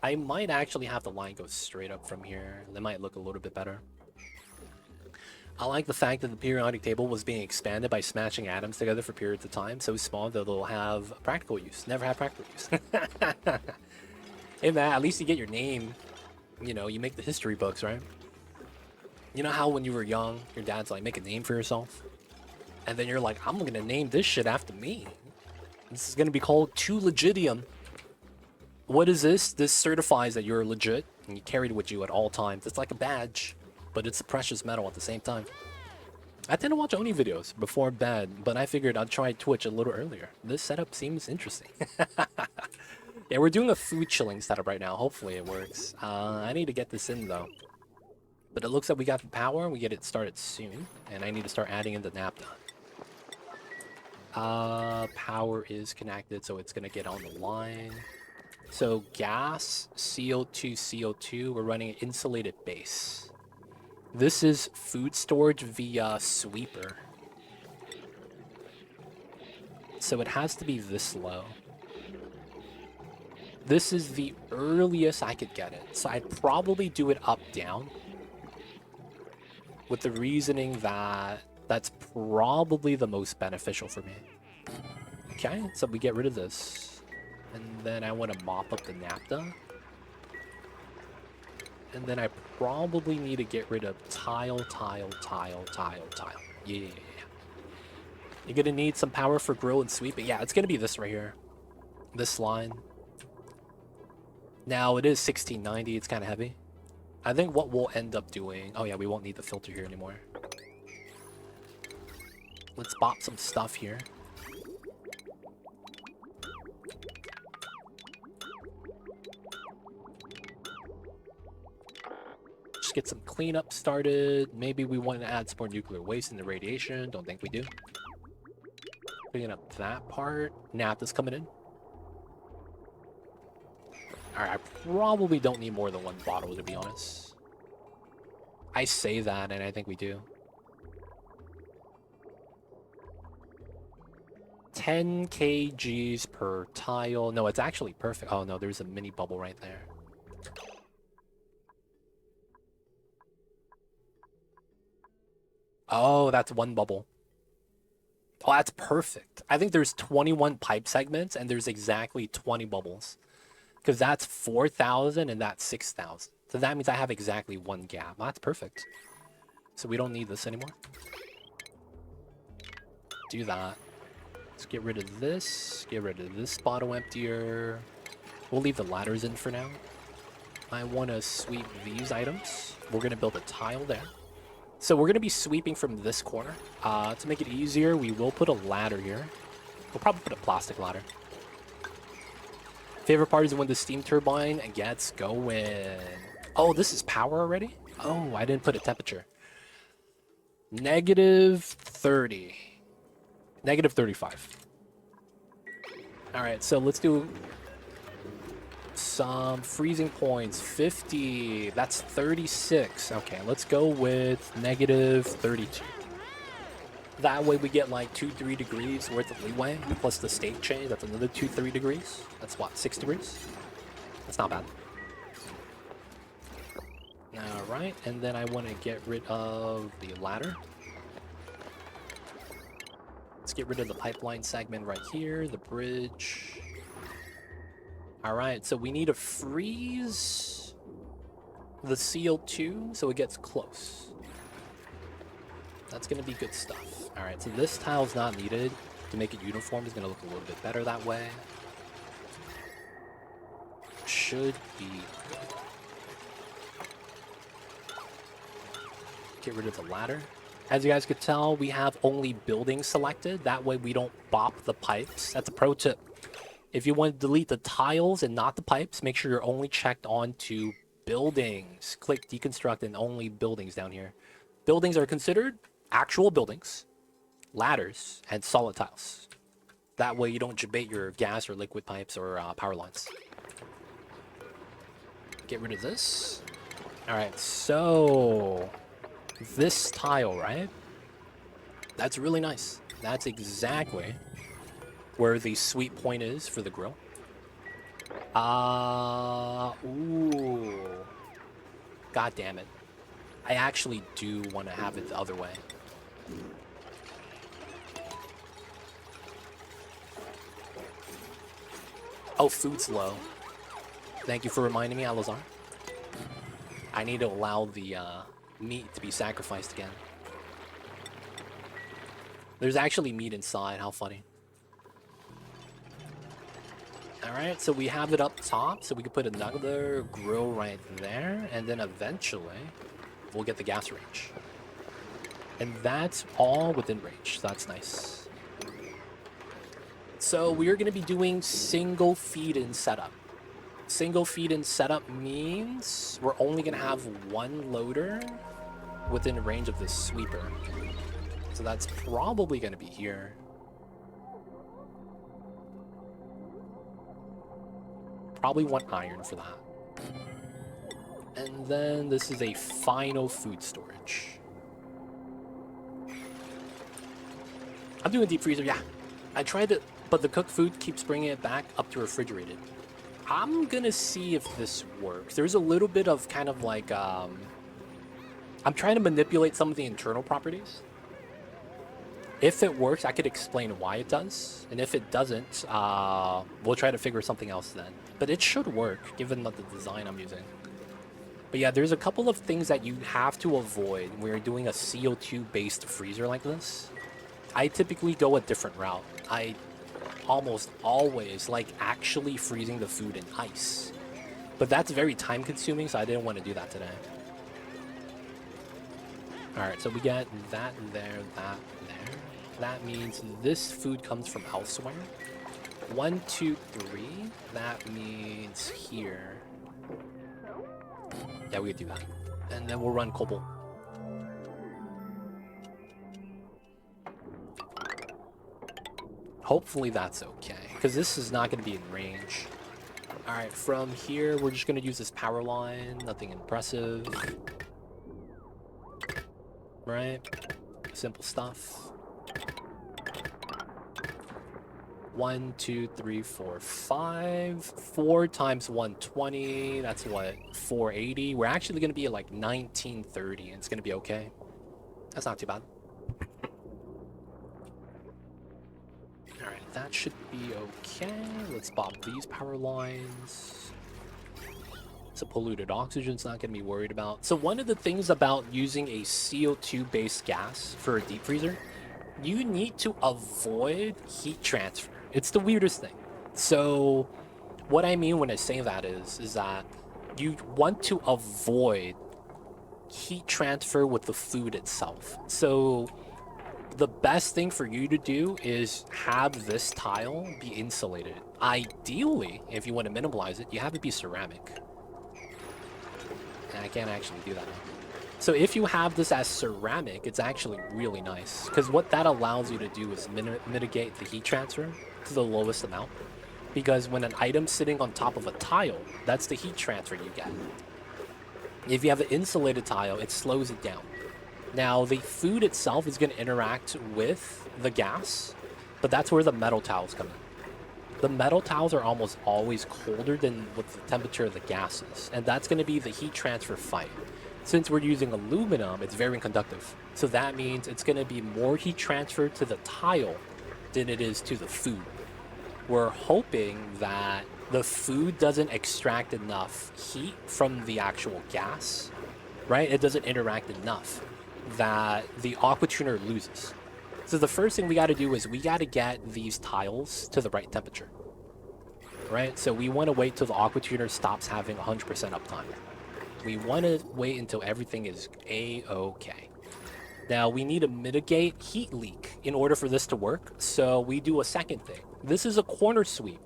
I might actually have the line go straight up from here. That might look a little bit better. I like the fact that the periodic table was being expanded by smashing atoms together for periods of time, so small that they'll have practical use. Never have practical use. Hey man, at least you get your name. You know, you make the history books, right? You know how when you were young, your dad's like, make a name for yourself? And then you're like, I'm gonna name this shit after me. This is gonna be called Too Legitium. What is this? This certifies that you're legit and you carry it with you at all times. It's like a badge, but it's a precious metal at the same time. I tend to watch Oni videos before bed, but I figured I'd try Twitch a little earlier. This setup seems interesting. Yeah, we're doing a food chilling setup right now. Hopefully it works. I need to get this in though. But it looks like we got the power. We get it started soon. And I need to start adding in the naphtha. Power is connected, so it's going to get on the line. So gas, CO2, CO2. We're running an insulated base. This is food storage via sweeper. So it has to be this low. This is the earliest I could get it. So I'd probably do it up, down. With the reasoning that that's probably the most beneficial for me. Okay, so we get rid of this. And then I want to mop up the naphtha. And then I probably need to get rid of tile. Yeah. You're going to need some power for grill and sweeping. Yeah, it's going to be this right here. This line. Now, it is 1690. It's kind of heavy. I think what we'll end up doing... Oh, yeah, we won't need the filter here anymore. Let's bop some stuff here. Just get some cleanup started. Maybe we want to add some more nuclear waste in the radiation. Don't think we do. Clean up that part. Naphtha's coming in. Alright, I probably don't need more than one bottle, to be honest. I say that, and I think we do. 10 kgs per tile. No, it's actually perfect. Oh, no, there's a mini bubble right there. Oh, that's one bubble. Oh, that's perfect. I think there's 21 pipe segments, and there's exactly 20 bubbles. Because that's 4,000 and that's 6,000. So that means I have exactly one gap. That's perfect. So we don't need this anymore. Do that. Let's get rid of this. Get rid of this bottle emptier. We'll leave the ladders in for now. I want to sweep these items. We're going to build a tile there. So we're going to be sweeping from this corner. To make it easier, we will put a ladder here. We'll probably put a plastic ladder. Favorite part is when the steam turbine gets going. Oh, this is power already? Oh, I didn't put a temperature. -30. -35. Alright, so let's do some freezing points. 50. That's 36. Okay, let's go with -32. That way we get like 2-3 degrees worth of leeway, plus the state change, that's another 2-3 degrees. That's what, 6 degrees? That's not bad. Alright, and then I want to get rid of the ladder. Let's get rid of the pipeline segment right here, the bridge. Alright, so we need to freeze the CO2 so it gets close. That's going to be good stuff. Alright, so this tile's not needed. To make it uniform is going to look a little bit better that way. Should be good. Get rid of the ladder. As you guys could tell, we have only buildings selected. That way we don't bop the pipes. That's a pro tip. If you want to delete the tiles and not the pipes, make sure you're only checked on to buildings. Click deconstruct and only buildings down here. Buildings are considered actual buildings, ladders, and solid tiles. That way you don't debate your gas or liquid pipes or power lines. Get rid of this. Alright, so this tile, right? That's really nice. That's exactly where the sweet point is for the grill. Ooh. God damn it. I actually do want to have it the other way. Oh, food's low. Thank you for reminding me, Alazar. I need to allow the meat to be sacrificed again. There's actually meat inside. How funny. Alright, so we have it up top, so we can put another grill right there, and then eventually we'll get the gas range. And that's all within range, so that's nice. So we are going to be doing single feed-in setup. Single feed-in setup means we're only going to have one loader within range of this sweeper. So that's probably going to be here. Probably one iron for that. And then this is a final food storage. I'm doing deep freezer, yeah. I tried it, but the cooked food keeps bringing it back up to refrigerated. I'm gonna see if this works. There's a little bit of kind of like, I'm trying to manipulate some of the internal properties. If it works, I could explain why it does. And if it doesn't, we'll try to figure something else then. But it should work, given the design I'm using. But yeah, there's a couple of things that you have to avoid when you're doing a CO2-based freezer like this. I typically go a different route. I almost always like actually freezing the food in ice. But that's very time-consuming, so I didn't want to do that today. Alright, so we get that there, that there. That means this food comes from elsewhere. 1, 2, 3. That means here. Yeah, we could do that. And then we'll run Cobalt. Hopefully that's okay, because this is not going to be in range. Alright, from here, we're just going to use this power line. Nothing impressive. Right? Simple stuff. 1, 2, 3, 4, 5. 4 times 120. That's what? 480. We're actually going to be at like 1930, and it's going to be okay. That's not too bad. Alright, that should be okay. Let's pop these power lines. So polluted oxygen's not going to be worried about. So one of the things about using a CO2-based gas for a deep freezer, you need to avoid heat transfer. It's the weirdest thing. So what I mean when I say that is that you want to avoid heat transfer with the food itself. So the best thing for you to do is have this tile be insulated. Ideally, if you want to minimize it, you have it be ceramic. And I can't actually do that now. So if you have this as ceramic, it's actually really nice. Because what that allows you to do is mitigate the heat transfer to the lowest amount. Because when an item's sitting on top of a tile, that's the heat transfer you get. If you have an insulated tile, it slows it down. Now, the food itself is going to interact with the gas, but that's where the metal tiles come in. The metal tiles are almost always colder than what the temperature of the gas is, and that's going to be the heat transfer fight. Since we're using aluminum, it's very conductive. So that means it's going to be more heat transfer to the tile than it is to the food. We're hoping that the food doesn't extract enough heat from the actual gas, right? It doesn't interact enough that the aqua tuner loses. So the first thing we got to do is we got to get these tiles to the right temperature, right? So we want to wait till the aqua tuner stops having 100% uptime. We want to wait until everything is a-okay. Now we need to mitigate heat leak in order for this to work. So we do a second thing. This is a corner sweep,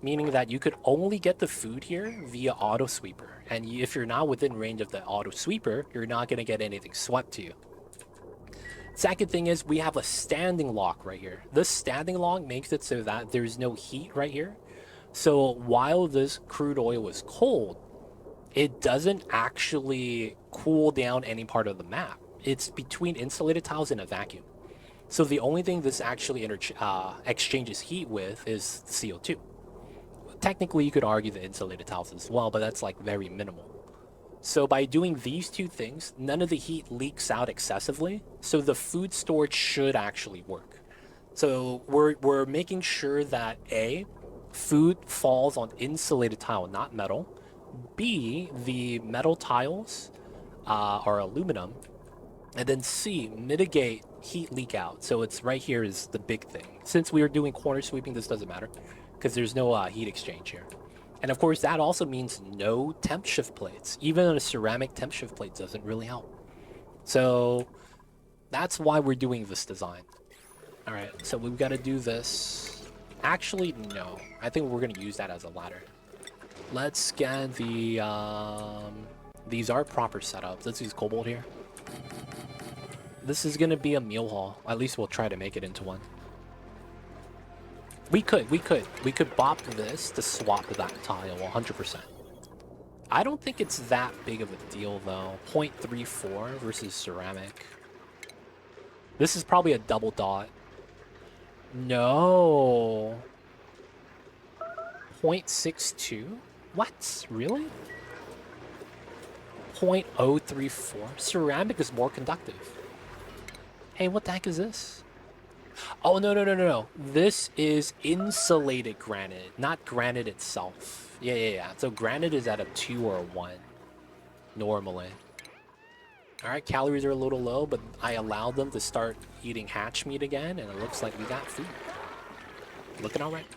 meaning that you could only get the food here via auto sweeper. And if you're not within range of the auto sweeper, you're not going to get anything swept to you. Second thing is we have a standing lock right here. This standing lock makes it so that there's no heat right here. So while this crude oil is cold, it doesn't actually cool down any part of the map. It's between insulated tiles and a vacuum. So the only thing this actually exchanges heat with is CO2. Technically, you could argue the insulated tiles as well, but that's like very minimal. So by doing these two things, none of the heat leaks out excessively, so the food storage should actually work. So we're making sure that A, food falls on insulated tile, not metal. B, the metal tiles are aluminum. And then C, mitigate heat leak out. So it's right here is the big thing. Since we are doing corner sweeping, this doesn't matter because there's no heat exchange here. And of course, that also means no temp shift plates. Even a ceramic temp shift plate doesn't really help. So that's why we're doing this design. All right, so we've got to do this. Actually, no. I think we're going to use that as a ladder. Let's get the... these are proper setups. Let's use Cobalt here. This is going to be a meal hall. At least we'll try to make it into one. We could bop this to swap that tile 100%. I don't think it's that big of a deal though. 0.34 versus ceramic. This is probably a double dot. No. 0.62? What? Really? 0.034? Ceramic is more conductive. Hey, what the heck is this? Oh, no. This is insulated granite, not granite itself. Yeah. So granite is at a 2 or a 1, normally. Alright, calories are a little low, but I allowed them to start eating hatch meat again, and it looks like we got food. Looking alright.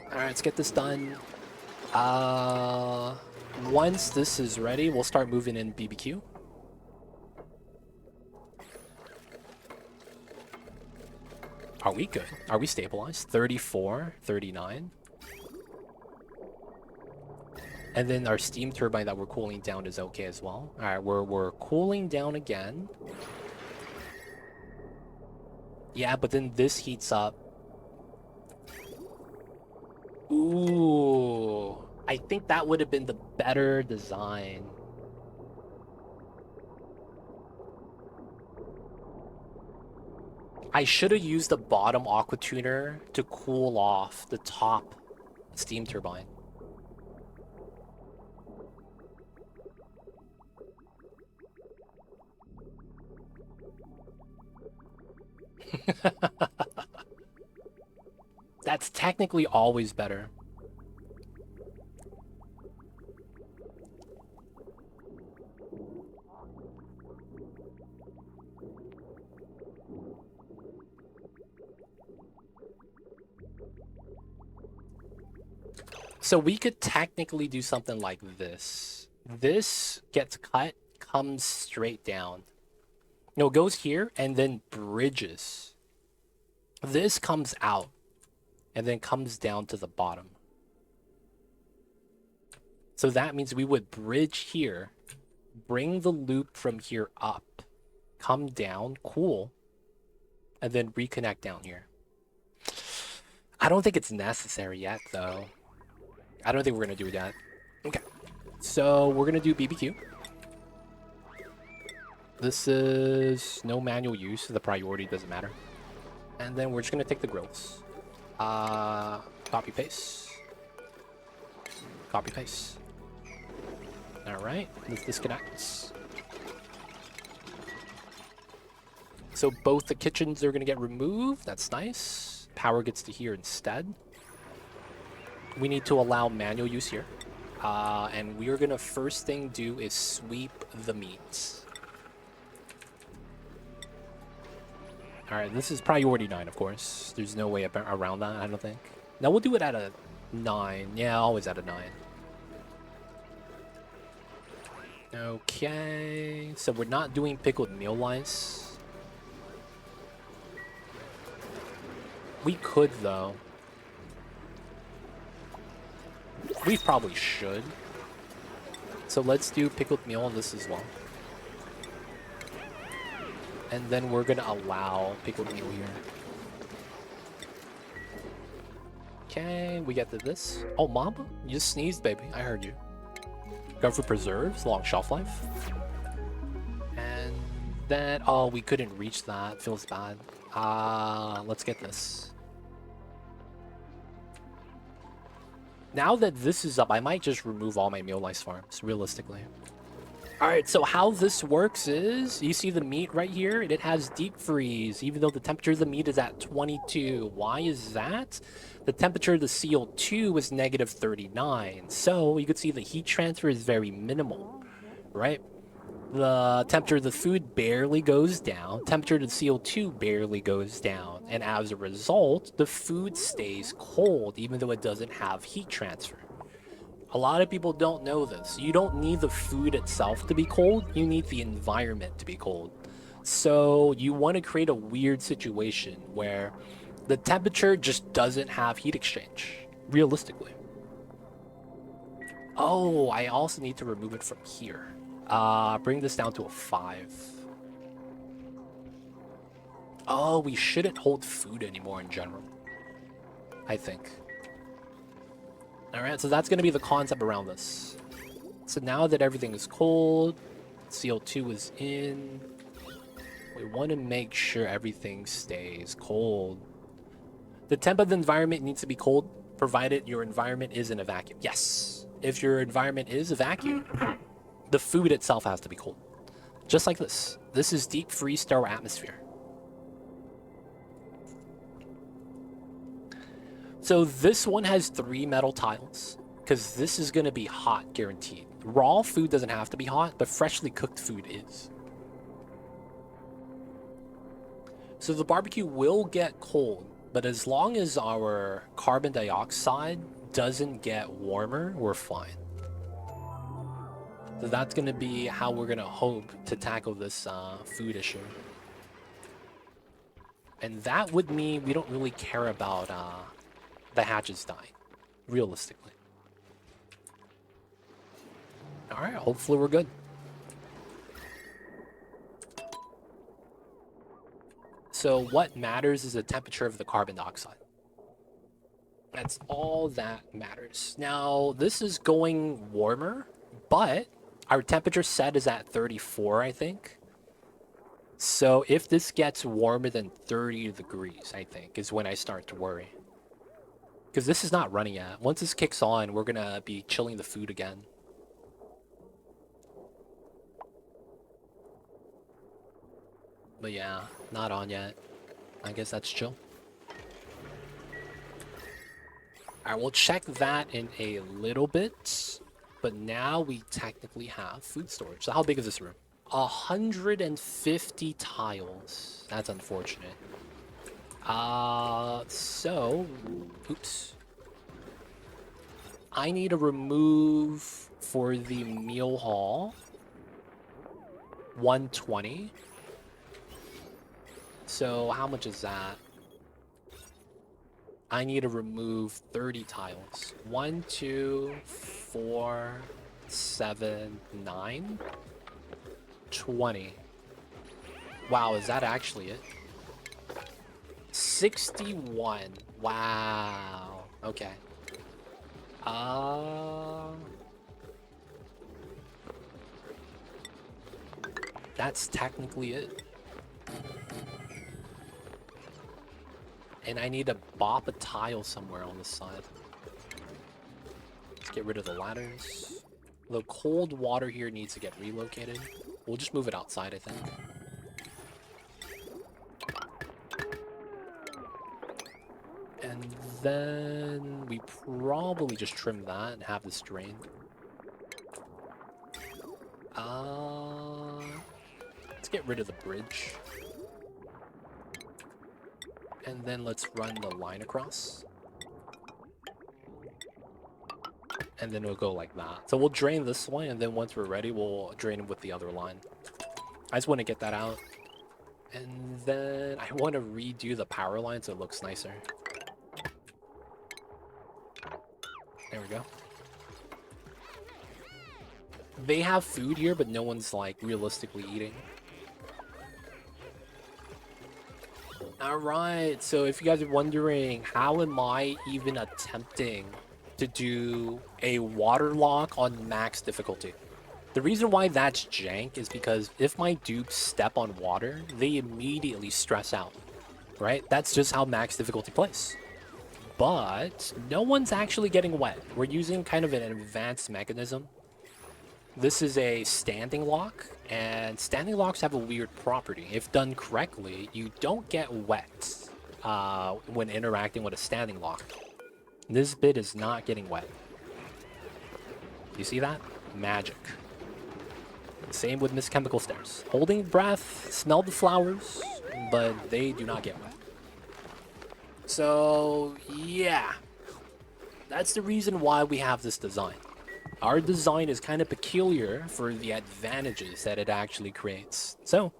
Alright, let's get this done. Once this is ready, we'll start moving in BBQ. Are we good? Are we stabilized? 34, 39. And then our steam turbine that we're cooling down is okay as well. All right, we're cooling down again. Yeah, but then this heats up. Ooh, I think that would have been the better design. I should have used the bottom aqua tuner to cool off the top steam turbine. That's technically always better. So we could technically do something like this. This gets cut, comes straight down. No, it goes here and then bridges. This comes out and then comes down to the bottom. So that means we would bridge here, bring the loop from here up, come down, cool, and then reconnect down here. I don't think it's necessary yet, though. I don't think we're going to do that. Okay. So we're going to do BBQ. This is no manual use, so the priority doesn't matter. And then we're just going to take the grills. Copy paste. Copy paste. Alright, let's disconnect. So both the kitchens are going to get removed. That's nice. Power gets to here instead. We need to allow manual use here. And we are going to first thing do is sweep the meats. Alright, this is priority 9, of course. There's no way around that, I don't think. Now we'll do it at a 9. Yeah, always at a 9. Okay, so we're not doing pickled meal lice. We could, though. We probably should. So let's do pickled meal on this as well. And then we're gonna allow pickled meal here. Okay, we get to this. Oh, Mamba, you just sneezed, baby. I heard you. Go for preserves, long shelf life. And then, oh, we couldn't reach that. Feels bad. Let's get this. Now that this is up, I might just remove all my meal lice farms, realistically. Alright, so how this works is, you see the meat right here, and it has deep freeze, even though the temperature of the meat is at 22. Why is that? The temperature of the CO2 is -39, so you can see the heat transfer is very minimal, right? the temperature of the food barely goes down, temperature of the CO2 barely goes down, and as a result, the food stays cold even though it doesn't have heat transfer. A lot of people don't know this. You don't need the food itself to be cold, you need the environment to be cold. So you want to create a weird situation where the temperature just doesn't have heat exchange, realistically. Oh, I also need to remove it from here. Bring this down to a 5. Oh, we shouldn't hold food anymore in general, I think. Alright, so that's going to be the concept around this. So now that everything is cold, CO2 is in, we want to make sure everything stays cold. The temp of the environment needs to be cold, provided your environment is in a vacuum. Yes, if your environment is a vacuum, the food itself has to be cold. Just like this. This is deep freeze star atmosphere. So this one has 3 metal tiles, because this is going to be hot, guaranteed. Raw food doesn't have to be hot, but freshly cooked food is. So the barbecue will get cold, but as long as our carbon dioxide doesn't get warmer, we're fine. So that's going to be how we're going to hope to tackle this food issue. And that would mean we don't really care about the hatches dying, realistically. Alright, hopefully we're good. So what matters is the temperature of the carbon dioxide. That's all that matters. Now, this is going warmer, but our temperature set is at 34, I think. So if this gets warmer than 30 degrees, I think, is when I start to worry. Because this is not running yet. Once this kicks on, we're going to be chilling the food again. But yeah, not on yet. I guess that's chill. Alright, we'll check that in a little bit. But now we technically have food storage. So how big is this room? 150 tiles. That's unfortunate. Oops. I need to remove for the meal hall 120. So how much is that? I need to remove 30 tiles. 1, 2, 4, 7, 9, 20. Wow, is that actually it? 61. Wow. Okay. That's technically it. And I need to bop a tile somewhere on this side. Let's get rid of the ladders. The cold water here needs to get relocated. We'll just move it outside, I think. And then we probably just trim that and have this drained. Let's get rid of the bridge. And then let's run the line across. And then we'll go like that. So we'll drain this one, and then once we're ready, we'll drain it with the other line. I just want to get that out. And then I want to redo the power line so it looks nicer. There we go. They have food here, but no one's like realistically eating. Alright, so if you guys are wondering, how am I even attempting to do a water lock on max difficulty? The reason why that's jank is because if my dupes step on water, they immediately stress out, right? That's just how max difficulty plays. But no one's actually getting wet. We're using kind of an advanced mechanism. This is a standing lock, and standing locks have a weird property. If done correctly, you don't get wet when interacting with a standing lock. This bit is not getting wet. You see that? Magic. Same with Miss Chemical Stairs. Holding breath, smell the flowers, but they do not get wet. So, yeah. That's the reason why we have this design. Our design is kind of peculiar for the advantages that it actually creates. So,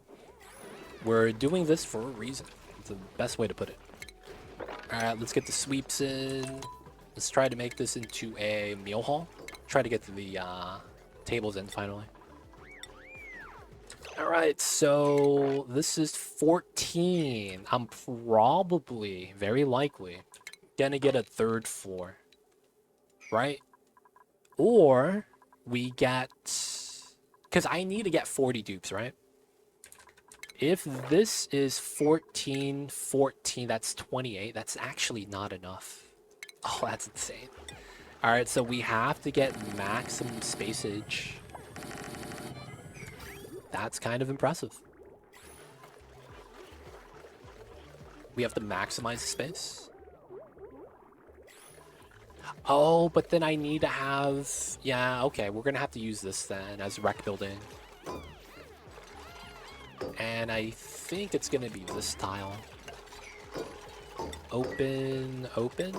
we're doing this for a reason. It's the best way to put it. Alright, let's get the sweeps in. Let's try to make this into a meal hall. Try to get to the tables in finally. Alright, so this is 14. I'm probably, very likely, gonna get a third floor. Right? Or we get... Because I need to get 40 dupes, right? If this is 14, that's 28. That's actually not enough. Oh, that's insane. Alright, so we have to get maximum spacage. That's kind of impressive. We have to maximize the space. Oh, but then I need to have... Yeah, okay, we're gonna have to use this then as rec building. And I think it's gonna be this tile. Open, open.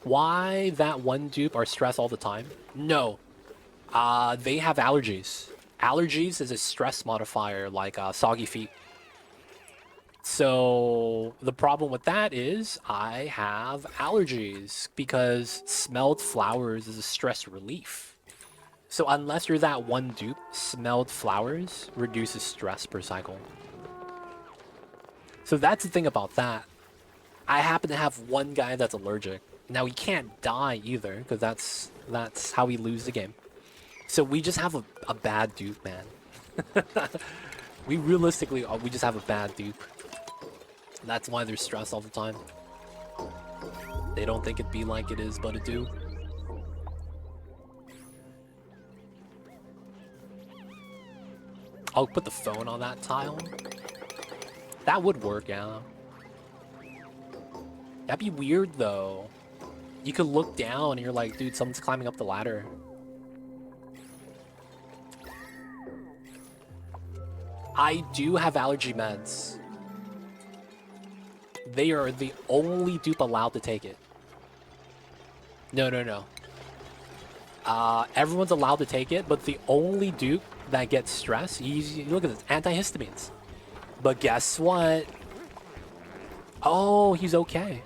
Why that one dupe are stressed all the time? No. They have allergies. Allergies is a stress modifier like soggy feet. So the problem with that is I have allergies because smelled flowers is a stress relief. So unless you're that one dupe, smelled flowers reduces stress per cycle. So that's the thing about that. I happen to have one guy that's allergic. Now he can't die either because that's how we lose the game. So we just have a bad dupe, man. We realistically, we just have a bad dupe. That's why they're stressed all the time. They don't think it be like it is, but it do. I'll put the phone on that tile. That would work, yeah. That'd be weird, though. You could look down and you're like, dude, someone's climbing up the ladder. I do have allergy meds. They are the only dupe allowed to take it. No. Everyone's allowed to take it, but the only dupe that gets stressed, you look at this, antihistamines. But guess what? Oh, he's okay.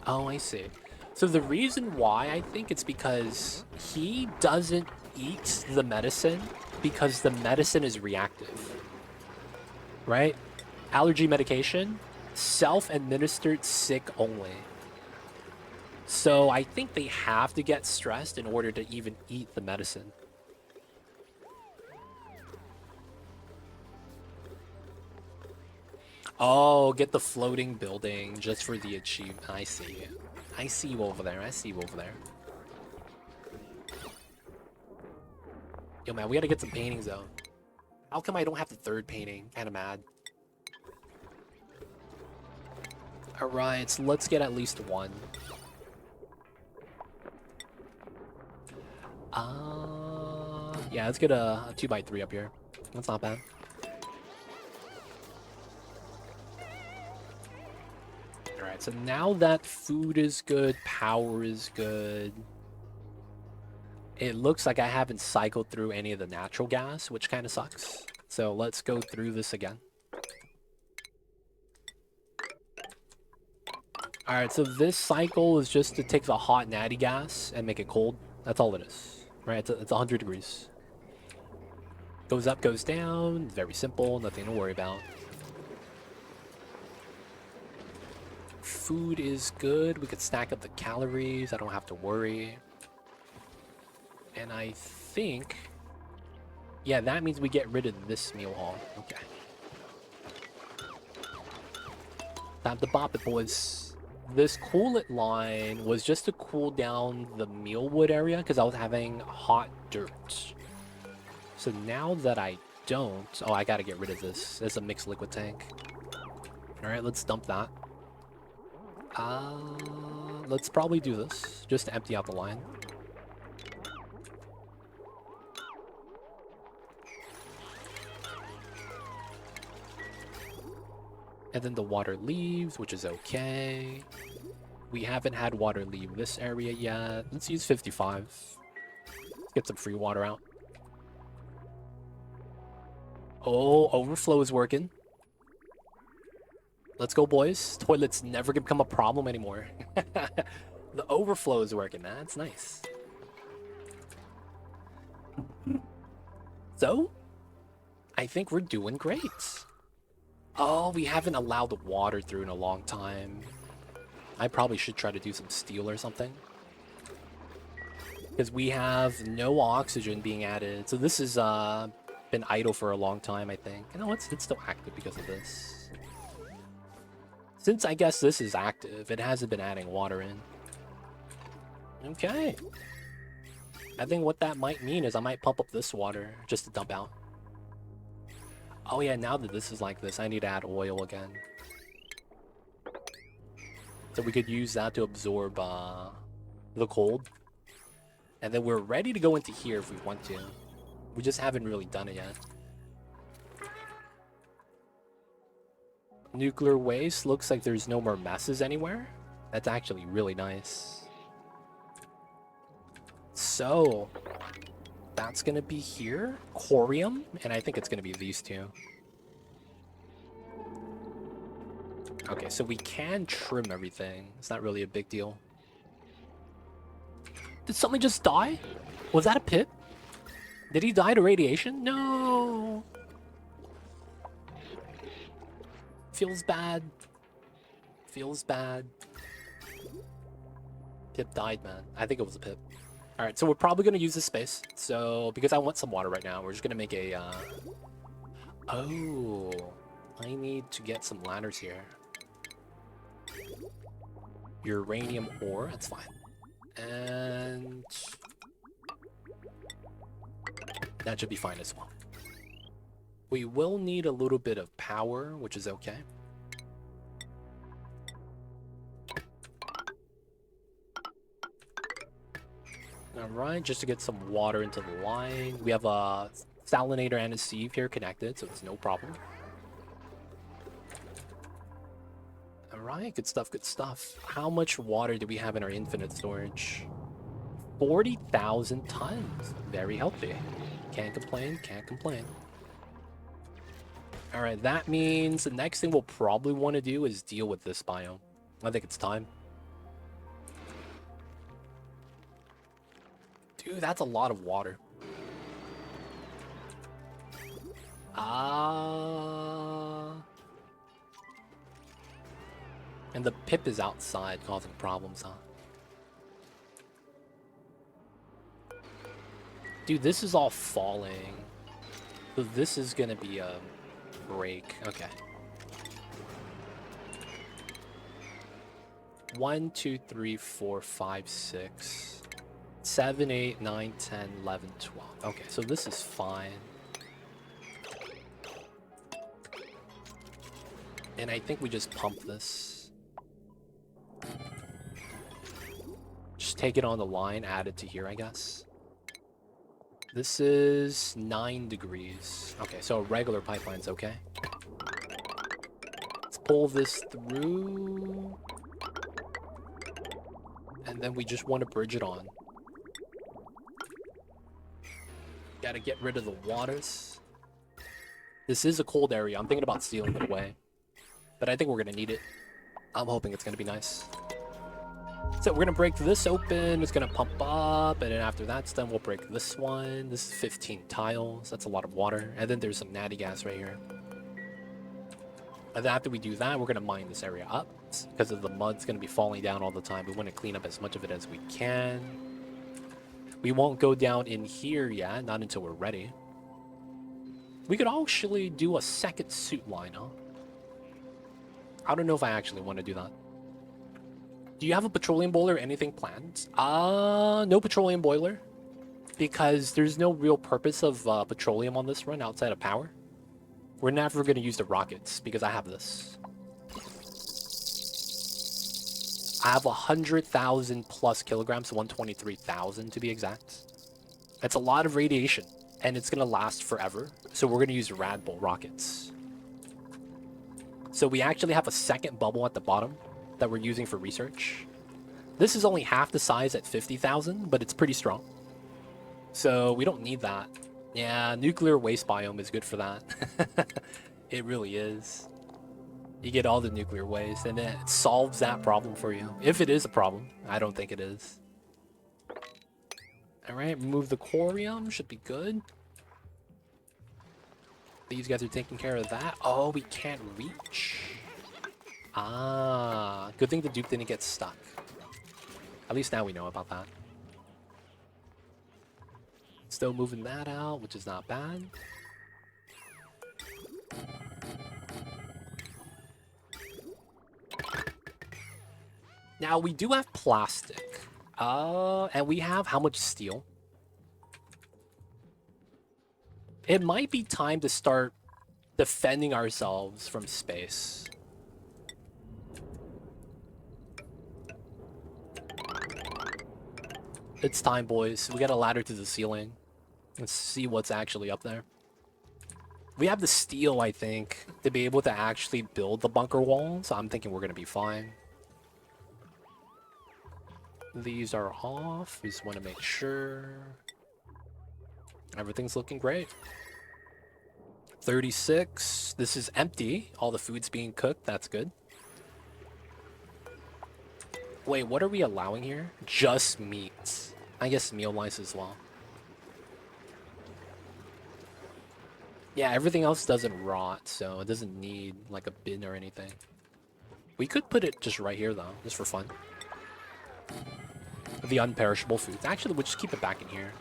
Oh, I see. So the reason why, I think it's because he doesn't eat the medicine because the medicine is reactive. Right? Allergy medication, self-administered sick only. So I think they have to get stressed in order to even eat the medicine. Oh, get the floating building just for the achievement. I see you. I see you over there. I see you over there. Yo, man, we gotta get some paintings, though. How come I don't have the third painting? Kinda mad. Alright, so let's get at least one. Yeah, let's get a 2x3 up here. That's not bad. Alright, so now that food is good, power is good. It looks like I haven't cycled through any of the natural gas, which kind of sucks. So let's go through this again. Alright, so this cycle is just to take the hot natty gas and make it cold. That's all it is. Right? It's 100 degrees. Goes up, goes down. Very simple, nothing to worry about. Food is good. We could stack up the calories. I don't have to worry. And I think... Yeah, that means we get rid of this meal hall. Okay. Time to bop it, boys. This cool it line was just to cool down the mealwood area because I was having hot dirt. So now that I don't... Oh, I gotta get rid of this. It's a mixed liquid tank. Alright, let's dump that. Let's probably do this just to empty out the line. And then the water leaves, which is okay. We haven't had water leave this area yet. Let's use 55. Let's get some free water out. Oh, overflow is working. Let's go, boys. Toilets never gonna become a problem anymore. The overflow is working. That's nice. So, I think we're doing great. Oh, we haven't allowed the water through in a long time. I probably should try to do some steel or something. Because we have no oxygen being added. So this has been idle for a long time, I think. No, it's still active because of this. Since I guess this is active, it hasn't been adding water in. Okay. I think what that might mean is I might pump up this water just to dump out. Oh yeah, now that this is like this, I need to add oil again. So we could use that to absorb the cold. And then we're ready to go into here if we want to. We just haven't really done it yet. Nuclear waste, looks like there's no more messes anywhere. That's actually really nice. So, that's gonna be here. Corium, and I think it's gonna be these two. Okay, so we can trim everything. It's not really a big deal. Did something just die? Was that a pit? Did he die to radiation? No! Feels bad. Feels bad. Pip died, man. I think it was a pip. Alright, so we're probably going to use this space. So, because I want some water right now, we're just going to make a... Oh, I need to get some ladders here. Uranium ore, that's fine. And... that should be fine as well. We will need a little bit of power, which is okay. Alright, just to get some water into the line. We have a salinator and a sieve here connected, so it's no problem. Alright, good stuff, good stuff. How much water do we have in our infinite storage? 40,000 tons. Very healthy. Can't complain, can't complain. Alright, that means the next thing we'll probably want to do is deal with this biome. I think it's time. Dude, that's a lot of water. And the pip is outside causing problems, huh? Dude, this is all falling. So this is gonna be a break. Okay. 1, 2, 3, 4, 5, 6, 7, 8, 9, 10, 11, 12. Okay, so this is fine. And I think we just pump this. Just take it on the line, add it to here, I guess. This is 9 degrees. Okay, so a regular pipeline's okay. Let's pull this through. And then we just want to bridge it on. Gotta get rid of the waters. This is a cold area. I'm thinking about sealing it away. But I think we're gonna need it. I'm hoping it's gonna be nice. So we're gonna break this open, it's gonna pump up, and then after that's done, we'll break this one. This is 15 tiles, that's a lot of water. And then there's some natty gas right here. And then after we do that, we're gonna mine this area up. Because of the mud's gonna be falling down all the time. We wanna clean up as much of it as we can. We won't go down in here yet, not until we're ready. We could actually do a second suit line, huh? I don't know if I actually want to do that. Do you have a petroleum boiler or anything planned? No petroleum boiler. Because there's no real purpose of petroleum on this run outside of power. We're never going to use the rockets because I have this. I have 100,000 plus kilograms, 123,000 to be exact. That's a lot of radiation and it's going to last forever. So we're going to use Rad Bull rockets. So we actually have a second bubble at the bottom that we're using for research. This is only half the size at 50,000, but it's pretty strong. So we don't need that. Yeah, nuclear waste biome is good for that. It really is. You get all the nuclear waste, and it solves that problem for you. If it is a problem. I don't think it is. Alright, remove the corium. Should be good. These guys are taking care of that. Oh, we can't reach. Ah, good thing the Duke didn't get stuck. At least now we know about that. Still moving that out, which is not bad. Now, we do have plastic. And we have how much steel? It might be time to start defending ourselves from space. It's time, boys. We got a ladder to the ceiling. Let's see what's actually up there. We have the steel, I think, to be able to actually build the bunker walls. I'm thinking we're going to be fine. These are off. We just want to make sure. Everything's looking great. 36. This is empty. All the food's being cooked. That's good. Wait, what are we allowing here? Just meat. I guess meal lice as well. Yeah, everything else doesn't rot, so it doesn't need like a bin or anything. We could put it just right here though, just for fun. The unperishable foods. Actually, we'll just keep it back in here.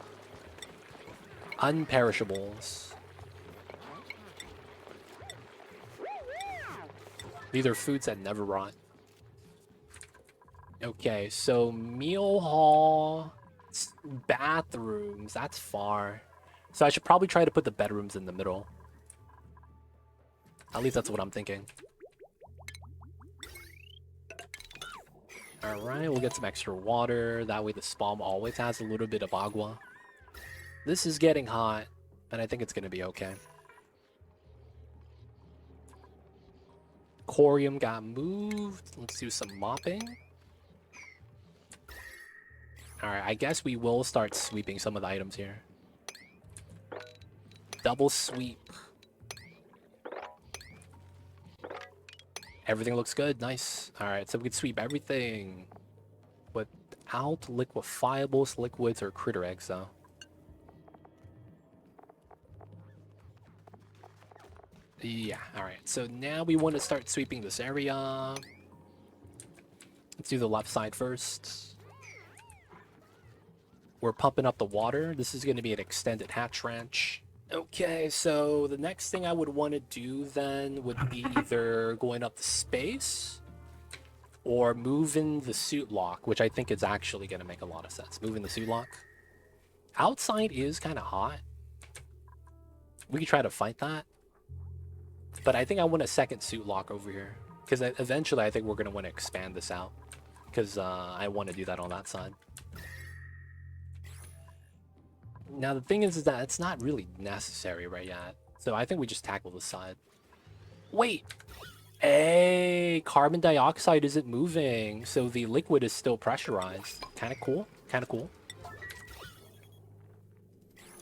Unperishables. These are foods that never rot. Okay, so meal hall, bathrooms, that's far. So I should probably try to put the bedrooms in the middle. At least that's what I'm thinking. Alright, we'll get some extra water. That way the spawn always has a little bit of agua. This is getting hot, and I think it's going to be okay. Corium got moved. Let's do some mopping. Alright, I guess we will start sweeping some of the items here. Double sweep. Everything looks good. Nice. Alright, so we can sweep everything without liquefiables, liquids, or critter eggs, though. Yeah, alright. So now we want to start sweeping this area. Let's do the left side first. We're pumping up the water. This is going to be an extended hatch ranch. Okay, so the next thing I would want to do then would be either going up the space or moving the suit lock, which I think is actually going to make a lot of sense. Moving the suit lock. Outside is kind of hot. We could try to fight that. But I think I want a second suit lock over here. Because eventually I think we're going to want to expand this out. Because I want to do that on that side. Now the thing is that it's not really necessary right yet. So I think we just tackle this side. Wait! Hey! Carbon dioxide isn't moving. So the liquid is still pressurized. Kinda cool. Kinda cool.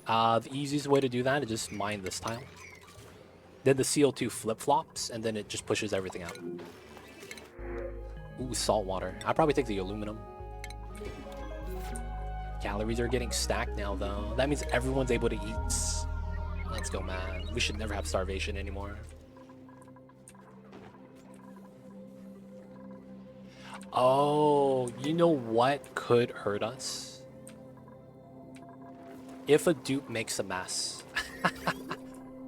The easiest way to do that is just mine this tile. Then the CO2 flip-flops, and then it just pushes everything out. Ooh, salt water. I'll probably take the aluminum. Calories are getting stacked now, though. That means everyone's able to eat. Let's go, man. We should never have starvation anymore. Oh, you know what could hurt us? If a dupe makes a mess.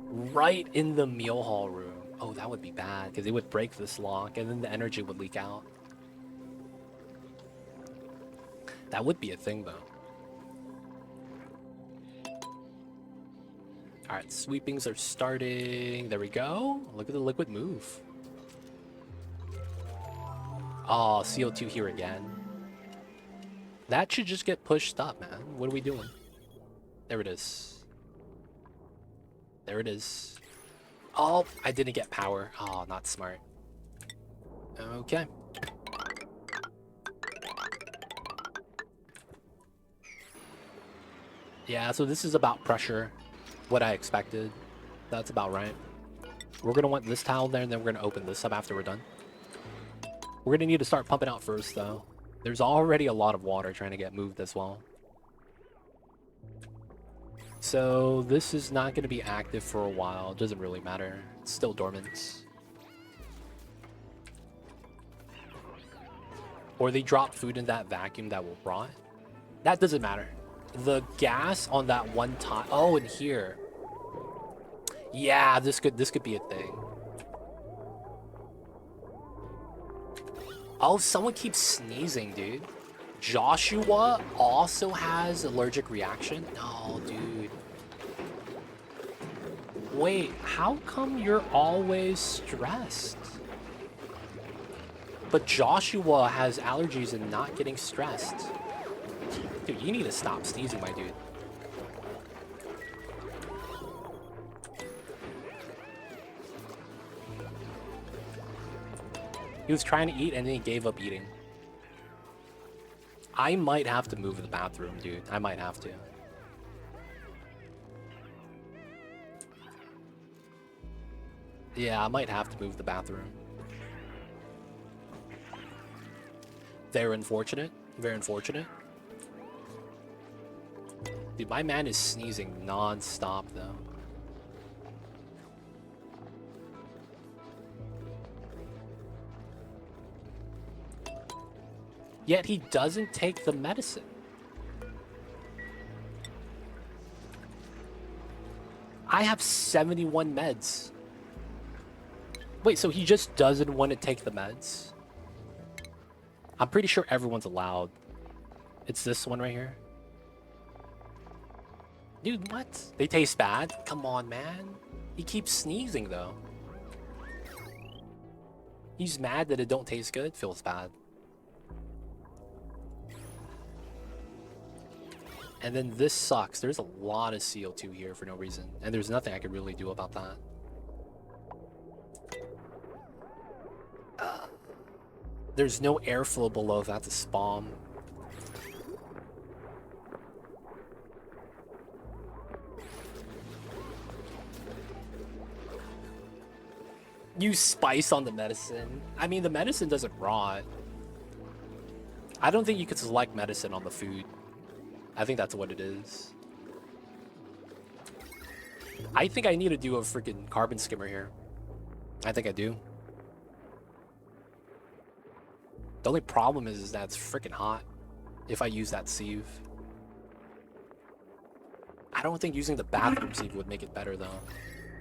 Right in the meal hall room. Oh, that would be bad, because it would break this lock, and then the energy would leak out. That would be a thing, though. Alright, sweepings are starting. There we go. Look at the liquid move. Oh, CO2 here again. That should just get pushed up, man. What are we doing? There it is. There it is. Oh, I didn't get power. Oh, not smart. Okay. Yeah, so this is about pressure. What I expected. That's about right. We're going to want this tile there, and then we're going to open this up after we're done. We're going to need to start pumping out first, though. There's already a lot of water trying to get moved as well. So this is not going to be active for a while. It doesn't really matter. It's still dormant. Or they drop food in that vacuum that will rot. That doesn't matter. The gas on that one tile. Oh, and here. Yeah, this could be a thing. Oh, someone keeps sneezing, dude. Joshua also has allergic reaction? No, dude. Wait, how come you're always stressed? But Joshua has allergies and not getting stressed. Dude, you need to stop sneezing, my dude. He was trying to eat and then he gave up eating. I might have to move to the bathroom, dude. I might have to. Yeah, I might have to move to the bathroom. Very unfortunate. Very unfortunate. Dude, my man is sneezing non-stop, though. Yet he doesn't take the medicine. I have 71 meds. Wait, so he just doesn't want to take the meds? I'm pretty sure everyone's allowed. It's this one right here. Dude, what? They taste bad? Come on, man. He keeps sneezing, though. He's mad that it don't taste good. Feels bad. And then this sucks. There's a lot of CO2 here for no reason. And there's nothing I can really do about that. There's no airflow below. That's a spawn. Use spice on the medicine. I mean, the medicine doesn't rot. I don't think you could select medicine on the food. I think that's what it is. I think I need to do a freaking carbon skimmer here. I think I do. The only problem is that it's freaking hot if I use that sieve. I don't think using the bathroom sieve would make it better, though.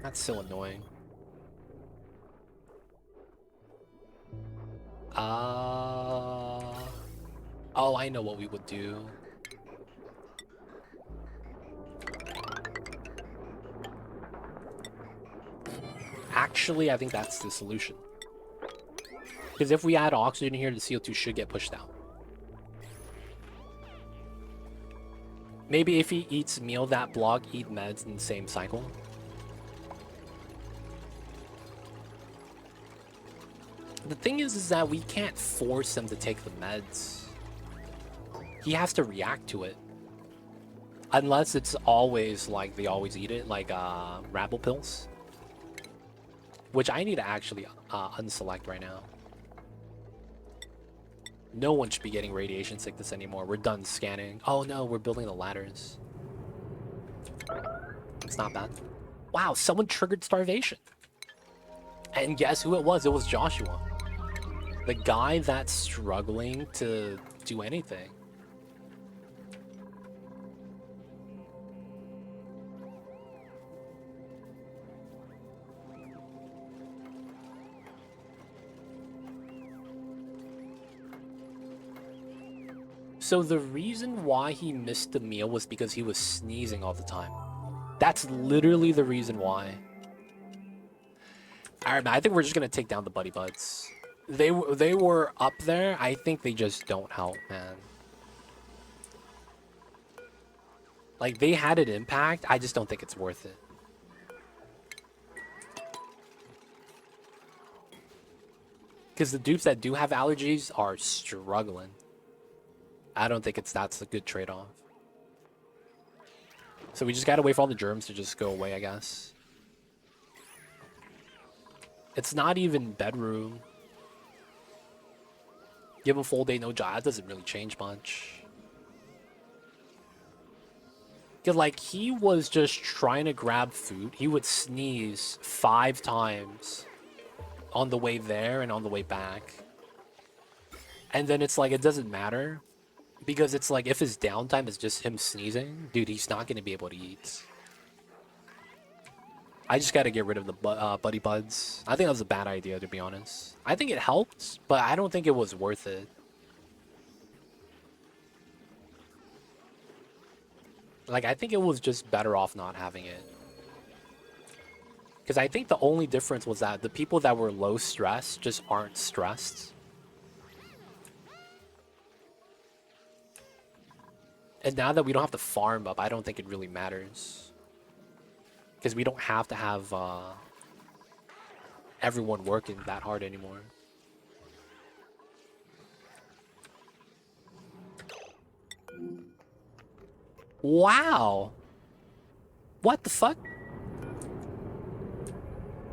That's so annoying. Oh, I know what we would do. Actually, I think that's the solution. Because if we add oxygen here, the CO2 should get pushed out. Maybe if he eats meal that block, eat meds in the same cycle. The thing is that we can't force him to take the meds. He has to react to it. Unless it's always like they always eat it, like rabble pills. Which I need to actually unselect right now. No one should be getting radiation sickness anymore. We're done scanning. Oh no, we're building the ladders. It's not bad. Wow, someone triggered starvation. And guess who it was? It was Joshua. The guy that's struggling to do anything. So the reason why he missed the meal was because he was sneezing all the time. That's literally the reason why. Alright, man, I think we're just gonna take down the Buddy Buds. They were up there. I think they just don't help, man. Like, they had an impact. I just don't think it's worth it. Because the dupes that do have allergies are struggling. I don't think that's a good trade-off. So we just gotta wait for all the germs to just go away, I guess. It's not even bedroom. Give him full day, no job. That doesn't really change much. Cause like he was just trying to grab food. He would sneeze 5 times on the way there and on the way back. And then it's like it doesn't matter. Because it's like if his downtime is just him sneezing, dude, he's not gonna be able to eat. I just gotta get rid of the buddy buds. I think that was a bad idea, to be honest. I think it helped, but I don't think it was worth it. Like, I think it was just better off not having it. Because I think the only difference was that the people that were low stress just aren't stressed. And now that we don't have to farm up, I don't think it really matters. Because we don't have to have everyone working that hard anymore. Wow! What the fuck?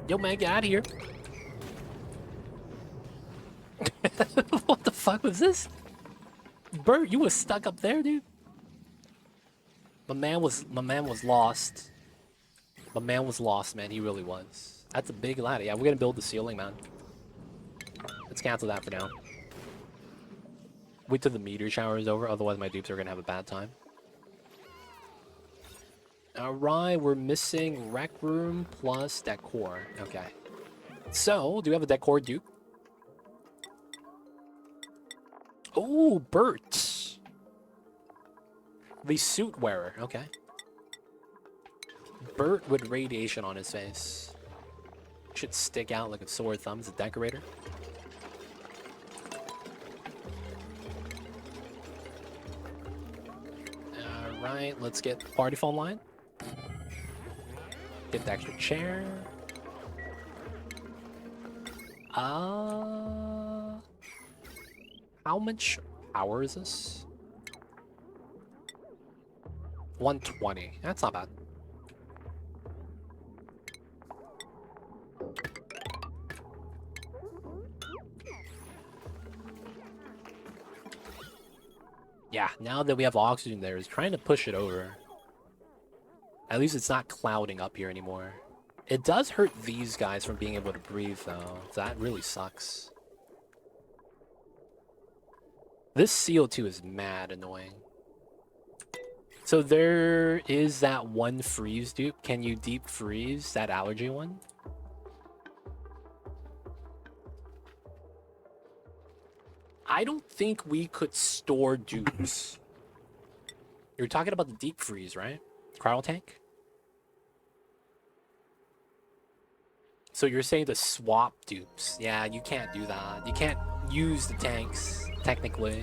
Yo, man, get out of here. What the fuck was this? Bert, you was stuck up there, dude? My man was lost. My man was lost, man. He really was. That's a big ladder. Yeah, we're gonna build the ceiling, man. Let's cancel that for now. Wait till the meteor shower is over, otherwise my dupes are gonna have a bad time. Alright, we're missing rec room plus decor. Okay. So, do we have a decor dupe? Oh, Bert! The suit wearer. Okay. Bert with radiation on his face. Should stick out like a sore thumb. He's a decorator. Alright, let's get the party phone line. Get the extra chair. How much power is this? 120. That's not bad. Yeah, now that we have oxygen there, is trying to push it over. At least it's not clouding up here anymore. It does hurt these guys from being able to breathe, though. That really sucks. This CO2 is mad annoying. So there is that one freeze dupe. Can you deep freeze that allergy one? I don't think we could store dupes. You're talking about the deep freeze, right? Cryo tank? So you're saying to swap dupes. Yeah, you can't do that. You can't use the tanks, technically.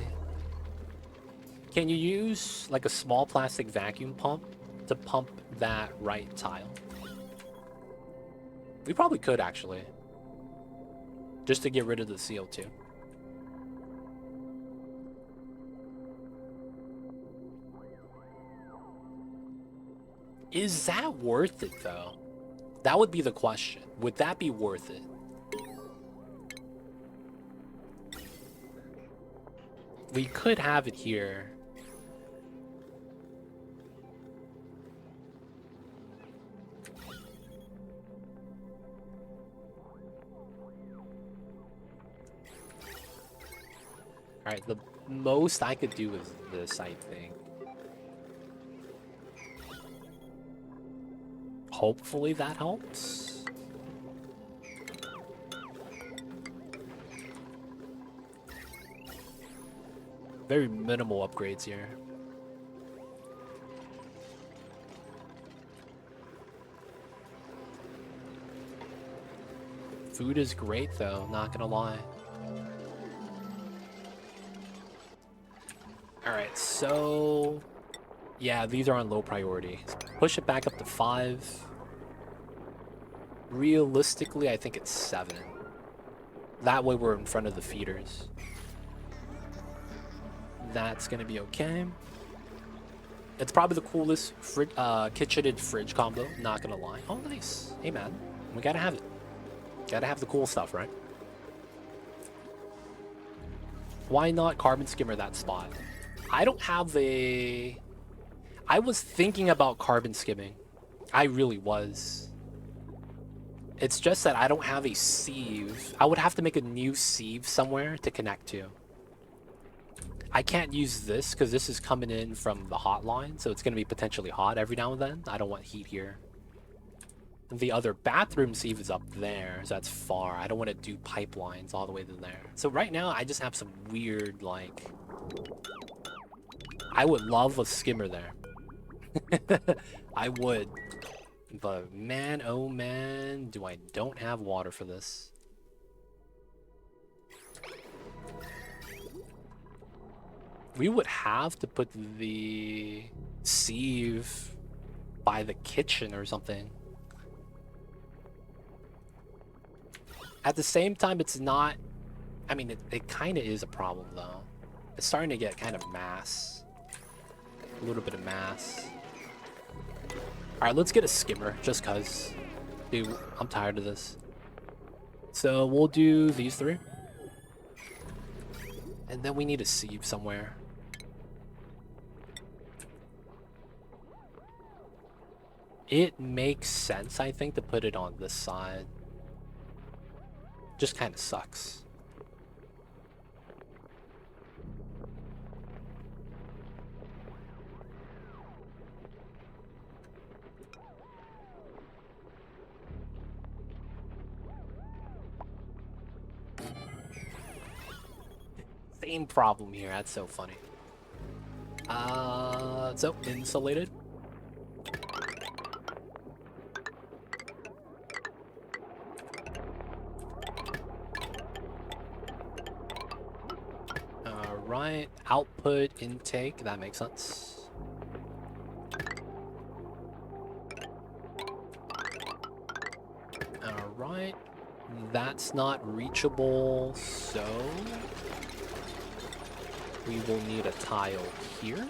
Can you use like a small plastic vacuum pump to pump that right tile? We probably could, actually. Just to get rid of the CO2. Is that worth it, though? That would be the question. Would that be worth it? We could have it here. Alright, the most I could do is this, I think. Hopefully that helps. Very minimal upgrades here. Food is great though, not gonna lie. Alright, so... yeah, these are on low priority. Push it back up to 5. Realistically, I think it's 7. That way we're in front of the feeders. That's gonna be okay. It's probably the coolest kitchened fridge combo, not gonna lie. Oh, nice. Hey, man. We gotta have it. Gotta have the cool stuff, right? Why not carbon skimmer that spot? I don't have a... I was thinking about carbon skimming. I really was. It's just that I don't have a sieve. I would have to make a new sieve somewhere to connect to. I can't use this because this is coming in from the hotline, so it's going to be potentially hot every now and then. I don't want heat here. The other bathroom sieve is up there, so that's far. I don't want to do pipelines all the way to there. So right now, I just have some weird, like... I would love a skimmer there. I would. But man, oh man, do I don't have water for this. We would have to put the sieve by the kitchen or something. At the same time, it's not... I mean, it kind of is a problem, though. It's starting to get kind of mass. A little bit of mass. Alright, let's get a skimmer, just cuz. Dude, I'm tired of this. So, we'll do these three. And then we need a sieve somewhere. It makes sense, I think, to put it on this side. Just kind of sucks. Same problem here, that's so funny. So, insulated. Alright, output, intake, that makes sense. Alright, that's not reachable, so... we will need a tile here.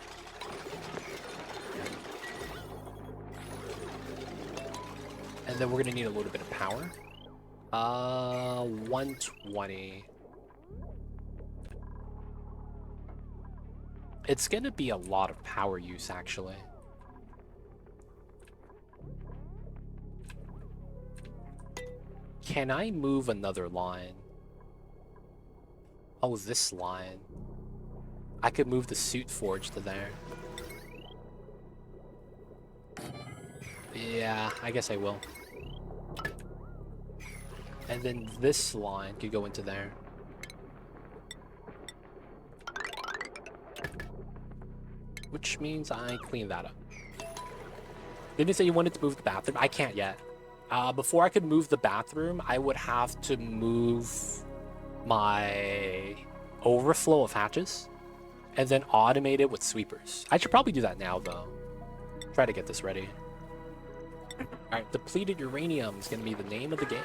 And then we're gonna need a little bit of power. 120. It's gonna be a lot of power use, actually. Can I move another line? Oh, this line. I could move the suit forge to there. Yeah, I guess I will. And then this line could go into there. Which means I clean that up. Didn't you say you wanted to move the bathroom? I can't yet. Before I could move the bathroom, I would have to move my overflow of hatches and then automate it with sweepers. I should probably do that now, though. Try to get this ready. Alright, depleted uranium is going to be the name of the game.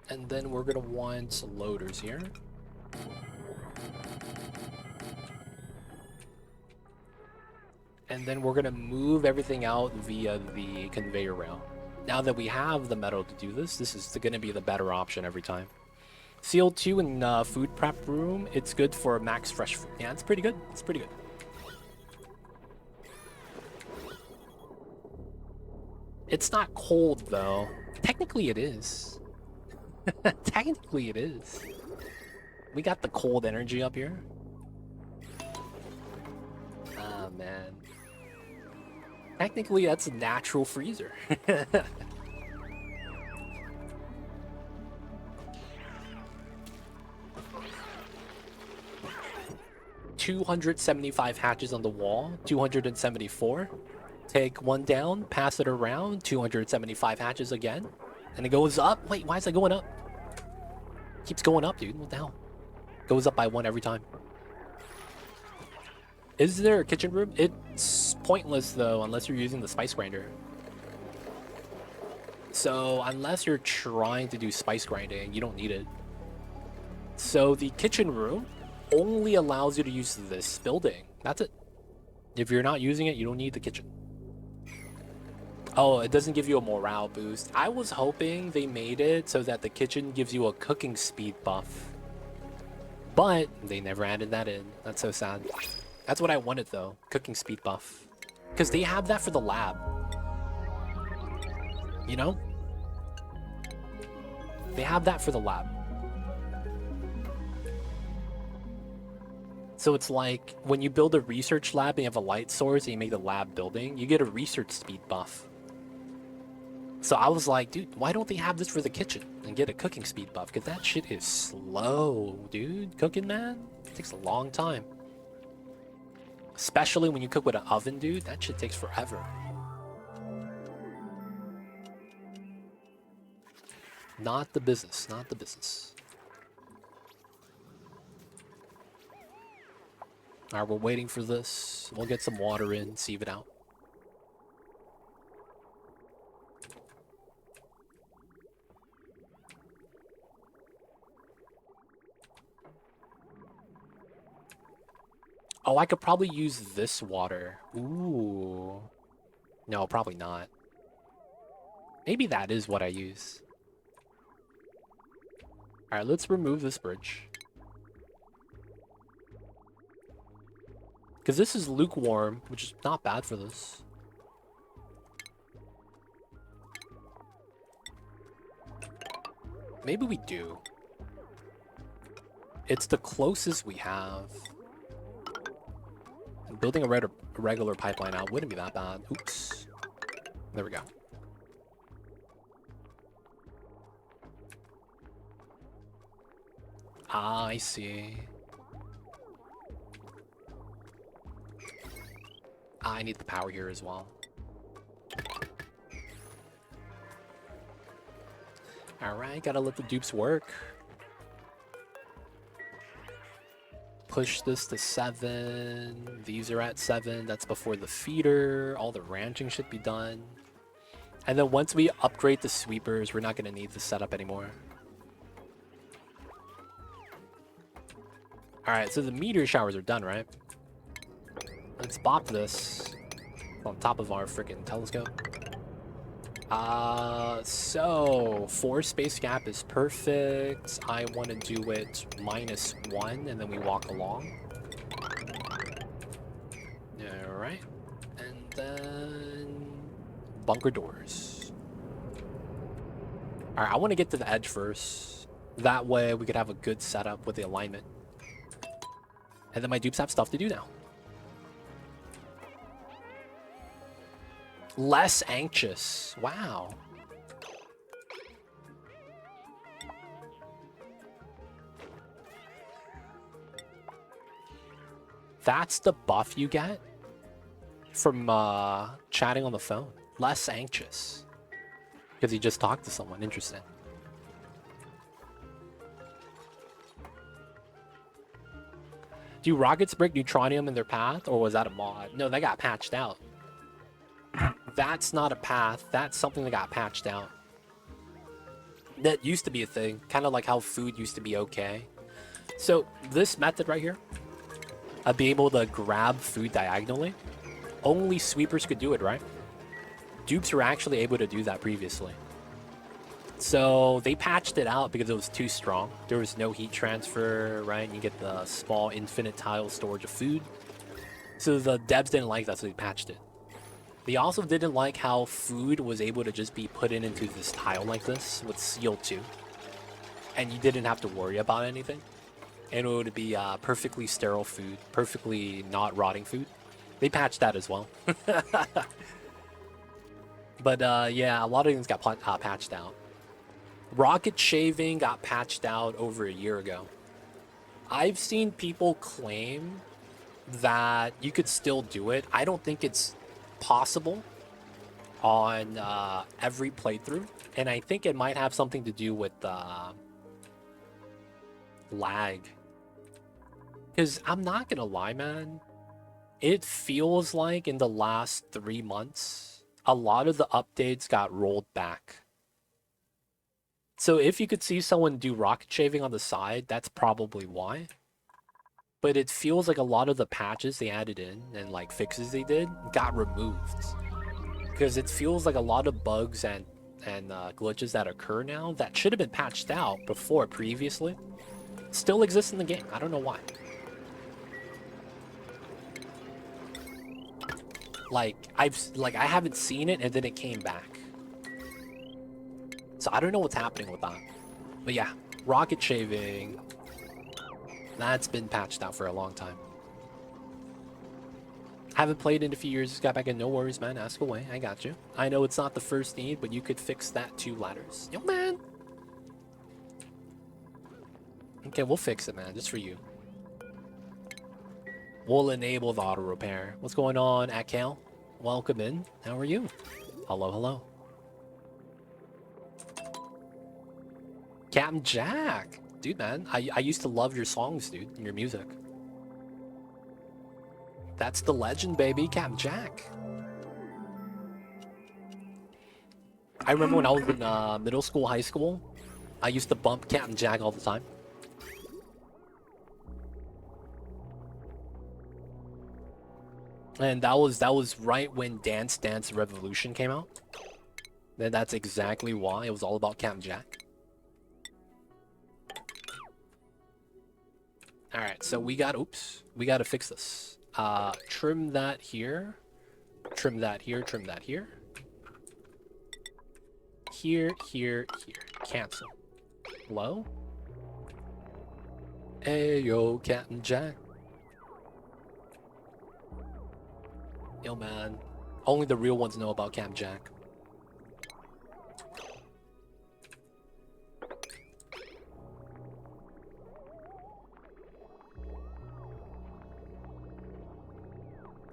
And then we're going to want loaders here. And then we're going to move everything out via the conveyor rail. Now that we have the metal to do this, this is going to be the better option every time. CO2 in food prep room, it's good for max fresh food. Yeah, it's pretty good. It's pretty good. It's not cold, though. Technically, it is. Technically, it is. We got the cold energy up here. Ah, man. Technically, that's a natural freezer. 275 hatches on the wall, 274. Take one down, pass it around, 275 hatches again. And it goes up. Wait, why is it going up? Keeps going up, dude. What the hell? Goes up by one every time. Is there a kitchen room? It's pointless though, unless you're using the spice grinder. So unless you're trying to do spice grinding, you don't need it. So the kitchen room only allows you to use this building. That's it. If you're not using it, you don't need the kitchen. Oh, it doesn't give you a morale boost. I was hoping they made it so that the kitchen gives you a cooking speed buff. But they never added that in. That's so sad. That's what I wanted though, cooking speed buff. Because they have that for the lab. You know? They have that for the lab. So it's like when you build a research lab and you have a light source and you make the lab building, you get a research speed buff. So I was like, dude, why don't they have this for the kitchen and get a cooking speed buff? Because that shit is slow, dude. Cooking, man, it takes a long time. Especially when you cook with an oven, dude. That shit takes forever. Not the business, not the business. Alright, we're waiting for this. We'll get some water in, sieve it out. Oh, I could probably use this water. Ooh. No, probably not. Maybe that is what I use. Alright, let's remove this bridge. Because this is lukewarm, which is not bad for this. Maybe we do. It's the closest we have. Building a regular pipeline out wouldn't be that bad. Oops. There we go. Ah, I see. I need the power here as well. Alright, gotta let the dupes work. Push this to 7. These are at 7. That's before the feeder. All the ranching should be done. And then once we upgrade the sweepers, we're not going to need the setup anymore. Alright, so the meteor showers are done, right? Let's bop this on top of our freaking telescope. So 4 space gap is perfect. I want to do it -1 and then we walk along. Alright. And then bunker doors. Alright, I want to get to the edge first. That way we could have a good setup with the alignment. And then my dupes have stuff to do now. Less anxious. Wow. That's the buff you get from chatting on the phone. Less anxious. Because you just talked to someone. Interesting. Do rockets break neutronium in their path? Or was that a mod? No, that got patched out. That's not a path. That's something that got patched out. That used to be a thing. Kind of like how food used to be okay. So this method right here, of being able to grab food diagonally, only sweepers could do it, right? Dupes were actually able to do that previously. So they patched it out because it was too strong. There was no heat transfer, right? And you get the small infinite tile storage of food. So the devs didn't like that, so they patched it. They also didn't like how food was able to just be put into this tile like this with seal 2. And you didn't have to worry about anything. And it would be perfectly sterile food, perfectly not rotting food. They patched that as well. But yeah, a lot of things got patched out. Rocket shaving got patched out over a year ago. I've seen people claim that you could still do it. I don't think it's possible on every playthrough, and I think it might have something to do with lag. Because I'm not gonna lie, man, It feels like in the last 3 months, a lot of the updates got rolled back. So if you could see someone do rocket shaving on the side, that's probably why. But it feels like a lot of the patches they added in and like fixes they did got removed. Because it feels like a lot of bugs and glitches that occur now that should have been patched out before previously still exist in the game. I don't know why. Like I haven't seen it and then it came back. So I don't know what's happening with that. But yeah, rocket shaving, that's been patched out for a long time. Haven't played in a few years, just got back in. No worries, man. Ask away. I got you. I know it's not the first need, but you could fix that too, ladders. Yo, man. Okay, we'll fix it, man. Just for you. We'll enable the auto repair. What's going on, Akale? Welcome in. How are you? Hello, hello. Captain Jack. Dude, man. I used to love your songs, dude. And your music. That's the legend, baby. Captain Jack. I remember when I was in middle school, high school, I used to bump Captain Jack all the time. And that was right when Dance Dance Revolution came out. And that's exactly why. It was all about Captain Jack. Alright, so we gotta fix this. Trim that here. Trim that here, trim that here. Here, here, here. Cancel. Low. Ayo, Captain Jack. Yo, man. Only the real ones know about Captain Jack.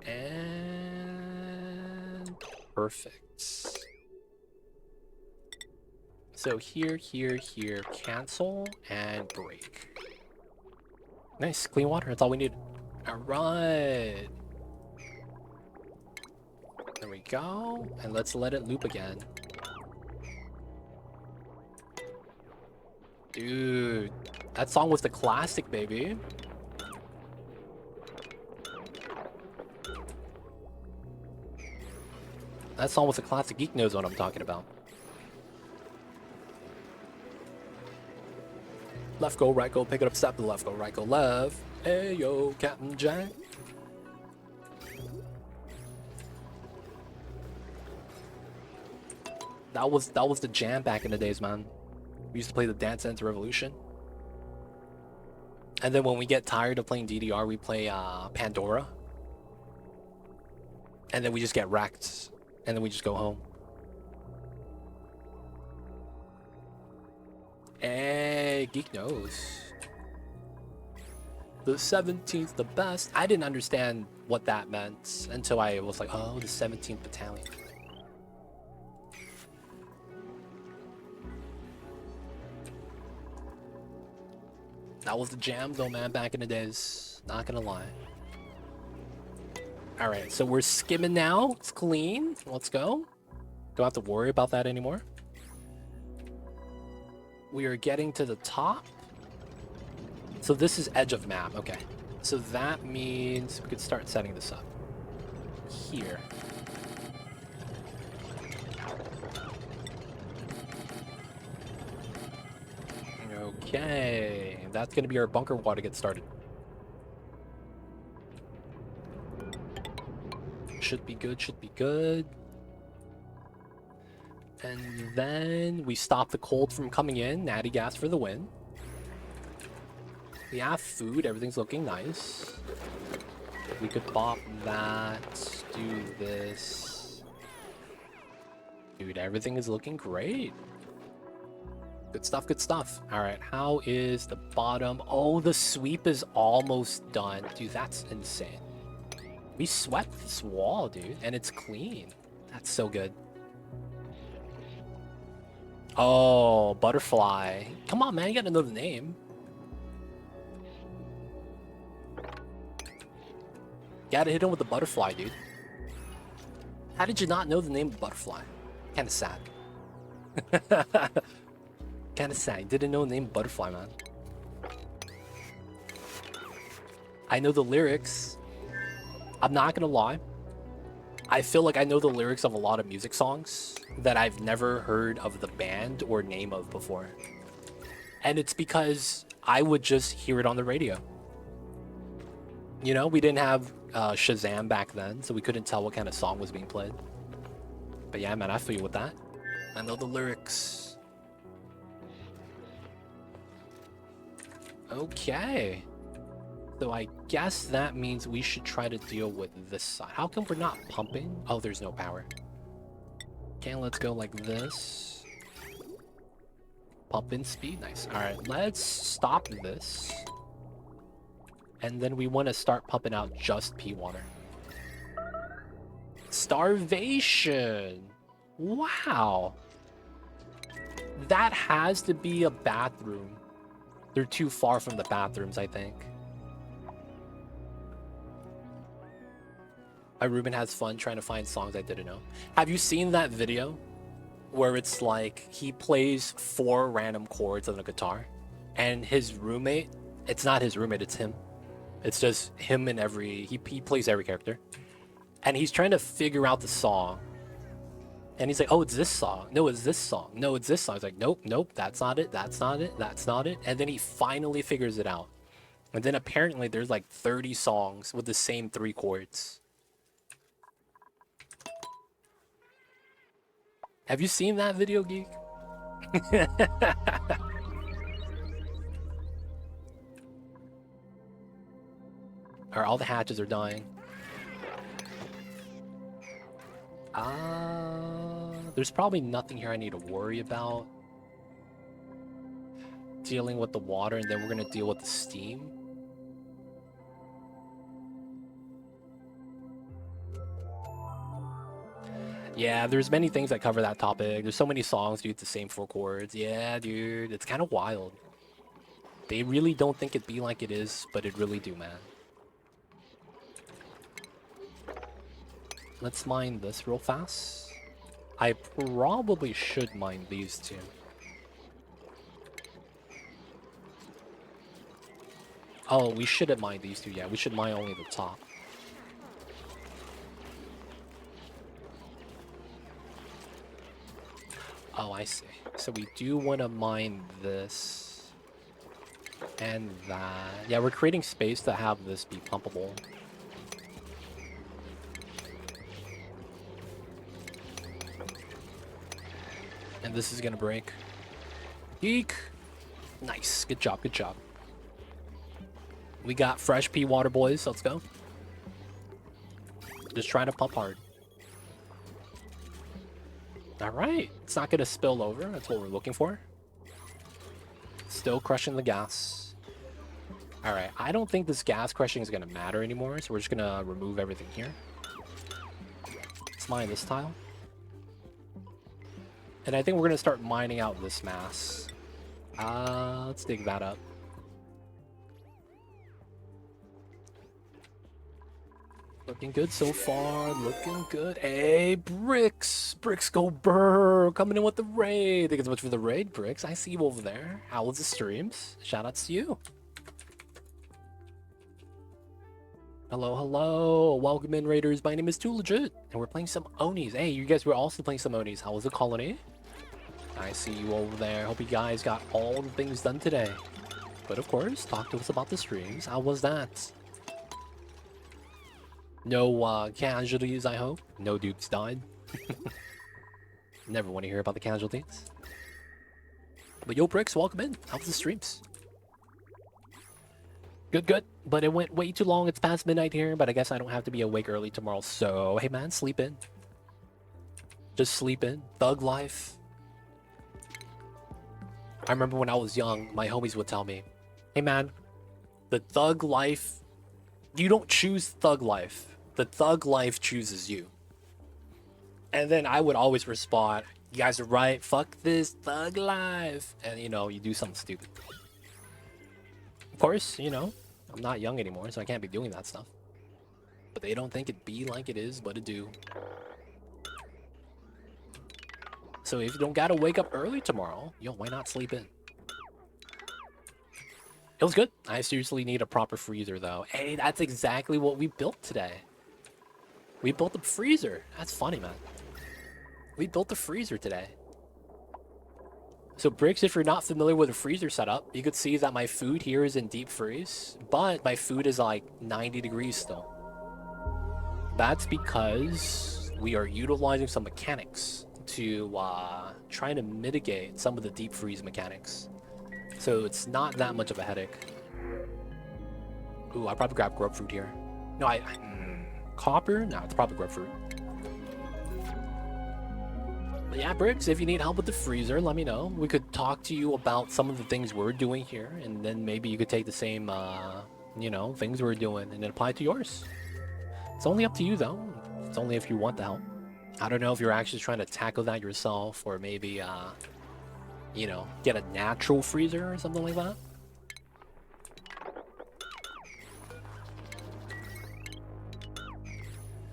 And perfect. So here, here, here, cancel and break. Nice, clean water. That's all we need. All right. There we go. And let's let it loop again. Dude, that song was the classic, baby. That song was a classic. Geek knows what I'm talking about. Left go, right go, pick it up, step to the left go, right go, left. Hey yo, Captain Jack. That was the jam back in the days, man. We used to play the Dance Dance Revolution. And then when we get tired of playing DDR, we play Pandora. And then we just get wrecked. And then we just go home. Hey, Geek knows. The 17th, the best. I didn't understand what that meant until I was like, oh, the 17th Battalion. That was the jam though, man, back in the days. Not gonna lie. Alright, so we're skimming now. It's clean. Let's go. Don't have to worry about that anymore. We are getting to the top. So this is edge of map. Okay. So that means we could start setting this up. Here. Okay. That's going to be our bunker wall to get started. Should be good, should be good. And then we stop the cold from coming in. Natty gas for the win. We have food, everything's looking nice. We could pop that, do this. Dude, everything is looking great. Good stuff, good stuff. Alright, how is the bottom? Oh, the sweep is almost done. Dude, that's insane. We swept this wall, dude, and it's clean. That's so good. Oh, butterfly. Come on, man, you gotta know the name. Gotta hit him with the butterfly, dude. How did you not know the name of butterfly? Kinda sad. Kinda sad. Didn't know the name of butterfly, man. I know the lyrics. I'm not gonna lie. I feel like I know the lyrics of a lot of music songs that I've never heard of the band or name of before. And it's because I would just hear it on the radio. You know, we didn't have Shazam back then, so we couldn't tell what kind of song was being played. But yeah, man, I feel you with that. I know the lyrics. Okay. So I guess that means we should try to deal with this side. How come we're not pumping? Oh, there's no power. Okay, let's go like this. Pump in speed, nice. All right, let's stop this. And then we want to start pumping out just pea water. Starvation. Wow. That has to be a bathroom. They're too far from the bathrooms, I think. Ruben has fun trying to find songs I didn't know. Have you seen that video where it's like he plays 4 random chords on the guitar and his roommate, it's not his roommate, it's him. It's just him and he plays every character. And he's trying to figure out the song. And he's like, oh, it's this song. No, it's this song. No, it's this song. He's like, nope, nope, that's not it. That's not it. That's not it. And then he finally figures it out. And then apparently there's like 30 songs with the same 3 chords. Have you seen that video, Geek? Or all the hatches are dying. There's probably nothing here I need to worry about. Dealing with the water, and then we're gonna deal with the steam. Yeah, there's many things that cover that topic. There's so many songs, dude, the same 4 chords. Yeah, dude, it's kind of wild. They really don't think it be like it is, but it really do, man. Let's mine this real fast. I probably should mine these 2. Oh, we shouldn't mine these 2. Yeah, we should mine only the top. Oh, I see. So we do want to mine this and that. Yeah, we're creating space to have this be pumpable. And this is gonna break. Geek! Nice. Good job, good job. We got fresh pea water, boys. Let's go. Just trying to pump hard. Alright. It's not gonna spill over. That's what we're looking for. Still crushing the gas. Alright. I don't think this gas crushing is gonna matter anymore, so we're just gonna remove everything here. Let's mine this tile. And I think we're gonna start mining out this mass. Let's dig that up. Looking good so far. Looking good. Hey, Bricks! Bricks go burr! Coming in with the raid. Thank you so much for the raid, Bricks. I see you over there. How was the streams? Shoutouts to you. Hello, hello. Welcome in, Raiders. My name is Too Legit, and we're playing some Onis. Hey, you guys were also playing some Onis. How was the colony? I see you over there. Hope you guys got all the things done today. But of course, talk to us about the streams. How was that? No casualties, I hope. No dukes died. Never want to hear about the casualties. But yo, Bricks, welcome in. How was the streams? Good, good. But it went way too long. It's past midnight here, but I guess I don't have to be awake early tomorrow. So, hey man, sleep in. Just sleep in. Thug life. I remember when I was young, my homies would tell me, hey man, the thug life, you don't choose thug life. The thug life chooses you. And then I would always respond, you guys are right, fuck this thug life. And you know, you do something stupid. Of course, you know, I'm not young anymore, so I can't be doing that stuff. but they don't think it be like it is, but it do. So if you don't gotta wake up early tomorrow, yo, why not sleep in? It was good. I seriously need a proper freezer, though. Hey, that's exactly what we built today. We built a freezer. That's funny, man. We built a freezer today. So, Bricks, if you're not familiar with a freezer setup, you could see that my food here is in deep freeze, but my food is like 90 degrees still. That's because we are utilizing some mechanics to try to mitigate some of the deep freeze mechanics. So it's not that much of a headache. Ooh, I probably grab grapefruit here. No, copper? No, it's probably grapefruit. But yeah, Bricks, if you need help with the freezer, let me know. We could talk to you about some of the things we're doing here, and then maybe you could take the same, you know, things we're doing and then apply it to yours. It's only up to you, though. It's only if you want the help. I don't know if you're actually trying to tackle that yourself, or maybe, you know, get a natural freezer or something like that.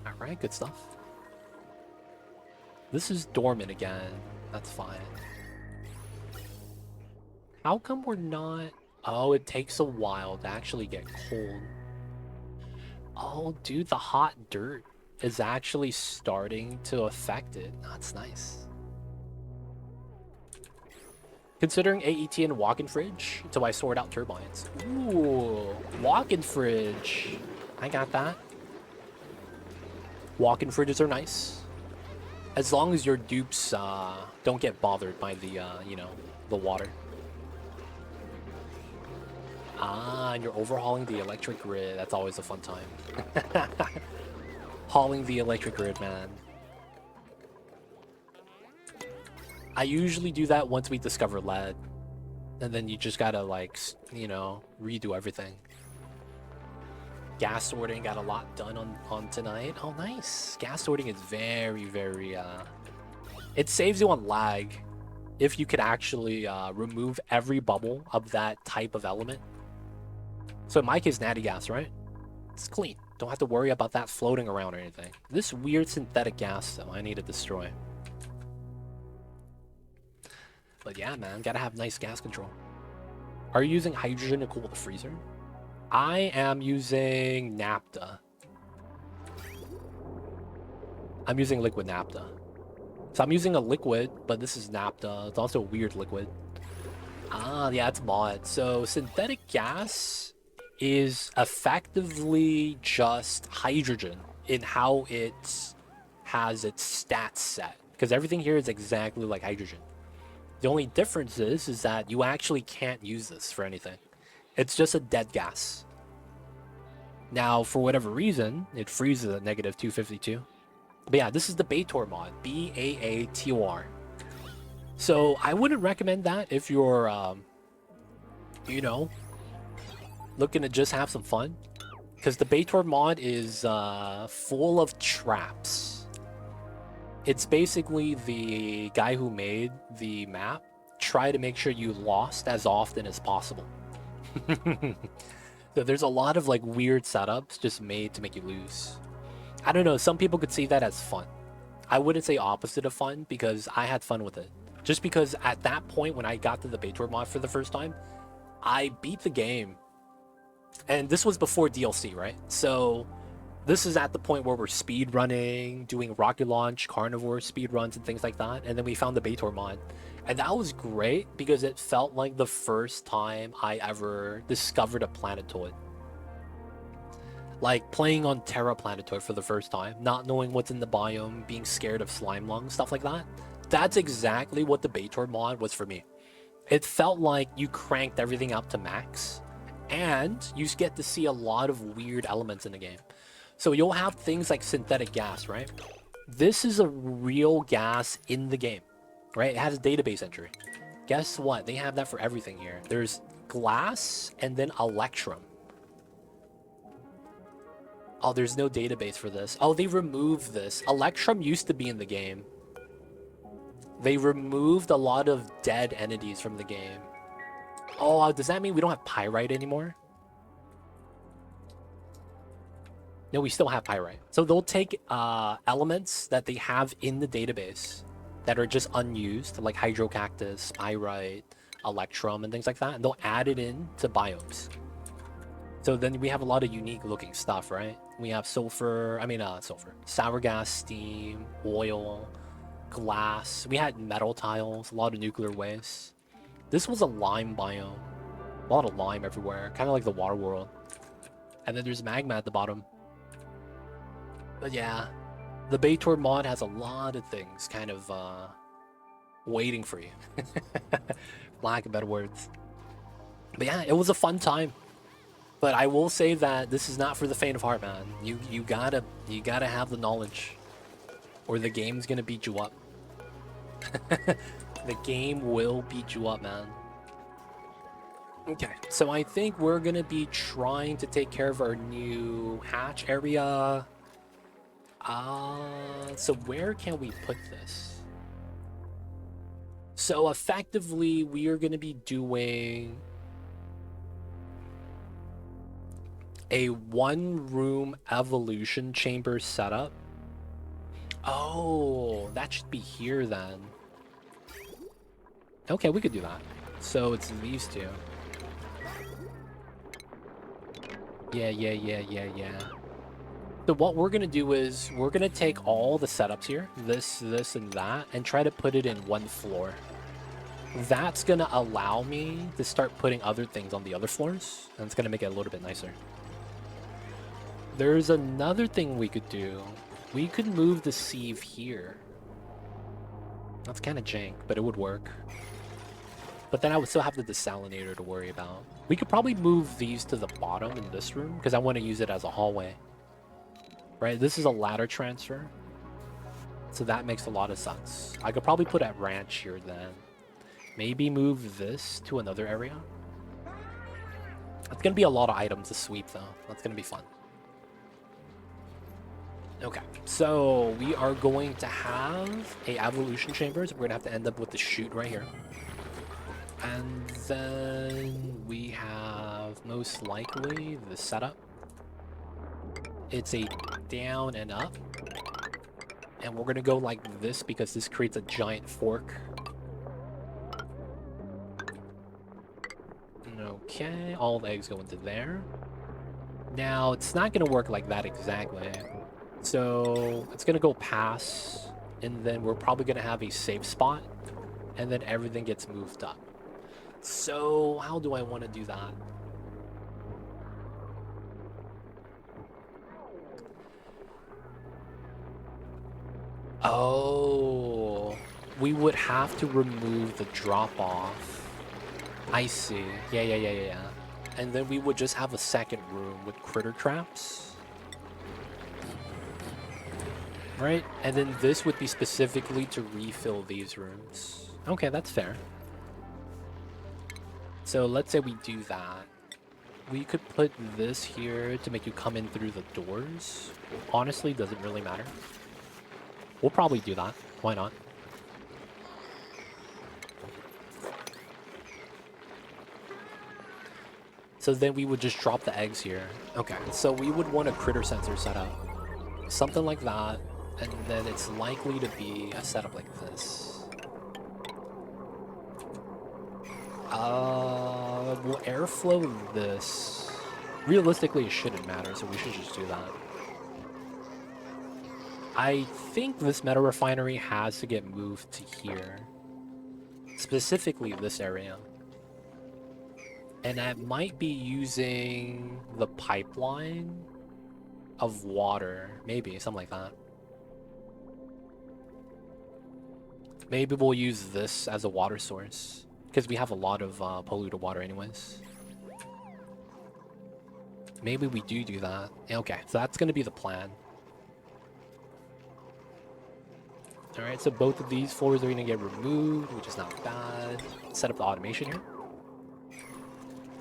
Alright, good stuff. This is dormant again. That's fine. How come we're not... Oh, it takes a while to actually get cold. Oh, dude, the hot dirt is actually starting to affect it. That's nice. Considering AET and walk-in fridge until I sort out turbines. Ooh, walk-in fridge. I got that. Walk-in fridges are nice. As long as your dupes don't get bothered by the, you know, the water. Ah, and you're overhauling the electric grid. That's always a fun time. Hauling the electric grid, man. I usually do that once we discover lead. And then you just gotta, like, you know, redo everything. Gas sorting, got a lot done on tonight. Oh, nice. Gas sorting is very, very, it saves you on lag if you could actually remove every bubble of that type of element. So in my case, natty gas, right? It's clean. Don't have to worry about that floating around or anything. This weird synthetic gas, though, I need to destroy. But yeah, man, gotta have nice gas control. Are you using hydrogen to cool the freezer? I am using naphtha. I'm using liquid naphtha. So I'm using a liquid, but this is naphtha. It's also a weird liquid. Ah, yeah, it's mod. So synthetic gas is effectively just hydrogen in how it has its stats set. Because everything here is exactly like hydrogen. The only difference is that you actually can't use this for anything. It's just a dead gas. Now, for whatever reason, it freezes at negative 252. But yeah, this is the Baator mod. Baator. So I wouldn't recommend that if you're, you know, looking to just have some fun. Because the Baator mod is full of traps. It's basically the guy who made the map try to make sure you lost as often as possible. So there's a lot of like weird setups just made to make you lose. I don't know, some people could see that as fun. I wouldn't say opposite of fun because I had fun with it. Just because at that point when I got to the Baator mod for the first time, I beat the game. And this was before DLC, right? So this is at the point where we're speed running, doing rocket launch, carnivore speed runs and things like that. And then we found the Baator mod. And that was great because it felt like the first time I ever discovered a planetoid. Like playing on Terra Planetoid for the first time, not knowing what's in the biome, being scared of slime lungs, stuff like that. That's exactly what the Baator mod was for me. It felt like you cranked everything up to max, and you get to see a lot of weird elements in the game. So you'll have things like synthetic gas, right? This is a real gas in the game, right? It has a database entry. Guess what? They have that for everything here. There's glass and then electrum. Oh, there's no database for this. Oh, they removed this. Electrum used to be in the game. They removed a lot of dead entities from the game. Oh, does that mean we don't have pyrite anymore? No, we still have pyrite. So they'll take elements that they have in the database that are just unused, like hydrocactus, pyrite, electrum, and things like that, and they'll add it in to biomes. So then we have a lot of unique looking stuff, right? We have sulfur, sour gas, steam, oil, glass. We had metal tiles, a lot of nuclear waste. This was a lime biome. A lot of lime everywhere, kind of like the water world. And then there's magma at the bottom. But yeah, the Baator mod has a lot of things kind of waiting for you. Lack of better words. But yeah, it was a fun time. But I will say that this is not for the faint of heart, man. You gotta have the knowledge, or the game's gonna beat you up. The game will beat you up, man. Okay, so I think we're gonna be trying to take care of our new hatch area. So where can we put this? So effectively, we are gonna be doing a one-room evolution chamber setup. Oh, that should be here then. Okay, we could do that. So it's these two. Yeah. So what we're gonna do is we're gonna take all the setups here, this, and that, and try to put it in one floor. That's gonna allow me to start putting other things on the other floors, and it's gonna make it a little bit nicer. There's another thing we could do. We could move the sieve here. That's kind of jank, but it would work. But then I would still have the desalinator to worry about. We could probably move these to the bottom in this room, because I want to use it as a hallway. Right, this is a ladder transfer. So that makes a lot of sense. I could probably put a ranch here then. Maybe move this to another area. It's going to be a lot of items to sweep, though. That's going to be fun. Okay, so we are going to have a evolution chambers. We're gonna have to end up with the chute right here. And then we have most likely the setup. It's a down and up. And we're gonna go like this because this creates a giant fork. Okay, all the eggs go into there. Now, it's not gonna work like that exactly. So it's gonna go pass, and then we're probably gonna have a safe spot, and then everything gets moved up. So how do I want to do that? Oh, we would have to remove the drop off. I see. Yeah. And then we would just have a second room with critter traps. Right? And then this would be specifically to refill these rooms. Okay, that's fair. So let's say we do that. We could put this here to make you come in through the doors. Honestly, doesn't really matter. We'll probably do that. Why not? So then we would just drop the eggs here. Okay, so we would want a critter sensor set up. Something like that. And then it's likely to be a setup like this. We'll airflow this. Realistically, it shouldn't matter, so we should just do that. I think this metal refinery has to get moved to here. Specifically this area. And I might be using the pipeline of water. Maybe, something like that. Maybe we'll use this as a water source, because we have a lot of polluted water anyways. Maybe we do that. Okay, so that's going to be the plan. Alright, so both of these floors are going to get removed, which is not bad. Set up the automation here.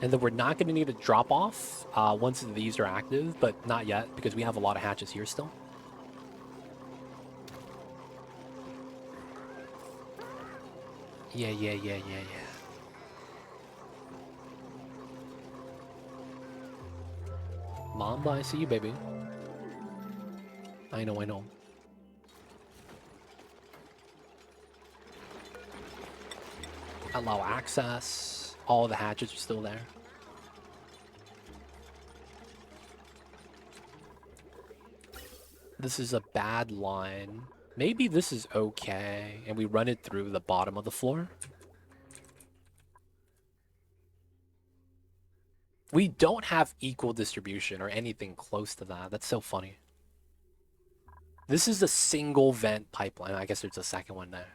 And then we're not going to need a drop off once these are active, but not yet, because we have a lot of hatches here still. Yeah. Mamba, I see you, baby. I know. Allow access. All the hatches are still there. This is a bad line. Maybe this is okay, and we run it through the bottom of the floor. We don't have equal distribution or anything close to that. That's so funny. This is a single vent pipeline. I guess there's a second one there.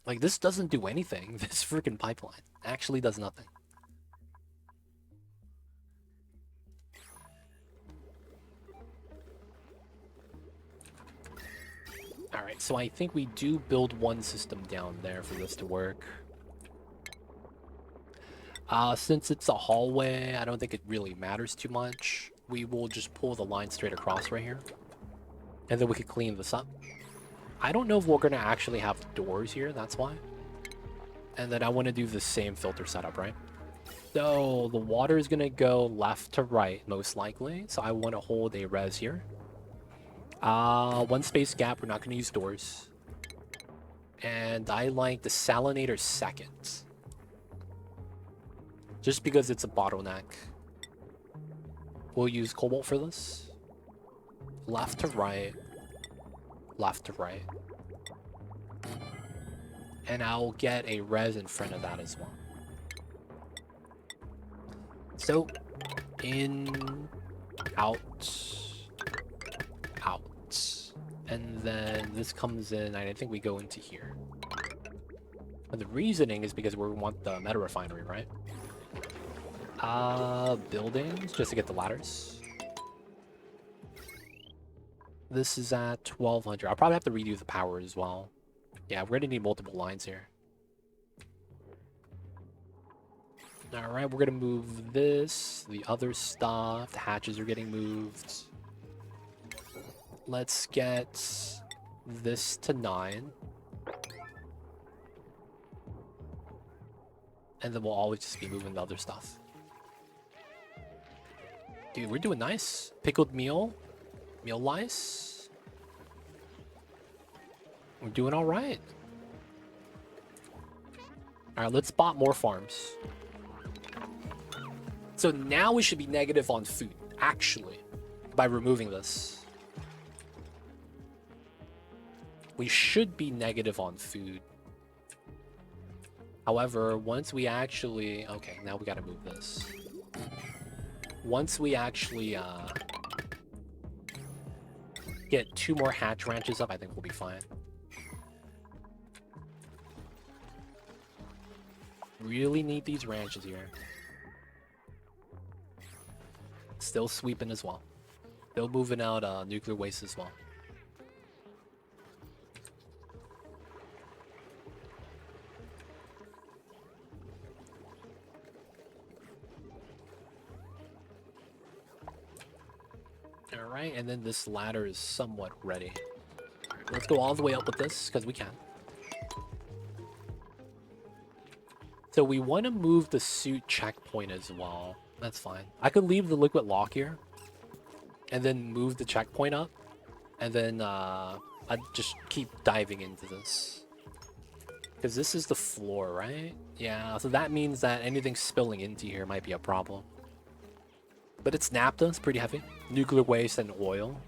Like, this doesn't do anything. This freaking pipeline actually does nothing. Alright, so I think we do build one system down there for this to work. Since it's a hallway, I don't think it really matters too much. We will just pull the line straight across right here. And then we can clean this up. I don't know if we're going to actually have doors here, that's why. And then I want to do the same filter setup, right? So the water is going to go left to right, most likely. So I want to hold a res here. One space gap, we're not going to use doors. And I like the salinator second. Just because it's a bottleneck. We'll use cobalt for this. Left to right. Left to right. And I'll get a res in front of that as well. So, in, out, out. And then this comes in, and I think we go into here. And the reasoning is because we want the meta refinery, right? Buildings, just to get the ladders. This is at 1200. I'll probably have to redo the power as well. Yeah, we're gonna need multiple lines here. Alright, we're gonna move this, the other stuff. The hatches are getting moved. Let's get this to 9. And then we'll always just be moving the other stuff. Dude, we're doing nice. Pickled meal. Meal lice. We're doing all right. All right, let's spot more farms. So now we should be negative on food, actually, by removing this. We should be negative on food. However, once we actually... Okay, now we gotta move this. Once we actually get 2 more hatch ranches up, I think we'll be fine. Really need these ranches here. Still sweeping as well. Still moving out nuclear waste as well. Alright, and then this ladder is somewhat ready. Let's go all the way up with this, because we can. So we want to move the suit checkpoint as well. That's fine. I could leave the liquid lock here. And then move the checkpoint up. And then I'd just keep diving into this. Because this is the floor, right? Yeah, so that means that anything spilling into here might be a problem. But it's naphtha, it's pretty heavy. Nuclear waste and oil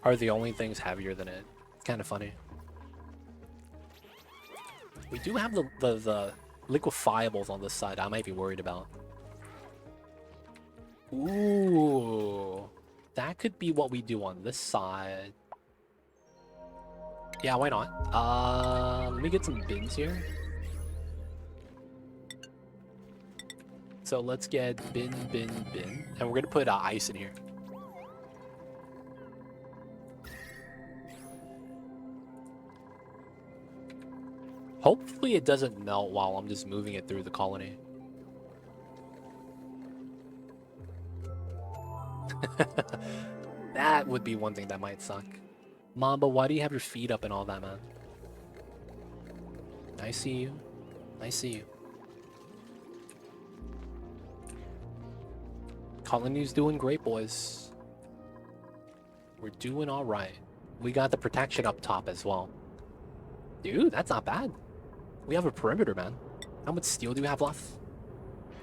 are the only things heavier than it. It's kind of funny. We do have the liquefiables on this side I might be worried about. Ooh. That could be what we do on this side. Yeah, why not? Let me get some bins here. So let's get bin. And we're gonna put ice in here. Hopefully it doesn't melt while I'm just moving it through the colony. That would be one thing that might suck. Mamba, why do you have your feet up and all that, man? I see you. I see you. Colony's doing great, boys. We're doing all right. We got the protection up top as well. Dude, that's not bad. We have a perimeter, man. How much steel do we have left?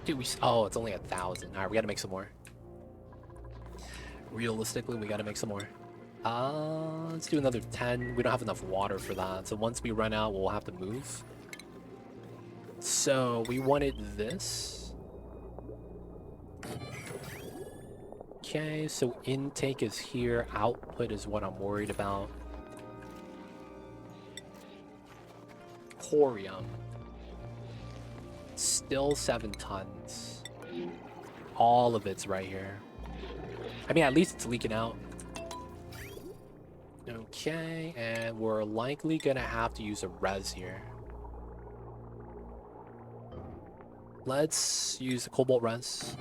Dude, oh, it's only 1,000. All right, we gotta make some more. Realistically, we gotta make some more. Let's do another 10. We don't have enough water for that. So once we run out, we'll have to move. So we wanted this. Okay, so intake is here. Output is what I'm worried about. Corium. Still 7 tons. All of it's right here. I mean, at least it's leaking out. Okay, and we're likely gonna have to use a res here. Let's use the cobalt res.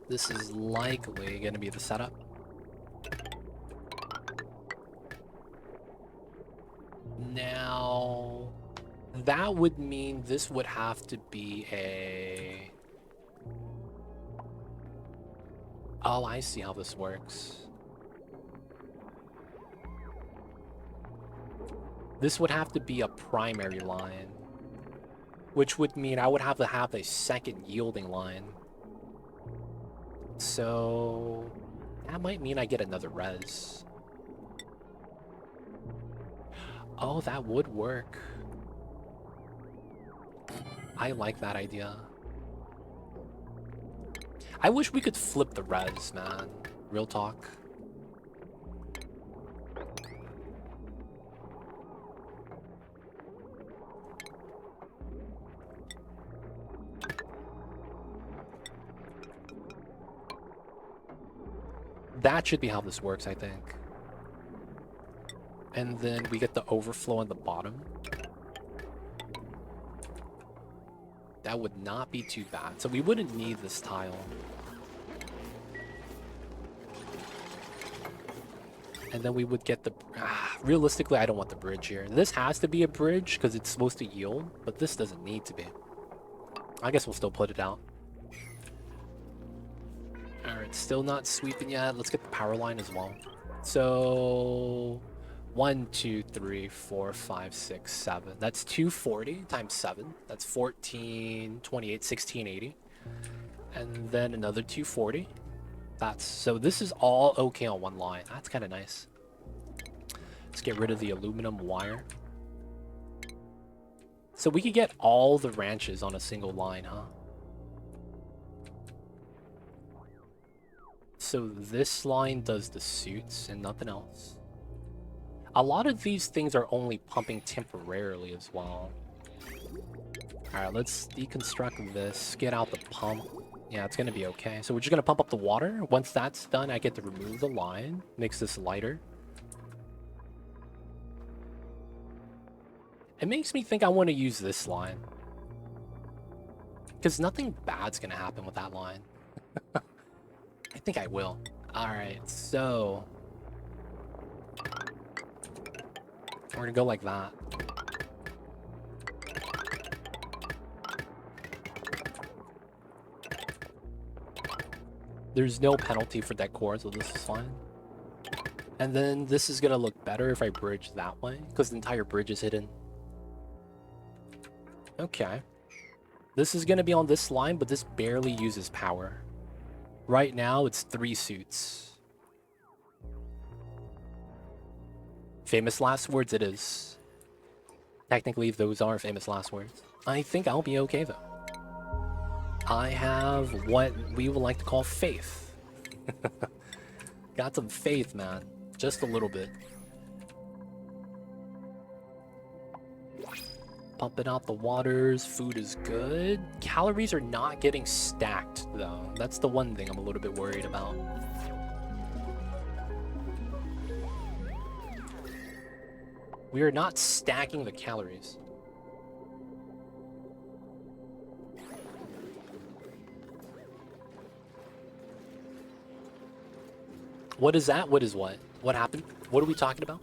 This is likely gonna be the setup. Now, that would mean this would have to be a... Oh, I see how this works. This would have to be a primary line, which would mean I would have to have a second yielding line. So that might mean I get another res. Oh, that would work. I like that idea. I wish we could flip the res, man. Real talk. That should be how this works, I think. And then we get the overflow on the bottom. That would not be too bad. So we wouldn't need this tile. And then we would get the... realistically, I don't want the bridge here. This has to be a bridge because it's supposed to yield, but this doesn't need to be. I guess we'll still put it out. Alright, still not sweeping yet. Let's get the power line as well. So... 1, 2, 3, 4, 5, 6, 7. That's 240 times 7. That's 14, 28, 1680. And then another 240. So this is all okay on one line. That's kind of nice. Let's get rid of the aluminum wire. So we could get all the ranches on a single line, huh? So this line does the suits and nothing else. A lot of these things are only pumping temporarily as well. Alright, let's deconstruct this, get out the pump. Yeah, it's gonna be okay. So we're just gonna pump up the water. Once that's done, I get to remove the line. Makes this lighter. It makes me think I want to use this line. Because nothing bad's gonna happen with that line. I think I will. Alright, so... we're gonna go like that. There's no penalty for decor, so this is fine. And then this is gonna look better if I bridge that way, because the entire bridge is hidden. Okay. This is gonna be on this line, but this barely uses power. Right now, it's 3 suits. Famous last words it is. Technically, those are famous last words. I think I'll be okay, though. I have what we would like to call faith. Got some faith, man. Just a little bit. Pumping out the waters. Food is good. Calories are not getting stacked, though. That's the one thing I'm a little bit worried about. We are not stacking the calories. What is that? What is what? What happened? What are we talking about?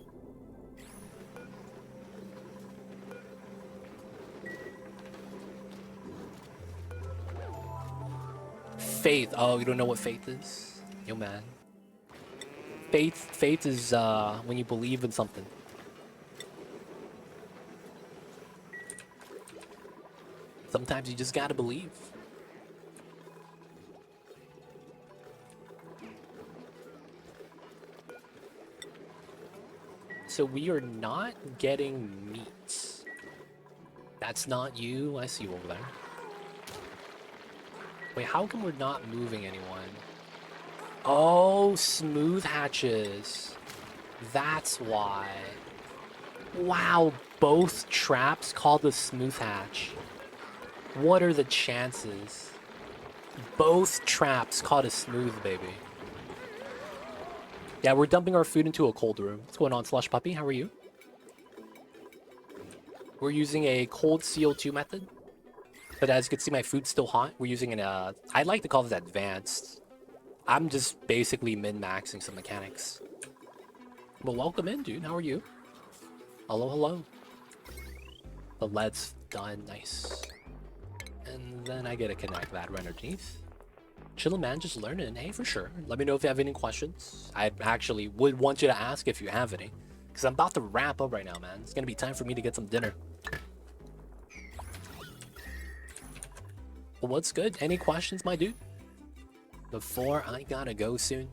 Faith. Oh, you don't know what faith is? Yo, man. Faith is when you believe in something. Sometimes you just gotta believe. So we are not getting meat. That's not you. I see you over there. Wait, how come we're not moving anyone? Oh, smooth hatches. That's why. Wow, both traps called the smooth hatch. What are the chances? Both traps caught a smooth, baby. Yeah, we're dumping our food into a cold room. What's going on, Slush Puppy? How are you? We're using a cold CO2 method. But as you can see, my food's still hot. We're using an, I like to call this advanced. I'm just basically min-maxing some mechanics. But welcome in, dude. How are you? Hello, hello. The lead's done. Nice. And then I get to connect that right underneath. Chillin', man, just learning. Hey, for sure. Let me know if you have any questions. I actually would want you to ask if you have any. Because I'm about to wrap up right now, man. It's going to be time for me to get some dinner. Well, what's good? Any questions, my dude? Before I gotta go soon.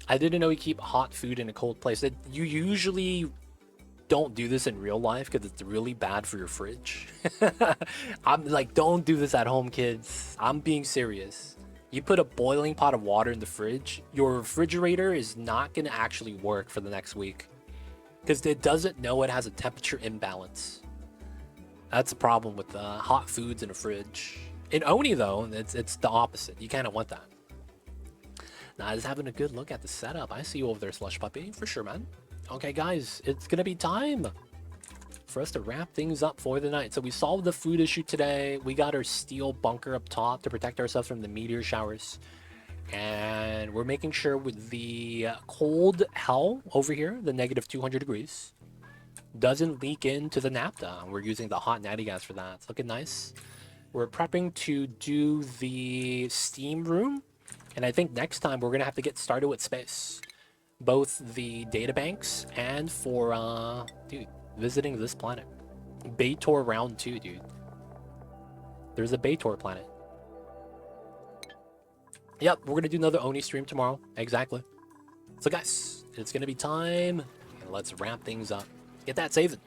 I didn't know you keep hot food in a cold place. You usually don't do this in real life because it's really bad for your fridge. I'm like, don't do this at home, kids. I'm being serious. You put a boiling pot of water in the fridge, your refrigerator is not going to actually work for the next week because it doesn't know it has a temperature imbalance. That's a problem with hot foods in a fridge. In Oni, though, it's the opposite. You kind of want that. Now, just having a good look at the setup. I see you over there, Slush Puppy. For sure, man. Okay, guys, it's going to be time for us to wrap things up for the night. So we solved the food issue today. We got our steel bunker up top to protect ourselves from the meteor showers. And we're making sure with the cold hell over here, the negative 200 degrees, doesn't leak into the naphtha. We're using the hot natty gas for that. It's looking nice. We're prepping to do the steam room. And I think next time we're going to have to get started with space. Both the databanks and for, dude, visiting this planet. Baator round 2, dude. There's a Baator planet. Yep, we're going to do another Oni stream tomorrow. Exactly. So guys, it's going to be time. And let's wrap things up. Get that saving.